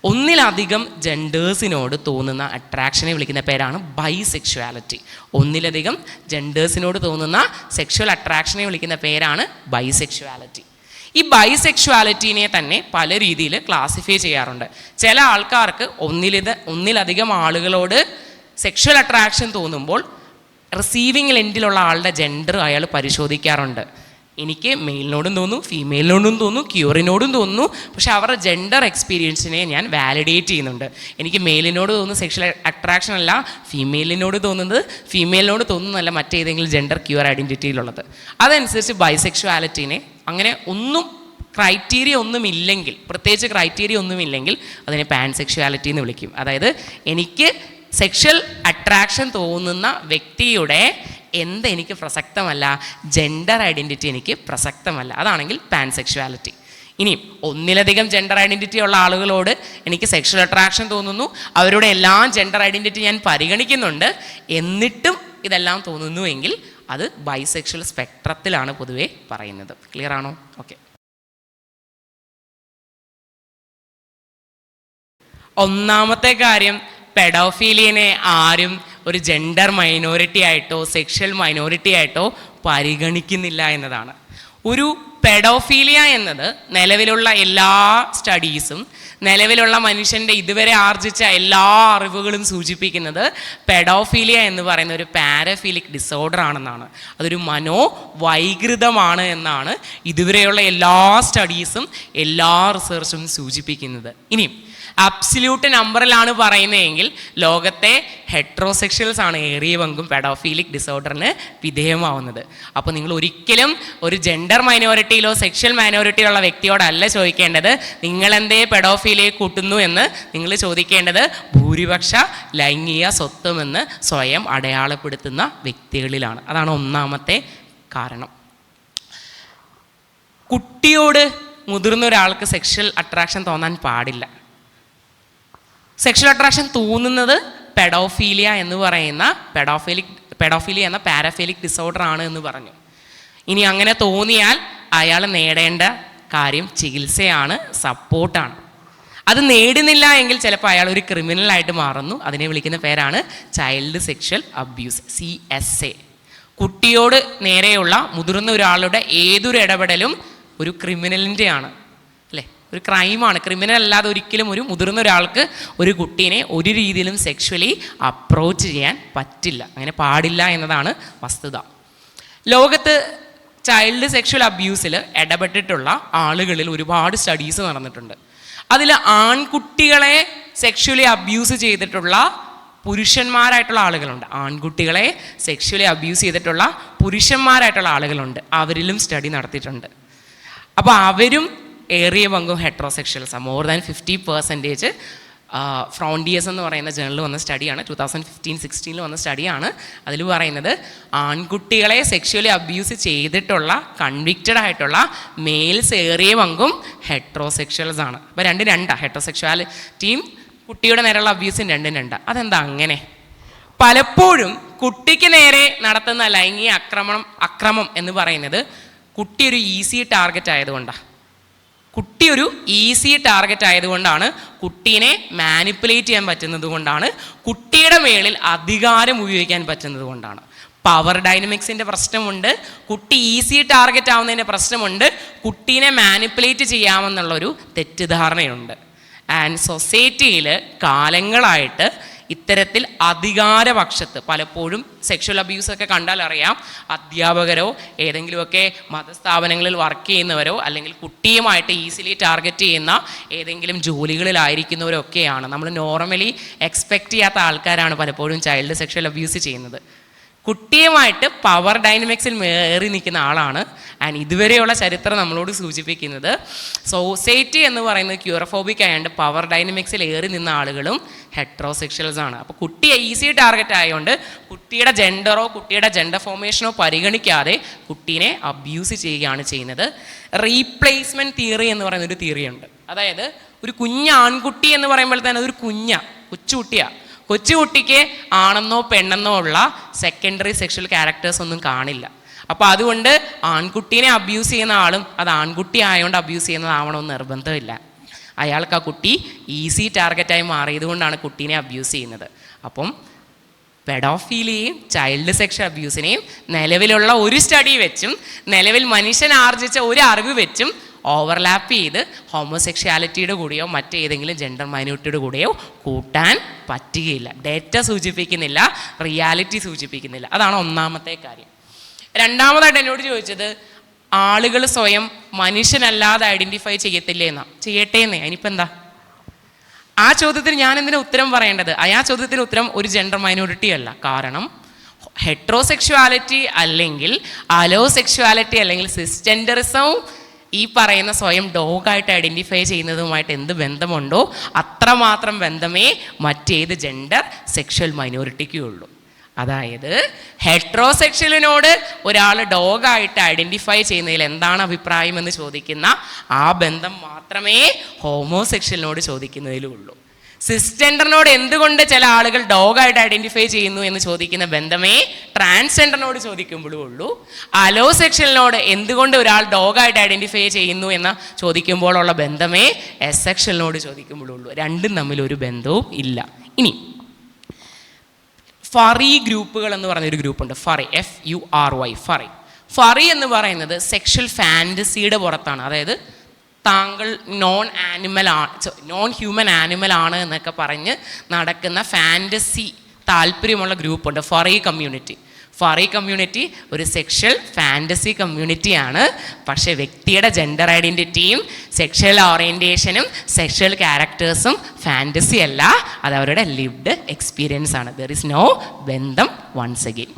ഒന്നിലധികം ജെൻഡേഴ്സിനോട് തോന്നുന്ന അട്രാക്ഷനെ വിളിക്കുന്ന പേരാണ് ബൈസെക്ഷുവാലിറ്റി. ഒന്നിലധികം ജെൻഡേഴ്സിനോട് തോന്നുന്ന സെക്ഷുവൽ അട്രാക്ഷനെ വിളിക്കുന്ന പേരാണ് ബൈസെക്ഷുവാലിറ്റി. ഈ ബൈസെക്ഷുവാലിറ്റീനെ തന്നെ പല രീതിയിൽ ക്ലാസിഫൈ ചെയ്യാറുണ്ട്. ചില ആൾക്കാർക്ക് ഒന്നിലധികം ആളുകളോട് സെക്ഷുവൽ അട്രാക്ഷൻ തോന്നുമ്പോൾ റിസീവിങ് എൻഡിലുള്ള ആളുടെ ജെൻഡർ അയാൾ പരിശോധിക്കാറുണ്ട്. എനിക്ക് മെയിലിനോടും തോന്നും, ഫീമെയിലിനോടും തോന്നും, ക്യൂറിനോടും തോന്നുന്നു. പക്ഷേ അവരുടെ ജെൻഡർ എക്സ്പീരിയൻസിനെ ഞാൻ വാലിഡേറ്റ് ചെയ്യുന്നുണ്ട്. എനിക്ക് മെയിലിനോട് തോന്നുന്ന സെക്ഷൽ അട്രാക്ഷൻ അല്ല ഫീമെയിലിനോട് തോന്നുന്നത്, ഫീമെയിലിനോട് തോന്നുന്നതല്ല മറ്റേതെങ്കിലും ജെൻഡർ ക്യൂർ ഐഡൻറ്റിറ്റിയിലുള്ളത്. അതനുസരിച്ച് ബൈസെക്ഷുവാലിറ്റീനെ അങ്ങനെ പ്രത്യേകിച്ച് ക്രൈറ്റീരിയ ഒന്നുമില്ലെങ്കിൽ അതിനെ പാൻസെക്ഷുവാലിറ്റി എന്ന് വിളിക്കും. അതായത് എനിക്ക് സെക്ഷൽ അട്രാക്ഷൻ തോന്നുന്ന വ്യക്തിയുടെ എനിക്ക് പ്രസക്തമല്ല, ജെൻഡർ ഐഡൻറ്റിറ്റി എനിക്ക് പ്രസക്തമല്ല, അതാണെങ്കിൽ പാൻസെക്ഷുവാലിറ്റി. ഇനിയും ഒന്നിലധികം ജെൻഡർ ഐഡൻറ്റിറ്റി ഉള്ള ആളുകളോട് എനിക്ക് സെക്ഷൽ അട്രാക്ഷൻ തോന്നുന്നു, അവരുടെ എല്ലാ ജെൻഡർ ഐഡൻറ്റിറ്റി ഞാൻ പരിഗണിക്കുന്നുണ്ട്, എന്നിട്ടും ഇതെല്ലാം തോന്നുന്നുവെങ്കിൽ അത് ബൈസെക്ഷൽ സ്പെക്ട്രത്തിലാണ് പൊതുവെ പറയുന്നത്. ക്ലിയർ ആണോ? ഓക്കെ. ഒന്നാമത്തെ കാര്യം, പെഡോഫീലിയനെ ആരും ഒരു ജെൻഡർ മൈനോറിറ്റി ആയിട്ടോ സെക്ഷൽ മൈനോറിറ്റി ആയിട്ടോ പരിഗണിക്കുന്നില്ല എന്നതാണ്. ഒരു പെഡോഫീലിയ എന്നത് നിലവിലുള്ള എല്ലാ സ്റ്റഡീസും നിലവിലുള്ള മനുഷ്യൻ്റെ ഇതുവരെ ആർജിച്ച എല്ലാ അറിവുകളും സൂചിപ്പിക്കുന്നത് പെഡോഫീലിയ എന്ന് പറയുന്ന ഒരു പാരഫീലിക് ഡിസോർഡർ ആണെന്നാണ്. അതൊരു മനോവൈകൃതമാണ് എന്നാണ് ഇതുവരെയുള്ള എല്ലാ സ്റ്റഡീസും എല്ലാ റിസർച്ചും സൂചിപ്പിക്കുന്നത്. ഇനിയും അബ്സല്യൂട്ട് നമ്പറിലാണ് പറയുന്നതെങ്കിൽ ലോകത്തെ ഹെട്രോസെക്ഷൽസ് ആണ് ഏറിയ പങ്കും പെഡോഫീലിക് ഡിസോർഡറിന് വിധേയമാവുന്നത്. അപ്പോൾ നിങ്ങൾ ഒരിക്കലും ഒരു ജെൻഡർ മൈനോറിറ്റിയിലോ സെക്ഷൽ മൈനോറിറ്റിയിലുള്ള വ്യക്തിയോടല്ല ചോദിക്കേണ്ടത് നിങ്ങളെന്തേ പെഡോഫീലിയെ കൂട്ടുന്നു എന്ന്. നിങ്ങൾ ചോദിക്കേണ്ടത് ഭൂരിപക്ഷ ലൈംഗിക സ്വത്വമെന്ന് സ്വയം അടയാളപ്പെടുത്തുന്ന വ്യക്തികളിലാണ്. അതാണ് ഒന്നാമത്തെ കാരണം. കുട്ടിയോട് മുതിർന്ന ഒരാൾക്ക് സെക്ഷൽ അട്രാക്ഷൻ തോന്നാൻ പാടില്ല. സെക്ഷൽ അട്രാക്ഷൻ തോന്നുന്നത് പെഡോഫീലിയ എന്ന് പറയുന്ന പെഡോഫീലിയ എന്ന പാരഫീലിക് ഡിസോർഡർ ആണ് എന്ന് പറഞ്ഞു. ഇനി അങ്ങനെ തോന്നിയാൽ അയാൾ നേടേണ്ട കാര്യം ചികിത്സയാണ്, സപ്പോർട്ടാണ്. അത് നേടുന്നില്ല എങ്കിൽ ചിലപ്പോൾ അയാൾ ഒരു ക്രിമിനലായിട്ട് മാറുന്നു. അതിനെ വിളിക്കുന്ന പേരാണ് ചൈൽഡ് സെക്ഷൽ അബ്യൂസ്, CSA. കുട്ടിയോട് നേരെയുള്ള മുതിർന്ന ഒരാളുടെ ഏതൊരു ഇടപെടലും ഒരു ക്രിമിനലിൻ്റെയാണ്, അല്ലേ? ഒരു ക്രൈമാണ്. ക്രിമിനൽ അല്ലാതെ ഒരിക്കലും ഒരു മുതിർന്ന ഒരാൾക്ക് ഒരു കുട്ടീനെ ഒരു രീതിയിലും സെക്ഷുവലി അപ്രോച്ച് ചെയ്യാൻ പറ്റില്ല, അങ്ങനെ പാടില്ല എന്നതാണ് വസ്തുത. ലോകത്ത് ചൈൽഡ് സെക്ഷൽ അബ്യൂസിൽ ഇടപെട്ടിട്ടുള്ള ആളുകളിൽ ഒരുപാട് സ്റ്റഡീസ് നടന്നിട്ടുണ്ട്. അതിൽ ആൺകുട്ടികളെ സെക്ഷുവലി അബ്യൂസ് ചെയ്തിട്ടുള്ള പുരുഷന്മാരായിട്ടുള്ള ആളുകളുണ്ട്, ആൺകുട്ടികളെ സെക്ഷുവലി അബ്യൂസ് ചെയ്തിട്ടുള്ള പുരുഷന്മാരായിട്ടുള്ള ആളുകളുണ്ട്. അവരിലും സ്റ്റഡി നടത്തിയിട്ടുണ്ട്. അപ്പോൾ അവരും ഏറിയ പങ്കും ഹെട്രോസെക്ഷൽസാണ്. മോർ ദാൻ 50% ഫ്രോണ്ടിയസ് എന്ന് പറയുന്ന ജേണലിൽ വന്ന സ്റ്റഡിയാണ്, 2015-16 വന്ന സ്റ്റഡിയാണ്. അതിൽ പറയുന്നത് ആൺകുട്ടികളെ സെക്ഷുവലി അബ്യൂസ് ചെയ്തിട്ടുള്ള കൺവിക്റ്റഡ് ആയിട്ടുള്ള മെയിൽസ് ഏറിയ പങ്കും ഹെട്രോസെക്ഷൽസ് ആണ്. അപ്പോൾ രണ്ടാണ്, ഹെട്രോസെക്ഷുവാലിറ്റിയും കുട്ടിയുടെ നേരെയുള്ള അബ്യൂസും രണ്ടും. അതെന്താ അങ്ങനെ? പലപ്പോഴും കുട്ടിക്ക് നേരെ നടത്തുന്ന ലൈംഗിക അക്രമം എന്ന് പറയുന്നത് കുട്ടി ഒരു ഈസി ടാർഗറ്റ് ആയതുകൊണ്ടാണ്. കുട്ടീനെ മാനിപ്പുലേറ്റ് ചെയ്യാൻ പറ്റുന്നത് കൊണ്ടാണ്, കുട്ടിയുടെ മേളിൽ അധികാരം ഉപയോഗിക്കാൻ പറ്റുന്നത് കൊണ്ടാണ്. പവർ ഡൈനമിക്സിൻ്റെ പ്രശ്നമുണ്ട്, കുട്ടി ഈസി ടാർഗറ്റ് ആവുന്നതിൻ്റെ പ്രശ്നമുണ്ട്, കുട്ടീനെ മാനിപ്പുലേറ്റ് ചെയ്യാമെന്നുള്ളൊരു തെറ്റിദ്ധാരണയുണ്ട്. ആൻഡ് സൊസൈറ്റിയിൽ കാലങ്ങളായിട്ട് ഇത്തരത്തിൽ അധികാരപക്ഷത്ത് പലപ്പോഴും സെക്ഷൽ അബ്യൂസൊക്കെ കണ്ടാൽ അറിയാം, അധ്യാപകരോ ഏതെങ്കിലുമൊക്കെ മതസ്ഥാപനങ്ങളിൽ വർക്ക് ചെയ്യുന്നവരോ അല്ലെങ്കിൽ കുട്ടിയുമായിട്ട് ഈസിലി ടാർഗറ്റ് ചെയ്യുന്ന ഏതെങ്കിലും ജോലികളിലായിരിക്കുന്നവരോ ഒക്കെയാണ്. നമ്മൾ നോർമലി എക്സ്പെക്റ്റ് ചെയ്യാത്ത ആൾക്കാരാണ് പലപ്പോഴും ചൈൽഡ് സെക്ഷൽ അബ്യൂസ് ചെയ്യുന്നത്. കുട്ടിയുമായിട്ട് പവർ ഡൈനമിക്സിൽ മേറി നിൽക്കുന്ന ആളാണ്. ആൻഡ് ഇതുവരെയുള്ള ചരിത്രം നമ്മളോട് സൂചിപ്പിക്കുന്നത് സൊസൈറ്റി എന്ന് പറയുന്നത് ക്യൂറോഫോബിക് ആയതുകൊണ്ട് പവർ ഡൈനമിക്സിൽ ഏറി നിന്ന ആളുകളും ഹെട്രോസെക്ഷൽസ് ആണ്. അപ്പോൾ കുട്ടിയെ ഈസി ടാർഗറ്റ് ആയതുകൊണ്ട് കുട്ടിയുടെ ജെൻഡറോ കുട്ടിയുടെ ജെൻഡർ ഫോർമേഷനോ പരിഗണിക്കാതെ കുട്ടീനെ അബ്യൂസ് ചെയ്യുകയാണ് ചെയ്യുന്നത്. റീപ്ലേസ്മെൻറ്റ് തിയറി എന്ന് പറയുന്നൊരു തിയറിയുണ്ട്. അതായത് ഒരു ആൺകുട്ടി എന്ന് പറയുമ്പോൾ തന്നെ അതൊരു കൊച്ചുകുട്ടിയാണ്. കൊച്ചുകുട്ടിക്ക് ആണെന്നോ പെണ്ണെന്നോ ഉള്ള സെക്കൻഡറി സെക്ഷൽ ക്യാരക്ടേഴ്സ് ഒന്നും കാണില്ല. അപ്പോൾ അതുകൊണ്ട് ആൺകുട്ടീനെ അബ്യൂസ് ചെയ്യുന്ന ആളും അത് ആൺകുട്ടി ആയതുകൊണ്ട് അബ്യൂസ് ചെയ്യുന്നതാവണമെന്ന് നിർബന്ധമില്ല. അയാൾക്ക് ആ കുട്ടി ഈസി ടാർഗറ്റായി മാറിയത് കൊണ്ടാണ് കുട്ടീനെ അബ്യൂസ് ചെയ്യുന്നത്. അപ്പം പെഡോഫീലിയെയും ചൈൽഡ് സെക്ഷൽ അബ്യൂസിനെയും നിലവിലുള്ള ഒരു സ്റ്റഡി വെച്ചും നിലവിൽ മനുഷ്യൻ ആർജിച്ച ഒരു അറിവ് വെച്ചും ഓവർലാപ്പ് ചെയ്ത് ഹോമോസെക്ഷാലിറ്റിയുടെ കൂടെയോ മറ്റേതെങ്കിലും ജെൻഡർ മൈനോറിറ്റിയുടെ കൂടെയോ കൂട്ടാൻ പറ്റുകയില്ല. ഡേറ്റ സൂചിപ്പിക്കുന്നില്ല, റിയാലിറ്റി സൂചിപ്പിക്കുന്നില്ല. അതാണ് ഒന്നാമത്തെ കാര്യം. രണ്ടാമതായിട്ട് എന്നോട് ചോദിച്ചത് ആളുകൾ സ്വയം മനുഷ്യനല്ലാതെ ഐഡൻറ്റിഫൈ ചെയ്യത്തില്ലേ എന്നാ. ചെയ്യട്ടെ എന്നേ, അതിനിപ്പോൾ എന്താ? ആ ചോദ്യത്തിന് ഞാൻ എന്തിനാ ഉത്തരം പറയേണ്ടത്? ആ ചോദ്യത്തിന് ഉത്തരം ഒരു ജെൻഡർ മൈനോറിറ്റി അല്ല. കാരണം ഹെട്രോസെക്ഷുവാലിറ്റി അല്ലെങ്കിൽ അലോസെക്ഷുവാലിറ്റി അല്ലെങ്കിൽ സിസ്ജെൻഡറിസവും ഈ പറയുന്ന സ്വയം ഡോഗായിട്ട് ഐഡൻറ്റിഫൈ ചെയ്യുന്നതുമായിട്ട് എന്ത് ബന്ധമുണ്ടോ അത്രമാത്രം ബന്ധമേ മറ്റേത് ജെൻഡർ സെക്ഷൽ മൈനോറിറ്റിക്കും ഉള്ളൂ. അതായത് ഹെട്രോസെക്ഷലിനോട് ഒരാൾ ഡോഗായിട്ട് ഐഡൻറ്റിഫൈ ചെയ്യുന്നതിൽ എന്താണ് അഭിപ്രായം എന്ന് ചോദിക്കുന്ന ആ ബന്ധം മാത്രമേ ഹോമോസെക്ഷലിനോട് ചോദിക്കുന്നതിലും ഉള്ളൂ. സിസ്ജെൻഡറിനോട് എന്തുകൊണ്ട് ചില ആളുകൾ ഡോഗായിട്ട് ഐഡൻറ്റിഫൈ ചെയ്യുന്നു എന്ന് ചോദിക്കുന്ന ബന്ധമേ ട്രാൻസ്ജെൻഡറിനോട് ചോദിക്കുമ്പോഴും ഉള്ളൂ. അലോസെക്ഷലിനോട് എന്തുകൊണ്ട് ഒരാൾ ഡോഗായിട്ട് ഐഡൻറ്റിഫൈ ചെയ്യുന്നു എന്ന് ചോദിക്കുമ്പോഴുള്ള ബന്ധമേ എസെക്ഷലിനോട് ചോദിക്കുമ്പോഴും ഉള്ളൂ. രണ്ടും തമ്മിൽ ഒരു ബന്ധവും ഇല്ല. ഇനി ഫറി ഗ്രൂപ്പുകൾ എന്ന് പറഞ്ഞൊരു ഗ്രൂപ്പുണ്ട്. ഫറി, FURY, ഫറി എന്ന് പറയുന്നത് സെക്ഷൽ ഫാൻറ്റസിയുടെ പുറത്താണ്. അതായത് താങ്കൾ നോൺ ഹ്യൂമൻ ആനിമൽ ആണ് എന്നൊക്കെ പറഞ്ഞ് നടക്കുന്ന ഫാൻറ്റസി താല്പര്യമുള്ള ഗ്രൂപ്പുണ്ട് ഫറി കമ്മ്യൂണിറ്റി. ഒരു സെക്ഷൽ ഫാൻറ്റസി കമ്മ്യൂണിറ്റിയാണ്. പക്ഷേ വ്യക്തിയുടെ ജെൻഡർ ഐഡൻറ്റിറ്റിയും സെക്ഷൽ ഓറിയൻറ്റേഷനും സെക്ഷൽ ക്യാരക്ടേഴ്സും ഫാൻറ്റസി അല്ല, അത് അവരുടെ ലിവ്ഡ് എക്സ്പീരിയൻസ് ആണ്. ദർ ഇസ് നോ ബന്ധം വൺസ് അഗെയിൻ.